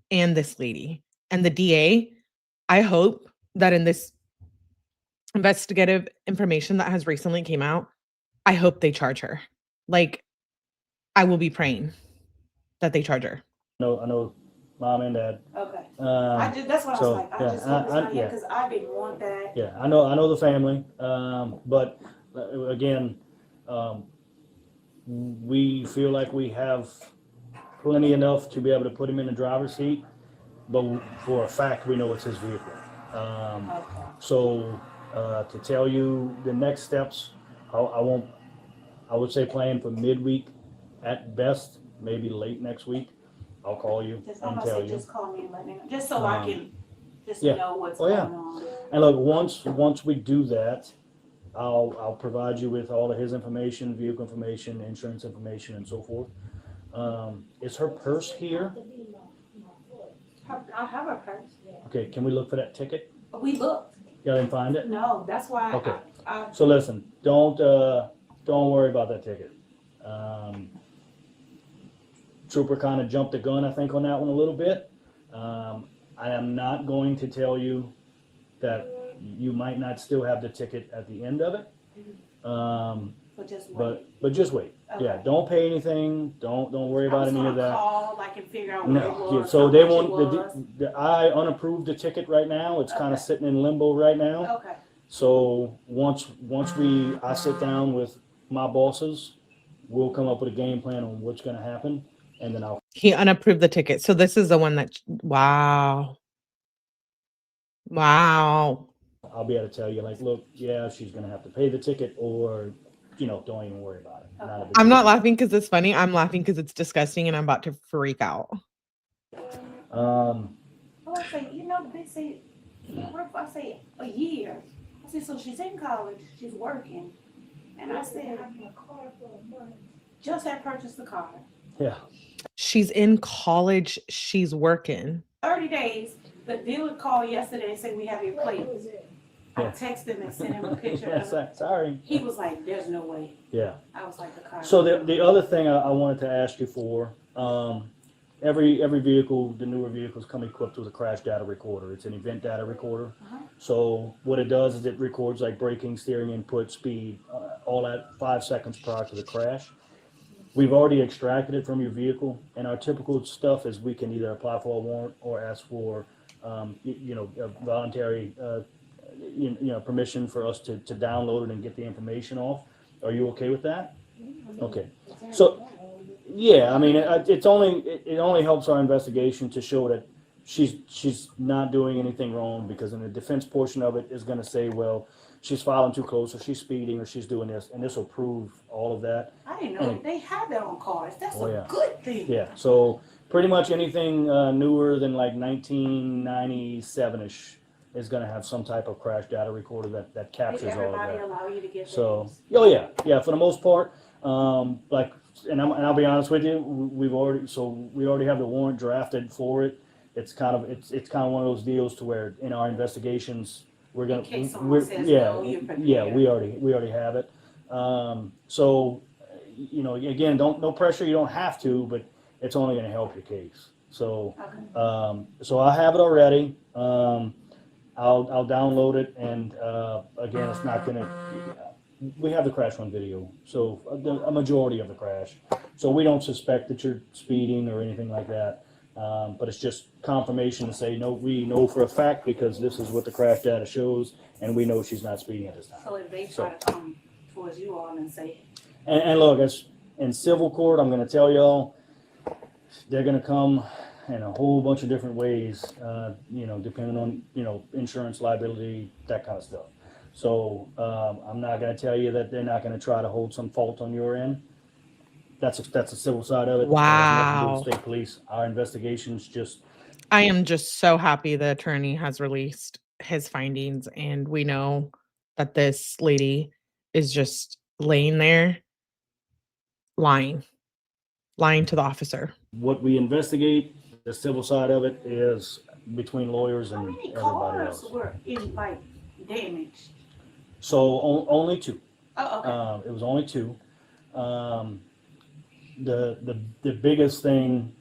and this lady and the DA. I hope that in this investigative information that has recently came out, I hope they charge her. Like, I will be praying that they charge her. I know mom and dad. Okay. So, That's what I was like. I yeah, just hope it's not yeah. yet because I didn't want that. Yeah, I know the family, but again, we feel like we have plenty enough to be able to put him in the driver's seat, but for a fact, we know it's his vehicle. Okay. So to tell you the next steps, I would say plan for midweek at best, maybe late next week. I'll call you and tell you. Just call me and let me know, just so I can just yeah. know what's Oh, yeah. going on. And look, once we do that, I'll provide you with all of his information, vehicle information, insurance information, and so forth. Is her purse here? I have a purse. Okay, can we look for that ticket? We looked. You didn't find it? No, that's why. Okay. I So listen, don't worry about that ticket. Trooper kind of jumped the gun, I think, on that one a little bit. I am not going to tell you that you might not still have the ticket at the end of it. but just wait. But just wait. Okay. Yeah, don't pay anything. Don't worry about any of that. Call, like, and figure out where it No, was, yeah, so how they much it won't. was. I unapproved the ticket right now. It's kind of Okay. sitting in limbo right now. Okay. So once I sit down with my bosses, we'll come up with a game plan on what's going to happen, and then He unapproved the ticket. So this is the one that, wow. I'll be able to tell you, like, look, yeah, she's going to have to pay the ticket, or don't even worry about it. Not a big I'm deal. not laughing because it's funny. I'm laughing because it's disgusting and I'm about to freak out. Um, Oh, I say, they say, what if I say a year? I said, so she's in college, she's working. And I said, just had purchased the car. yeah. She's in college. She's working. 30 days, the dealer called yesterday and said, we have your plate. I Yeah. texted him and sent him a picture. Yeah, sorry. He was like, there's no way. Yeah. I was like, the car. So the other thing I wanted to ask you for, every vehicle, the newer vehicles come equipped with a crash data recorder. It's an event data recorder. So what it does is it records like braking, steering input, speed, all that 5 seconds prior to the crash. We've already extracted it from your vehicle, and our typical stuff is we can either apply for a warrant or ask for, a voluntary, permission for us to download it and get the information off. Are you okay with that? Okay. So, yeah, I mean, it only helps our investigation to show that she's not doing anything wrong, because in the defense portion of it is going to say, well, she's filing too close, or she's speeding, or she's doing this, and this will prove all of that. I didn't know they had that on cars. That's Yeah. a good thing. Yeah, so pretty much anything newer than like 1997-ish is going to have some type of crash data recorder that captures all of Everybody that. allow you to get So, things. yeah, for the most part, and I'll be honest with you, we already have the warrant drafted for it. It's kind of one of those deals to where in our investigations we're gonna, In case someone says no, you're prepared. yeah, we already have it. So, again, no pressure. You don't have to, but it's only going to help your case. So, so I have it already. I'll download it, and again, it's not going to. We have the crash run video, so a majority of the crash. So we don't suspect that you're speeding or anything like that. But it's just confirmation to say, no, we know for a fact because this is what the crash data shows, and we know she's not speeding at this time. So if they try to come towards you all and say, And look, as in civil court, I'm going to tell y'all, they're going to come in a whole bunch of different ways, depending on, insurance, liability, that kind of stuff. So I'm not going to tell you that they're not going to try to hold some fault on your end. That's a civil side of it. Wow. It has nothing to do with state police. Our investigations just. I am just so happy the attorney has released his findings, and we know that this lady is just laying there lying to the officer. What we investigate, the civil side of it, is between lawyers how and many everybody cars else. were in, like, damaged? So only two. Oh, okay. It was only two. The biggest thing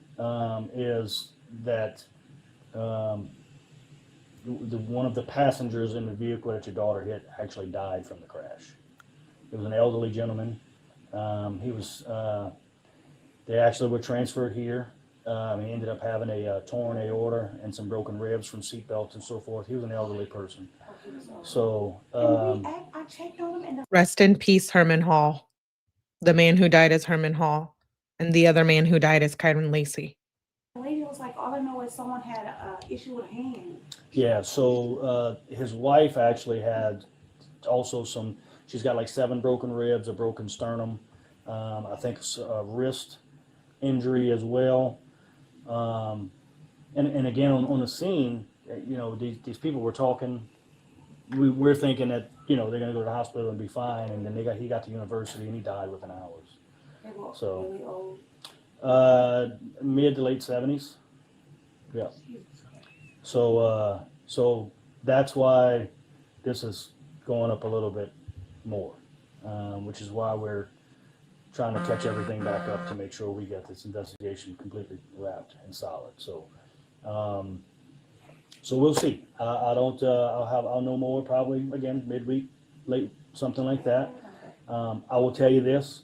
is that one of the passengers in the vehicle that your daughter hit actually died from the crash. It was an elderly gentleman. He was. They actually were transferred here. He ended up having a torn aorta and some broken ribs from seatbelts and so forth. He was an elderly person. So. I checked on him and Rest in peace, Herman Hall. The man who died is Herman Hall, and the other man who died is Kyren Lacy. the lady was like, all I know is someone had a issue with a hand. Yeah, so his wife actually had also some, she's got like 7 broken ribs, a broken sternum, I think a wrist injury as well. And again, on the scene, these people were talking, we're thinking that, they're gonna go to the hospital and be fine, and then he got to university and he died within hours. They were So- really old. Mid to late 70s. Yeah. So that's why this is going up a little bit more, which is why we're trying to catch everything back up to make sure we get this investigation completely wrapped and solid. So we'll see. I'll know more probably again midweek, late, something like that. I will tell you this: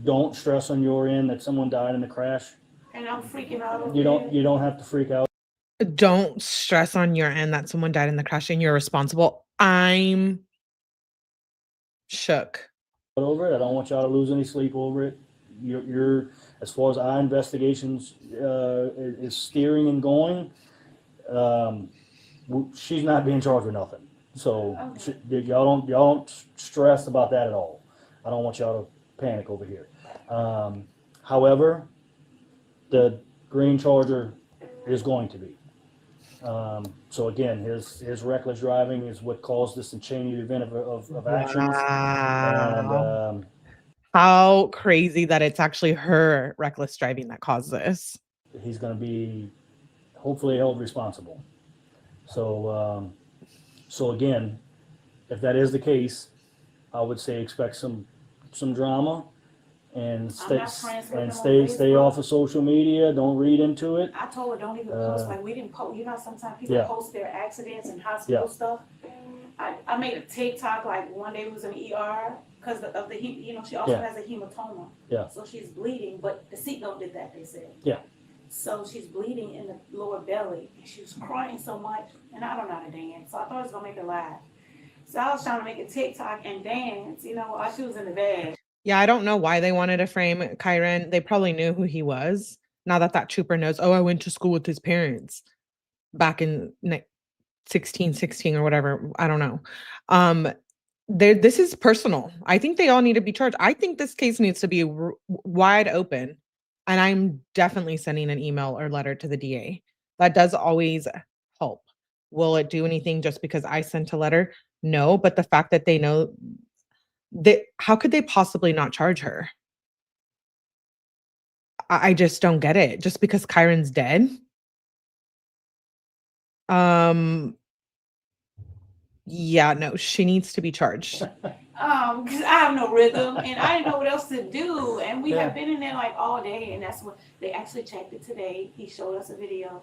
don't stress on your end that someone died in the crash. And I'm freaking out over You there. don't have to freak out. Don't stress on your end that someone died in the crash and you're responsible. I'm shook. Over it. I don't want y'all to lose any sleep over it. You're as far as our investigations is steering and going. She's not being charged with nothing. So y'all don't stress about that at all. I don't want y'all to panic over here. However, the green Charger is going to be. So again, his reckless driving is what caused this chain event of actions. Wow. And How crazy that it's actually her reckless driving that caused this. he's going to be hopefully held responsible. So again, if that is the case, I would say expect some drama and stay not friends with them on stay Facebook. off of social media. Don't read into it. I told her don't even post, like we didn't post, sometimes people Yeah. post their accidents and hospital Yeah. stuff. I made a TikTok like one day we was in the ER because of the she also Yeah. has a hematoma. Yeah. So she's bleeding, but the seatbelt did that, they said. Yeah. So she's bleeding in the lower belly and she was crying so much and I don't know how to dance. So I thought it was gonna make her laugh. So I was trying to make a TikTok and dance, while she was in the bed. Yeah, I don't know why they wanted to frame Kyren. They probably knew who he was. Now that trooper knows, I went to school with his parents back in 16 or whatever. I don't know. This is personal. I think they all need to be charged. I think this case needs to be wide open. And I'm definitely sending an email or letter to the DA. That does always help. Will it do anything just because I sent a letter? No, but the fact that they know that, how could they possibly not charge her? I just don't get it. Just because Kyren's dead? Yeah, no, she needs to be charged. Because I have no rhythm and I didn't know what else to do. And we Yeah. have been in there like all day, and that's what they actually checked it today. He showed us a video.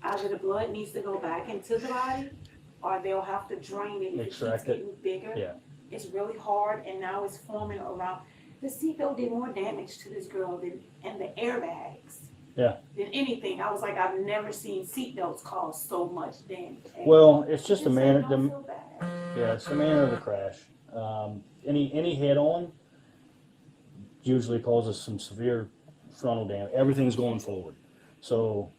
Either the blood needs to go back into the body, or they'll have to drain it if it keeps Extract it. getting bigger. Yeah. It's really hard, and now it's forming around. The seatbelt did more damage to this girl and the airbags. Yeah. Than anything. I was like, I've never seen seatbelts cause so much damage. And Well, it's just I the said, manner. "Don't feel bad." Yeah, it's the manner of the crash. Any head on usually causes some severe frontal damage. Everything's going forward, so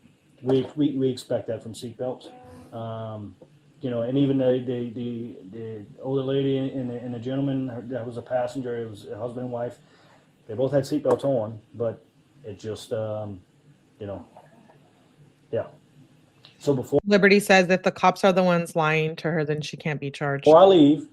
we expect that from seatbelts. And even the older lady and the gentleman that was a passenger, it was a husband and wife. They both had seatbelts on, but it just yeah. So before Liberty says if the cops are the ones lying to her, then she can't be charged. I leave,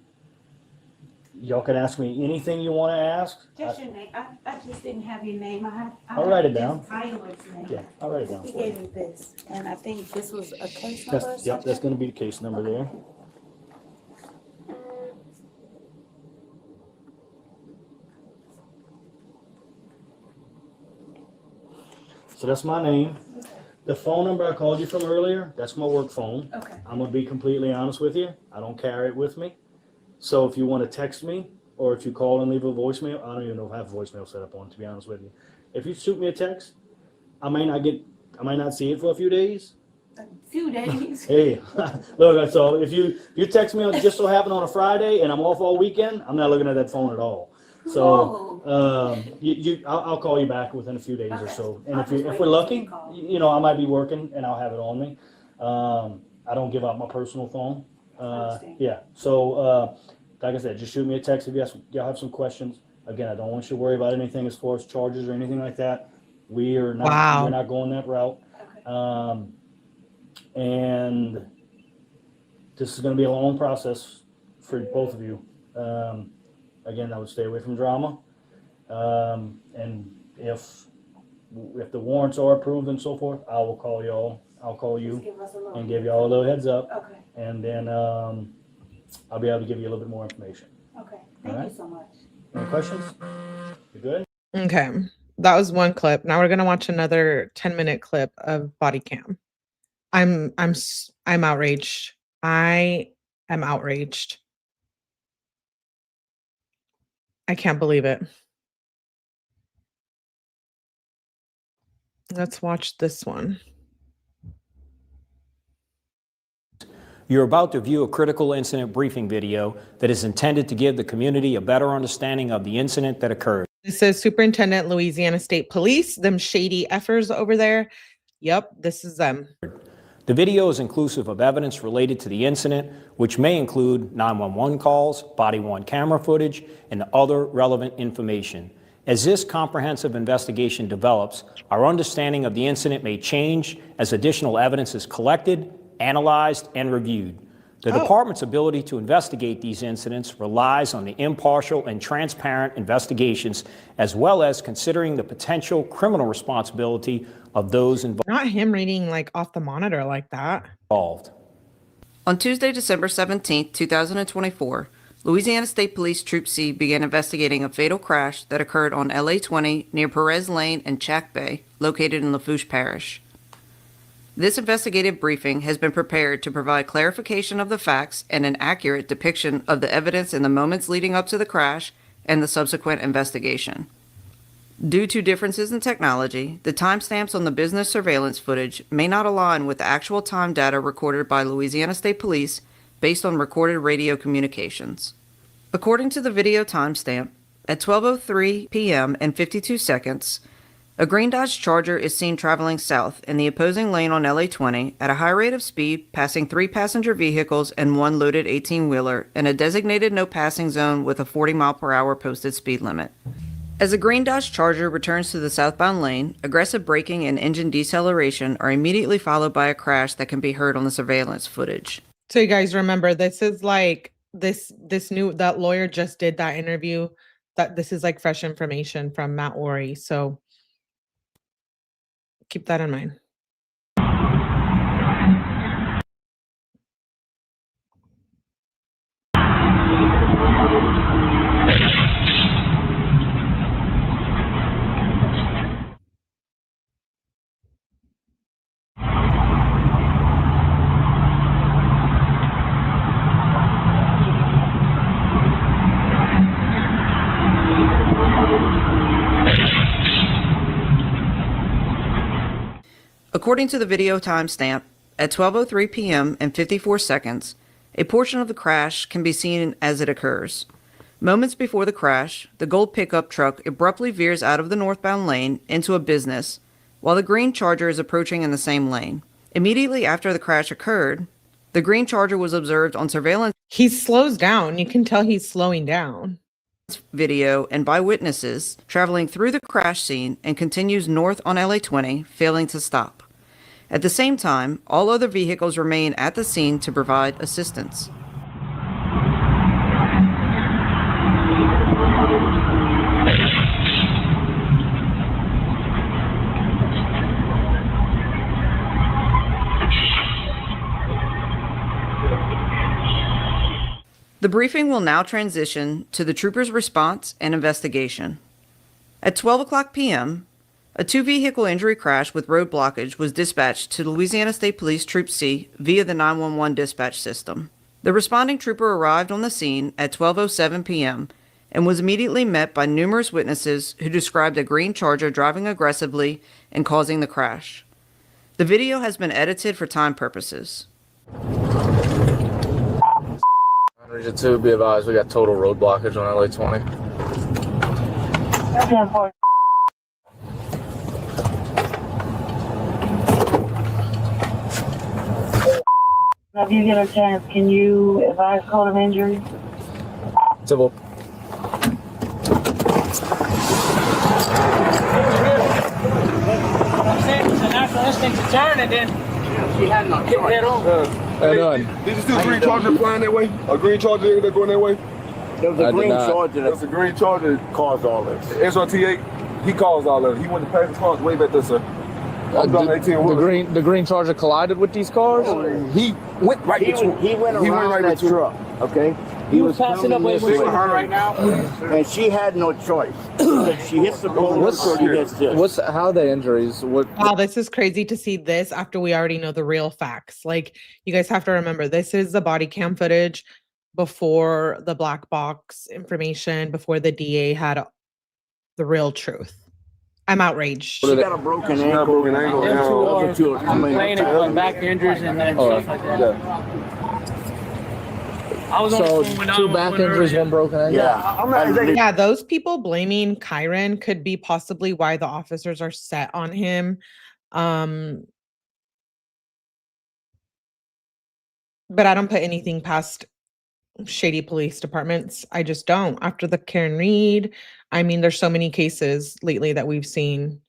y'all can ask me anything you want to ask. Just your name. I just didn't have your name. I'll write it down. Tyler's name. Yeah, I'll write it down He for you. gave me this, and I think this was a case number or That's, yep, something. that's gonna be the case number there. So that's my name. The phone number I called you from earlier, that's my work phone. Okay. I'm gonna be completely honest with you. I don't carry it with me. So if you want to text me, or if you call and leave a voicemail, I don't even know if I have voicemail set up on, to be honest with you. If you shoot me a text, I might not see it for a few days. A few days. Hey, look, so if you text me just so happen on a Friday and I'm off all weekend, I'm not looking at that phone at all. So I'll call you back within a few days or so. And if we're lucky, I might be working and I'll have it on me. I don't give out my personal phone. Yeah. So like I said, just shoot me a text if y'all have some questions. Again, I don't want you to worry about anything as far as charges or anything like that. We're not going that route. Okay. And this is going to be a long process for both of you. Again, I would stay away from drama. And if the warrants are approved and so forth, I will call y'all. I'll call Just you give us a little. and give y'all a little heads up. Okay. And then I'll be able to give you a little bit more information. Okay. All Thank right. you so much. Any questions? You good? Okay. That was one clip. Now we're going to watch another 10-minute clip of body cam. I'm outraged. I am outraged. I can't believe it. Let's watch this one. You're about to view a critical incident briefing video that is intended to give the community a better understanding of the incident that occurred. This says Superintendent Louisiana State Police, them shady effers over there. Yep, this is them. The video is inclusive of evidence related to the incident, which may include 911 calls, body-worn camera footage, and other relevant information. As this comprehensive investigation develops, our understanding of the incident may change as additional evidence is collected, analyzed, and reviewed. The department's ability to investigate these incidents relies on the impartial and transparent investigations, as well as considering the potential criminal responsibility of those Not him reading like off the monitor like that. involved. On Tuesday, December 17, 2024, Louisiana State Police Troop C began investigating a fatal crash that occurred on LA 20 near Perez Lane and Chack Bay, located in Lafourche Parish. This investigative briefing has been prepared to provide clarification of the facts and an accurate depiction of the evidence in the moments leading up to the crash and the subsequent investigation. Due to differences in technology, the timestamps on the business surveillance footage may not align with the actual time data recorded by Louisiana State Police based on recorded radio communications. According to the video timestamp, at 12:03 p.m. and 52 seconds, a green Dodge Charger is seen traveling south in the opposing lane on LA 20 at a high rate of speed, passing 3 passenger vehicles and 1 loaded 18-wheeler in a designated no passing zone with a 40-mile-per-hour posted speed limit. As the green Dodge Charger returns to the southbound lane, aggressive braking and engine deceleration are immediately followed by a crash that can be heard on the surveillance footage. So you guys remember, this is like that lawyer just did that interview. That this is like fresh information from Matt Ory. So keep that in mind. According to the video timestamp, at 12:03 p.m. and 54 seconds, a portion of the crash can be seen as it occurs. Moments before the crash, the gold pickup truck abruptly veers out of the northbound lane into a business, while the green Charger is approaching in the same lane. Immediately after the crash occurred, the green Charger was observed on surveillance He slows down. You can tell he's slowing down. video and by witnesses traveling through the crash scene and continues north on LA 20, failing to stop. At the same time, all other vehicles remain at the scene to provide assistance. The briefing will now transition to the trooper's response and investigation. At 12 o'clock p.m., A two-vehicle injury crash with road blockage was dispatched to Louisiana State Police Troop C via the 911 dispatch system. The responding trooper arrived on the scene at 12:07 p.m. and was immediately met by numerous witnesses who described a green Charger driving aggressively and causing the crash. The video has been edited for time purposes. Region 2, be advised, we got total road blockage on LA 20. If you get a chance, can you advise code of injury? Civil. It's a natural instinct to turn, and then she had no head on. Did you see a green Charger flying that way? A green Charger that going that way? There was a green Charger. That's a green Charger that caused all this. SRT8, he caused all of it. He went to pass the cars way back there, sir. The green Charger collided with these cars? He went right He went around that truck, okay? He was passing up with her right now, and she had no choice. She hits the pole, she gets this. How are the injuries? Wow, this is crazy to see this after we already know the real facts. Like, you guys have to remember, this is the body cam footage before the black box information, before the DA had the real truth. I'm outraged. She got a broken ankle. Complaining about back injuries and then stuff like that. I was So on the phone when two back injuries, one broken ankle? Yeah, those people blaming Kyren could be possibly why the officers are set on him. But I don't put anything past shady police departments. I just don't. After the Karen Reed, I mean, there's so many cases lately that we've seen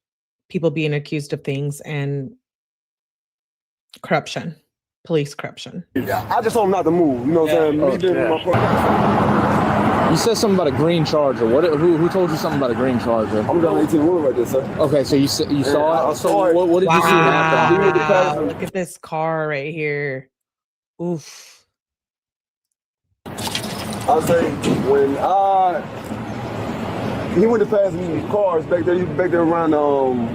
people being accused of things and corruption, police corruption. I just told him not to move. You know what I'm saying? You said something about a green Charger. Who told you something about a green Charger? I'm down 18 wheel right there, sir. Okay, so you saw it? I saw it. What did you see happen? Wow, look at this car right here. Oof. I'll say when he went to pass me cars back there, around around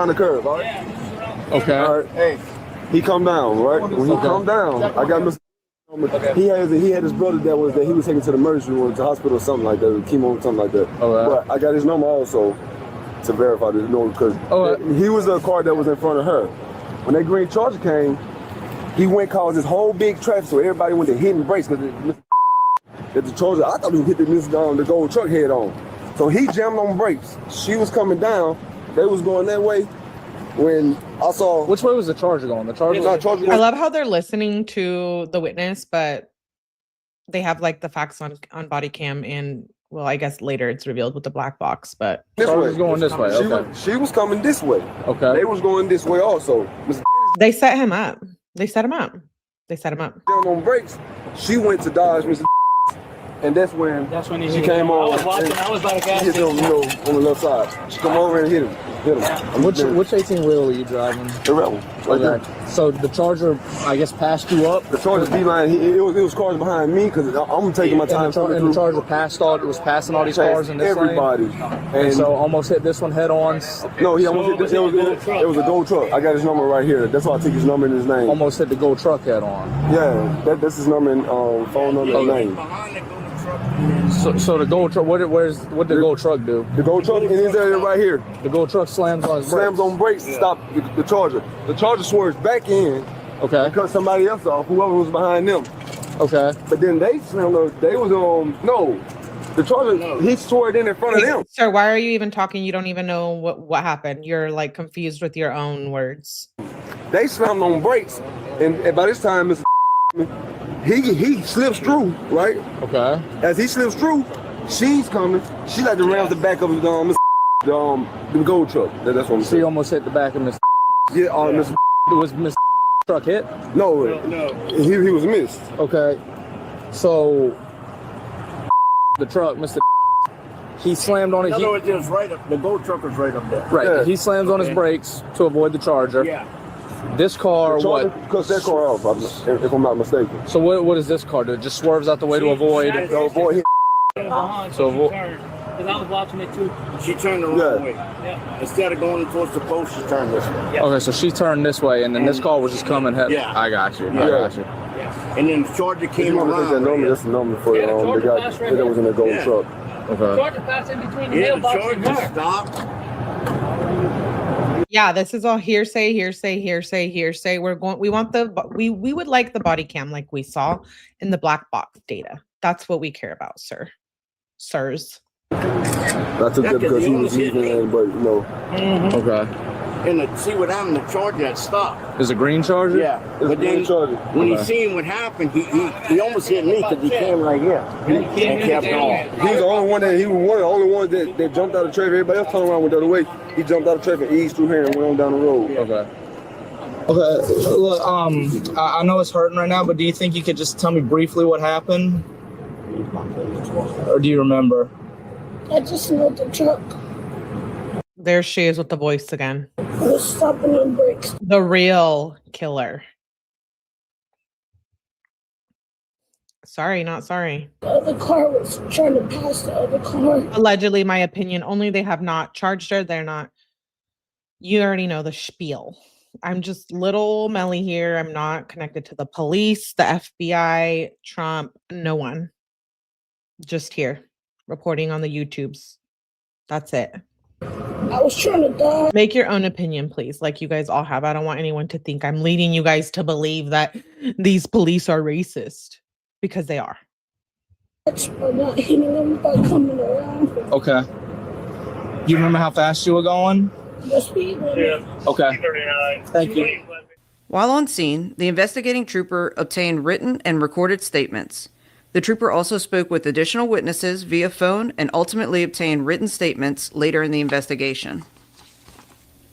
the curve, all right? Okay. All right. Hey, he come down, right? When he come down, I got Mr. He had his brother that he was taken to the emergency room, to the hospital or something like that, chemo or something like that. But I got his number also to verify this, because he was a car that was in front of her. When that green Charger came, he went caused this whole big traffic, so everybody went to hitting brakes because the Charger, I thought he hit the gold truck head on. So he jammed on brakes. She was coming down. They was going that way. When I saw... Which way was the Charger going? The Charger? I love how they're listening to the witness, but they have like the facts on body cam, and well, I guess later it's revealed with the black box, but... Charger's going this way, okay. She was coming this way. Okay. They was going this way also. They set him up. They set him up. On brakes, she went to dodge Mr. And that's when she came on. I was by the gas station. On the left side. She come over and hit him. Which 18 wheel were you driving? The rebel. Right there. So the Charger, I guess, passed you up? The Charger beeline, it was cars behind me because I'm taking my time. And the Charger passing all these cars in this everybody. lane? And so almost hit this one head on? No, he almost hit this. It was a gold truck. I got his number right here. That's why I took his number and his name. Almost hit the gold truck head on? Yeah, that's his number and phone number and name. So the gold truck, what did the gold truck do? The gold truck in his area right here. The gold truck slams on his brakes. Slams on brakes to stop the Charger. The Charger swerves back in. Okay. And cut somebody else off, whoever was behind them. Okay. But then they slammed. They was no. The Charger, he swerved in front of them. Sir, why are you even talking? You don't even know what happened. You're like confused with your own words. They slammed on brakes, and by this time, Mr. He slips through, right? Okay. As he slips through, she's coming. She like to ram the back of the gold truck. That's what I'm saying. She almost hit the back of Miss. Yeah, Mr. Was Miss truck hit? No. He was missed. Okay. So the truck, Mr. He slammed on it. In other words, it was right up. The gold truck was right up there. Right. Yeah. He slams on his brakes to avoid the Charger. Yeah. This car, what? Cuts that car off, if I'm not mistaken. So what does this car do? It just swerves out the way to avoid. To avoid him. So because I was watching it too. She turned the wrong way. Yeah. Instead of going towards the post, she turned this way. Yeah. Okay, so she turned this way, and then this car was just coming. Yeah. I got you. Yeah. I got you. Yeah. And then the Charger came around. That's the number for the guy that was in the gold truck. Okay. Charger passed in between the Yeah, the mailbox and Charger her. stopped. Yeah, this is all hearsay. We would like the body cam like we saw in the black box data. That's what we care about, sirs. I took that because he was leaving, but Okay. And see what happened, the Charger had stopped. Is a green Charger? Yeah. But then when he seen what happened, he almost hit me because he came right here and kept going. he was the only one that jumped out of traffic. Everybody else turned around went the other way. He jumped out of traffic, eased through here, and went on down the road. Okay. Okay. Look, I know it's hurting right now, but do you think you could just tell me briefly what happened, or do you remember? I just know the truck There she is with the voice again. was stopping on brakes. The real killer. Sorry, not sorry. The other car was trying to pass the other car. Allegedly, my opinion. Only they have not charged her. They're not. You already know the spiel. I'm just little Melly here. I'm not connected to the police, the FBI, Trump, no one. Just here, reporting on the YouTubes. That's it. I was trying to die. Make your own opinion, please, like you guys all have. I don't want anyone to think I'm leading you guys to believe that these police are racist, because they are. By not hitting them by coming around. Okay. You remember how fast you were going? The speed limit. Okay. Thank you. While on scene, the investigating trooper obtained written and recorded statements. The trooper also spoke with additional witnesses via phone and ultimately obtained written statements later in the investigation.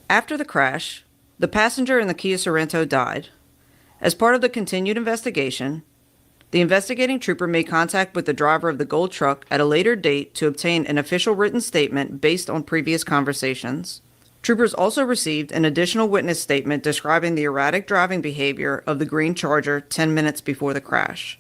After the crash, the passenger in the Kia Sorento died. As part of the continued investigation, the investigating trooper made contact with the driver of the gold truck at a later date to obtain an official written statement based on previous conversations. Troopers also received an additional witness statement describing the erratic driving behavior of the green Charger 10 minutes before the crash.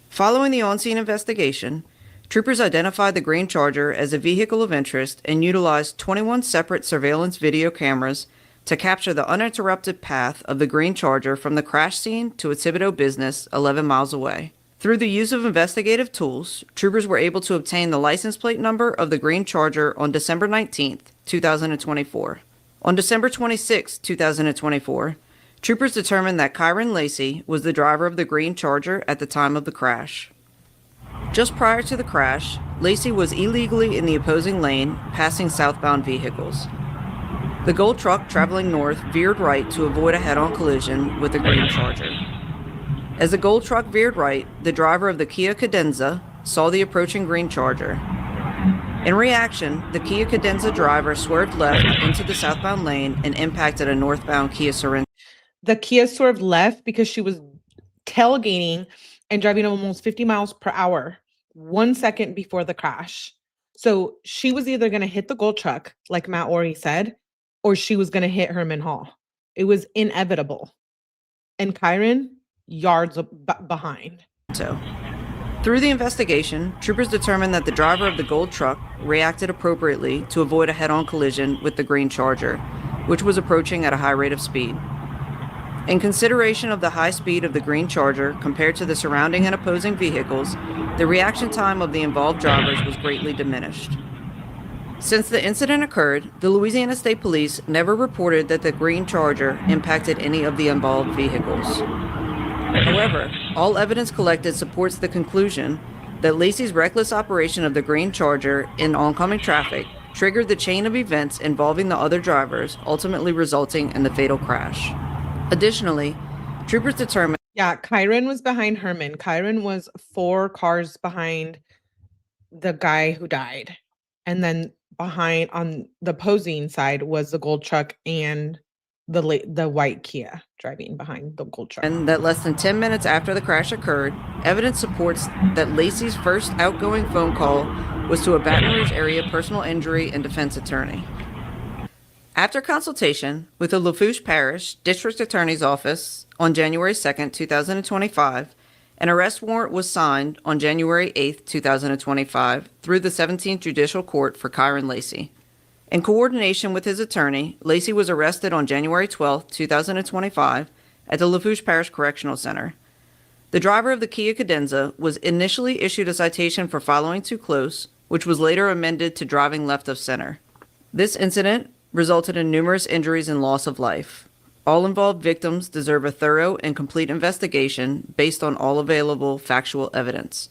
Following the on-scene investigation, troopers identified the green Charger as a vehicle of interest and utilized 21 separate surveillance video cameras to capture the uninterrupted path of the green Charger from the crash scene to its Thibodeau business 11 miles away. Through the use of investigative tools, troopers were able to obtain the license plate number of the green Charger on December 19, 2024. On December 26, 2024, troopers determined that Kyren Lacy was the driver of the green Charger at the time of the crash. Just prior to the crash, Lacy was illegally in the opposing lane, passing southbound vehicles. The gold truck traveling north veered right to avoid a head-on collision with the green Charger. As the gold truck veered right, the driver of the Kia Cadenza saw the approaching green Charger. In reaction, the Kia Cadenza driver swerved left into the southbound lane and impacted a northbound Kia Sorento. The Kia swerved left because she was tailgating and driving almost 50 miles per hour 1 second before the crash. So she was either going to hit the gold truck, like Matt Orey said, or she was going to hit Herman Hall. It was inevitable. And Kyren, yards behind. Through the investigation, troopers determined that the driver of the gold truck reacted appropriately to avoid a head-on collision with the green Charger, which was approaching at a high rate of speed. In consideration of the high speed of the green Charger compared to the surrounding and opposing vehicles, the reaction time of the involved drivers was greatly diminished. Since the incident occurred, the Louisiana State Police never reported that the green Charger impacted any of the involved vehicles. However, all evidence collected supports the conclusion that Lacy's reckless operation of the green Charger in oncoming traffic triggered the chain of events involving the other drivers, ultimately resulting in the fatal crash. Additionally, troopers determined... Yeah, Kyren was behind Herman. Kyren was 4 cars behind the guy who died. And then behind, on the opposing side, was the gold truck and the white Kia driving behind the gold truck. And that less than 10 minutes after the crash occurred, evidence supports that Lacy's first outgoing phone call was to a Baton Rouge area personal injury and defense attorney. After consultation with the Lafourche Parish District Attorney's Office on January 2, 2025, An arrest warrant was signed on January 8, 2025, through the 17th Judicial Court for Kyren Lacy. In coordination with his attorney, Lacy was arrested on January 12, 2025, at the Lafourche Parish Correctional Center. The driver of the Kia Cadenza was initially issued a citation for following too close, which was later amended to driving left of center. This incident resulted in numerous injuries and loss of life. All involved victims deserve a thorough and complete investigation based on all available factual evidence.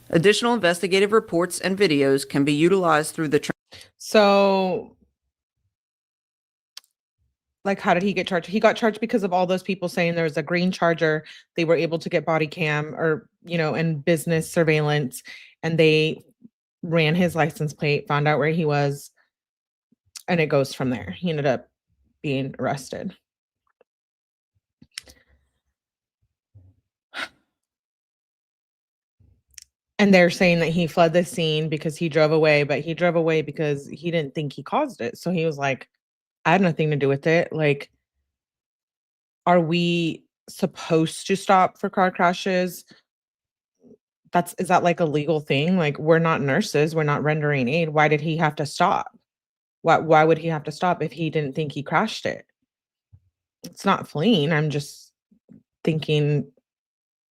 Additional investigative reports and videos can be utilized through the So, like, how did he get charged? He got charged because of all those people saying there was a green Charger. They were able to get body cam or, and business surveillance, and they ran his license plate, found out where he was, and it goes from there. He ended up being arrested. And they're saying that he fled the scene because he drove away, but he drove away because he didn't think he caused it. So he was like, I had nothing to do with it. Like, are we supposed to stop for car crashes? Is that like a legal thing? Like, we're not nurses, we're not rendering aid. Why did he have to stop? Why would he have to stop if he didn't think he crashed it? It's not fleeing. I'm just thinking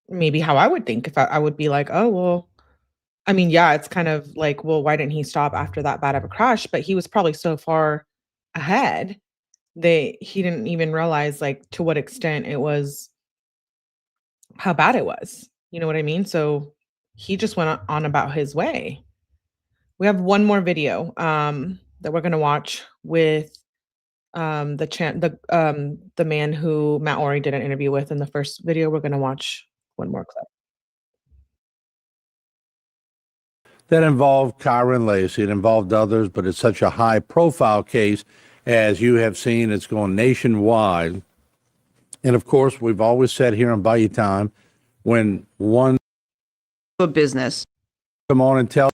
maybe how I would think if I would be like, oh, well, I mean, yeah, it's kind of like, well, why didn't he stop after that bad of a crash? But he was probably so far ahead that he didn't even realize, like, to what extent it was, how bad it was. You know what I mean? So he just went on about his way. We have one more video that we're going to watch with the man who Matt Ori did an interview with in the first video. We're going to watch one more clip. That involved Kyren Lacy. It involved others, but it's such a high-profile case. As you have seen, it's going nationwide. And, of course, we've always said here on Bayou Time, when one a business, come on and tell.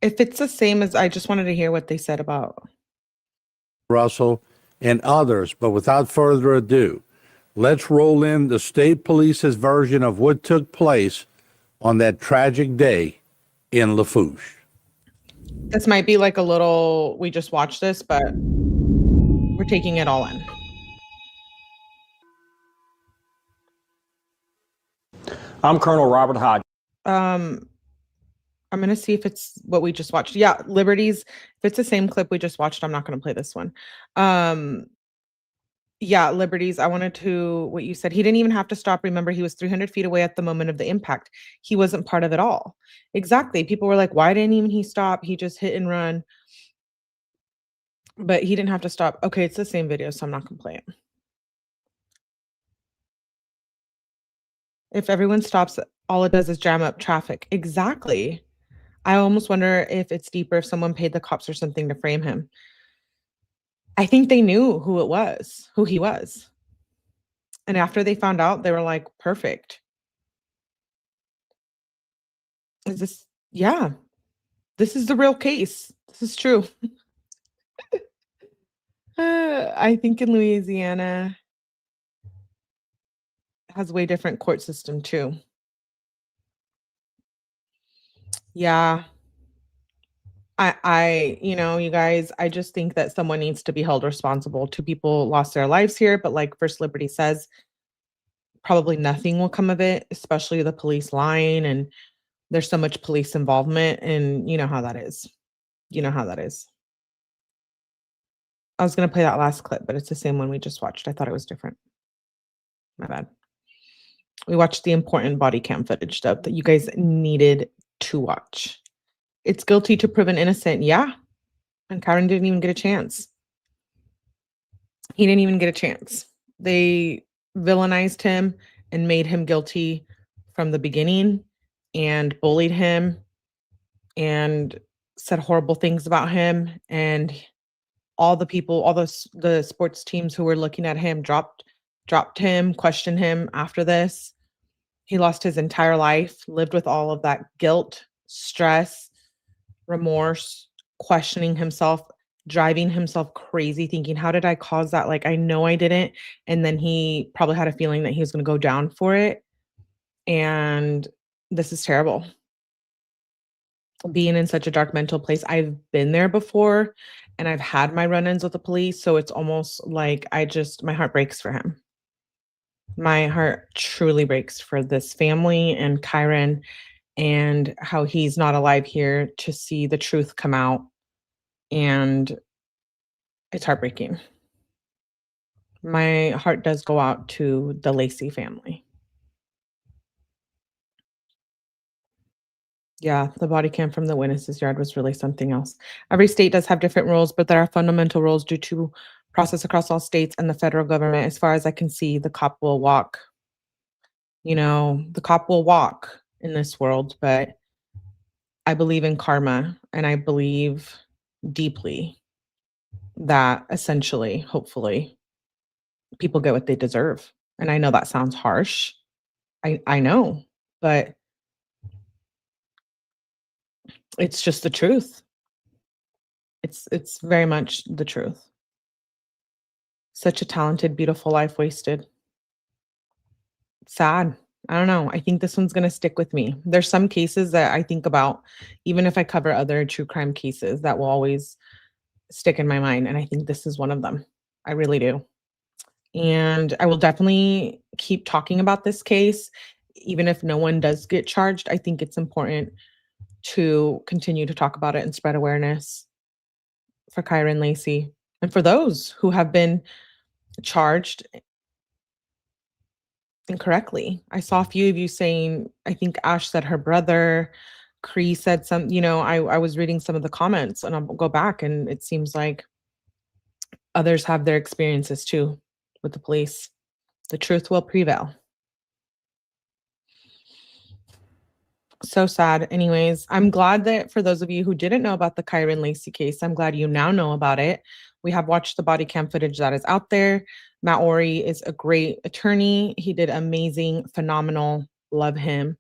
If it's the same as, I just wanted to hear what they said about Russell and others, but without further ado, let's roll in the state police's version of what took place on that tragic day in Lafourche. This might be like a little, we just watched this, but we're taking it all in. I'm Colonel Robert Hodge. I'm going to see if it's what we just watched. Yeah, Liberties. If it's the same clip we just watched, I'm not going to play this one. Yeah, Liberties. I wanted to, what you said, he didn't even have to stop. Remember, he was 300 feet away at the moment of the impact. He wasn't part of it all. Exactly. People were like, why didn't even he stop? He just hit and run. But he didn't have to stop. Okay, it's the same video, so I'm not going to play it. If everyone stops, all it does is jam up traffic. Exactly. I almost wonder if it's deeper, if someone paid the cops or something to frame him. I think they knew who he was. And after they found out, they were like, perfect. This is the real case. This is true. I think in Louisiana has a way different court system too. Yeah. You guys, I just think that someone needs to be held responsible. 2 people lost their lives here, but like First Liberty says, probably nothing will come of it, especially the police lying, and there's so much police involvement, and you know how that is. I was going to play that last clip, but it's the same one we just watched. I thought it was different. My bad. We watched the important body cam footage stuff that you guys needed to watch. It's guilty to proven innocent. Yeah. And Kyren didn't even get a chance. He didn't even get a chance. They villainized him and made him guilty from the beginning and bullied him and said horrible things about him. And all the people, all the sports teams who were looking at him dropped him, questioned him after this. He lost his entire life, lived with all of that guilt, stress, remorse, questioning himself, driving himself crazy, thinking, how did I cause that? Like, I know I didn't. And then he probably had a feeling that he was going to go down for it. And this is terrible. Being in such a dark mental place. I've been there before and I've had my run-ins with the police. So it's almost like my heart breaks for him. My heart truly breaks for this family and Kyren and how he's not alive here to see the truth come out. And it's heartbreaking. My heart does go out to the Lacy family. Yeah, the body cam from the witness's yard was really something else. Every state does have different rules, but there are fundamental rules due to process across all states and the federal government. As far as I can see, the cop will walk. The cop will walk in this world, but I believe in karma and I believe deeply that essentially, hopefully, people get what they deserve. And I know that sounds harsh. I know, but it's just the truth. It's very much the truth. Such a talented, beautiful life wasted. Sad. I don't know. I think this one's going to stick with me. There's some cases that I think about, even if I cover other true crime cases, that will always stick in my mind. And I think this is one of them. I really do. And I will definitely keep talking about this case, even if no one does get charged. I think it's important to continue to talk about it and spread awareness for Kyren Lacy and for those who have been charged incorrectly. I saw a few of you saying, I think Ash said her brother, Cree said some, I was reading some of the comments and I'll go back and it seems like others have their experiences too with the police. The truth will prevail. So sad. Anyways, I'm glad that for those of you who didn't know about the Kyren Lacy case, I'm glad you now know about it. We have watched the body cam footage that is out there. Matt Orey is a great attorney. He did amazing, phenomenal. Love him.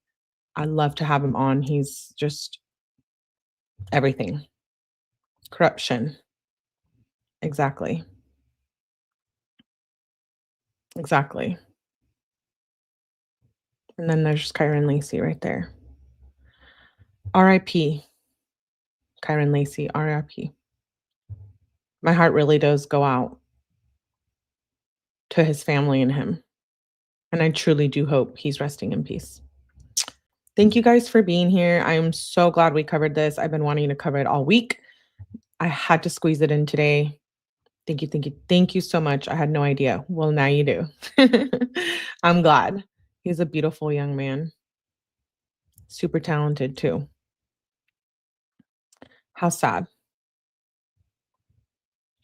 I'd love to have him on. He's just everything. Corruption. Exactly. Exactly. And then there's Kyren Lacy right there. R.I.P. Kyren Lacy, R.I.P. My heart really does go out to his family and him. And I truly do hope he's resting in peace. Thank you guys for being here. I'm so glad we covered this. I've been wanting to cover it all week. I had to squeeze it in today. Thank you, thank you, thank you so much. I had no idea. Well, now you do. I'm glad. He's a beautiful young man. Super talented too. How sad.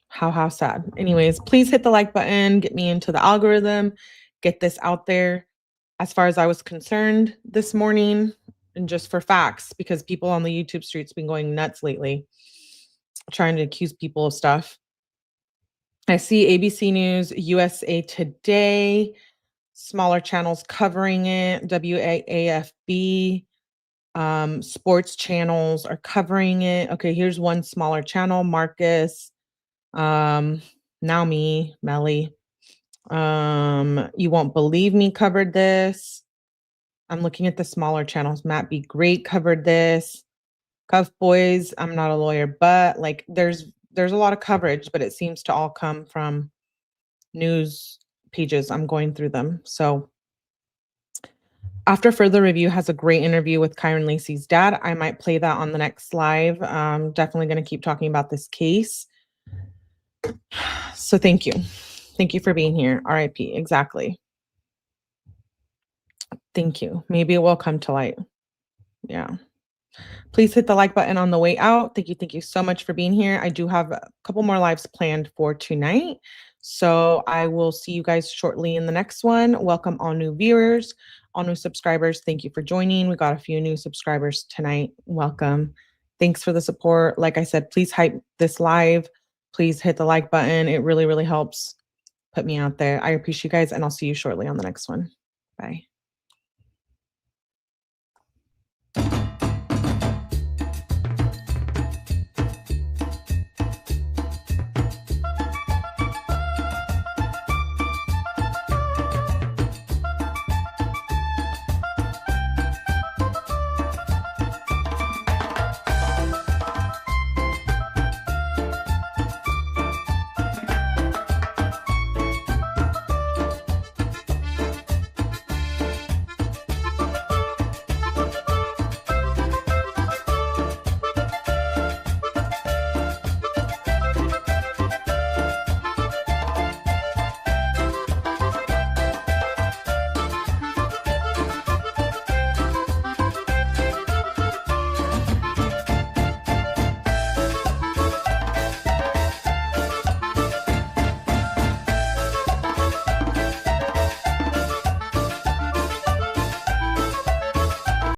How sad. Anyways, please hit the like button, get me into the algorithm, get this out there. As far as I was concerned this morning, and just for facts, because people on the YouTube streets been going nuts lately, trying to accuse people of stuff. I see ABC News, USA Today, smaller channels covering it, WAAFB, sports channels are covering it. Okay, here's one smaller channel, Marcus, Now Me, Melly. You Won't Believe Me covered this. I'm looking at the smaller channels. Matt Be Great covered this. Cuff Boys, I'm not a lawyer, but like there's a lot of coverage, but it seems to all come from news pages. I'm going through them. So After Further Review has a great interview with Kyren Lacy's dad. I might play that on the next live. Definitely going to keep talking about this case. So thank you. Thank you for being here. RIP. Exactly. Thank you. Maybe it will come to light. Yeah. Please hit the like button on the way out. Thank you. Thank you so much for being here. I do have a couple more lives planned for tonight. So I will see you guys shortly in the next one. Welcome all new viewers, all new subscribers. Thank you for joining. We got a few new subscribers tonight. Welcome. Thanks for the support. Like I said, please hype this live. Please hit the like button. It really, really helps put me out there. I appreciate you guys, and I'll see you shortly on the next one. Bye.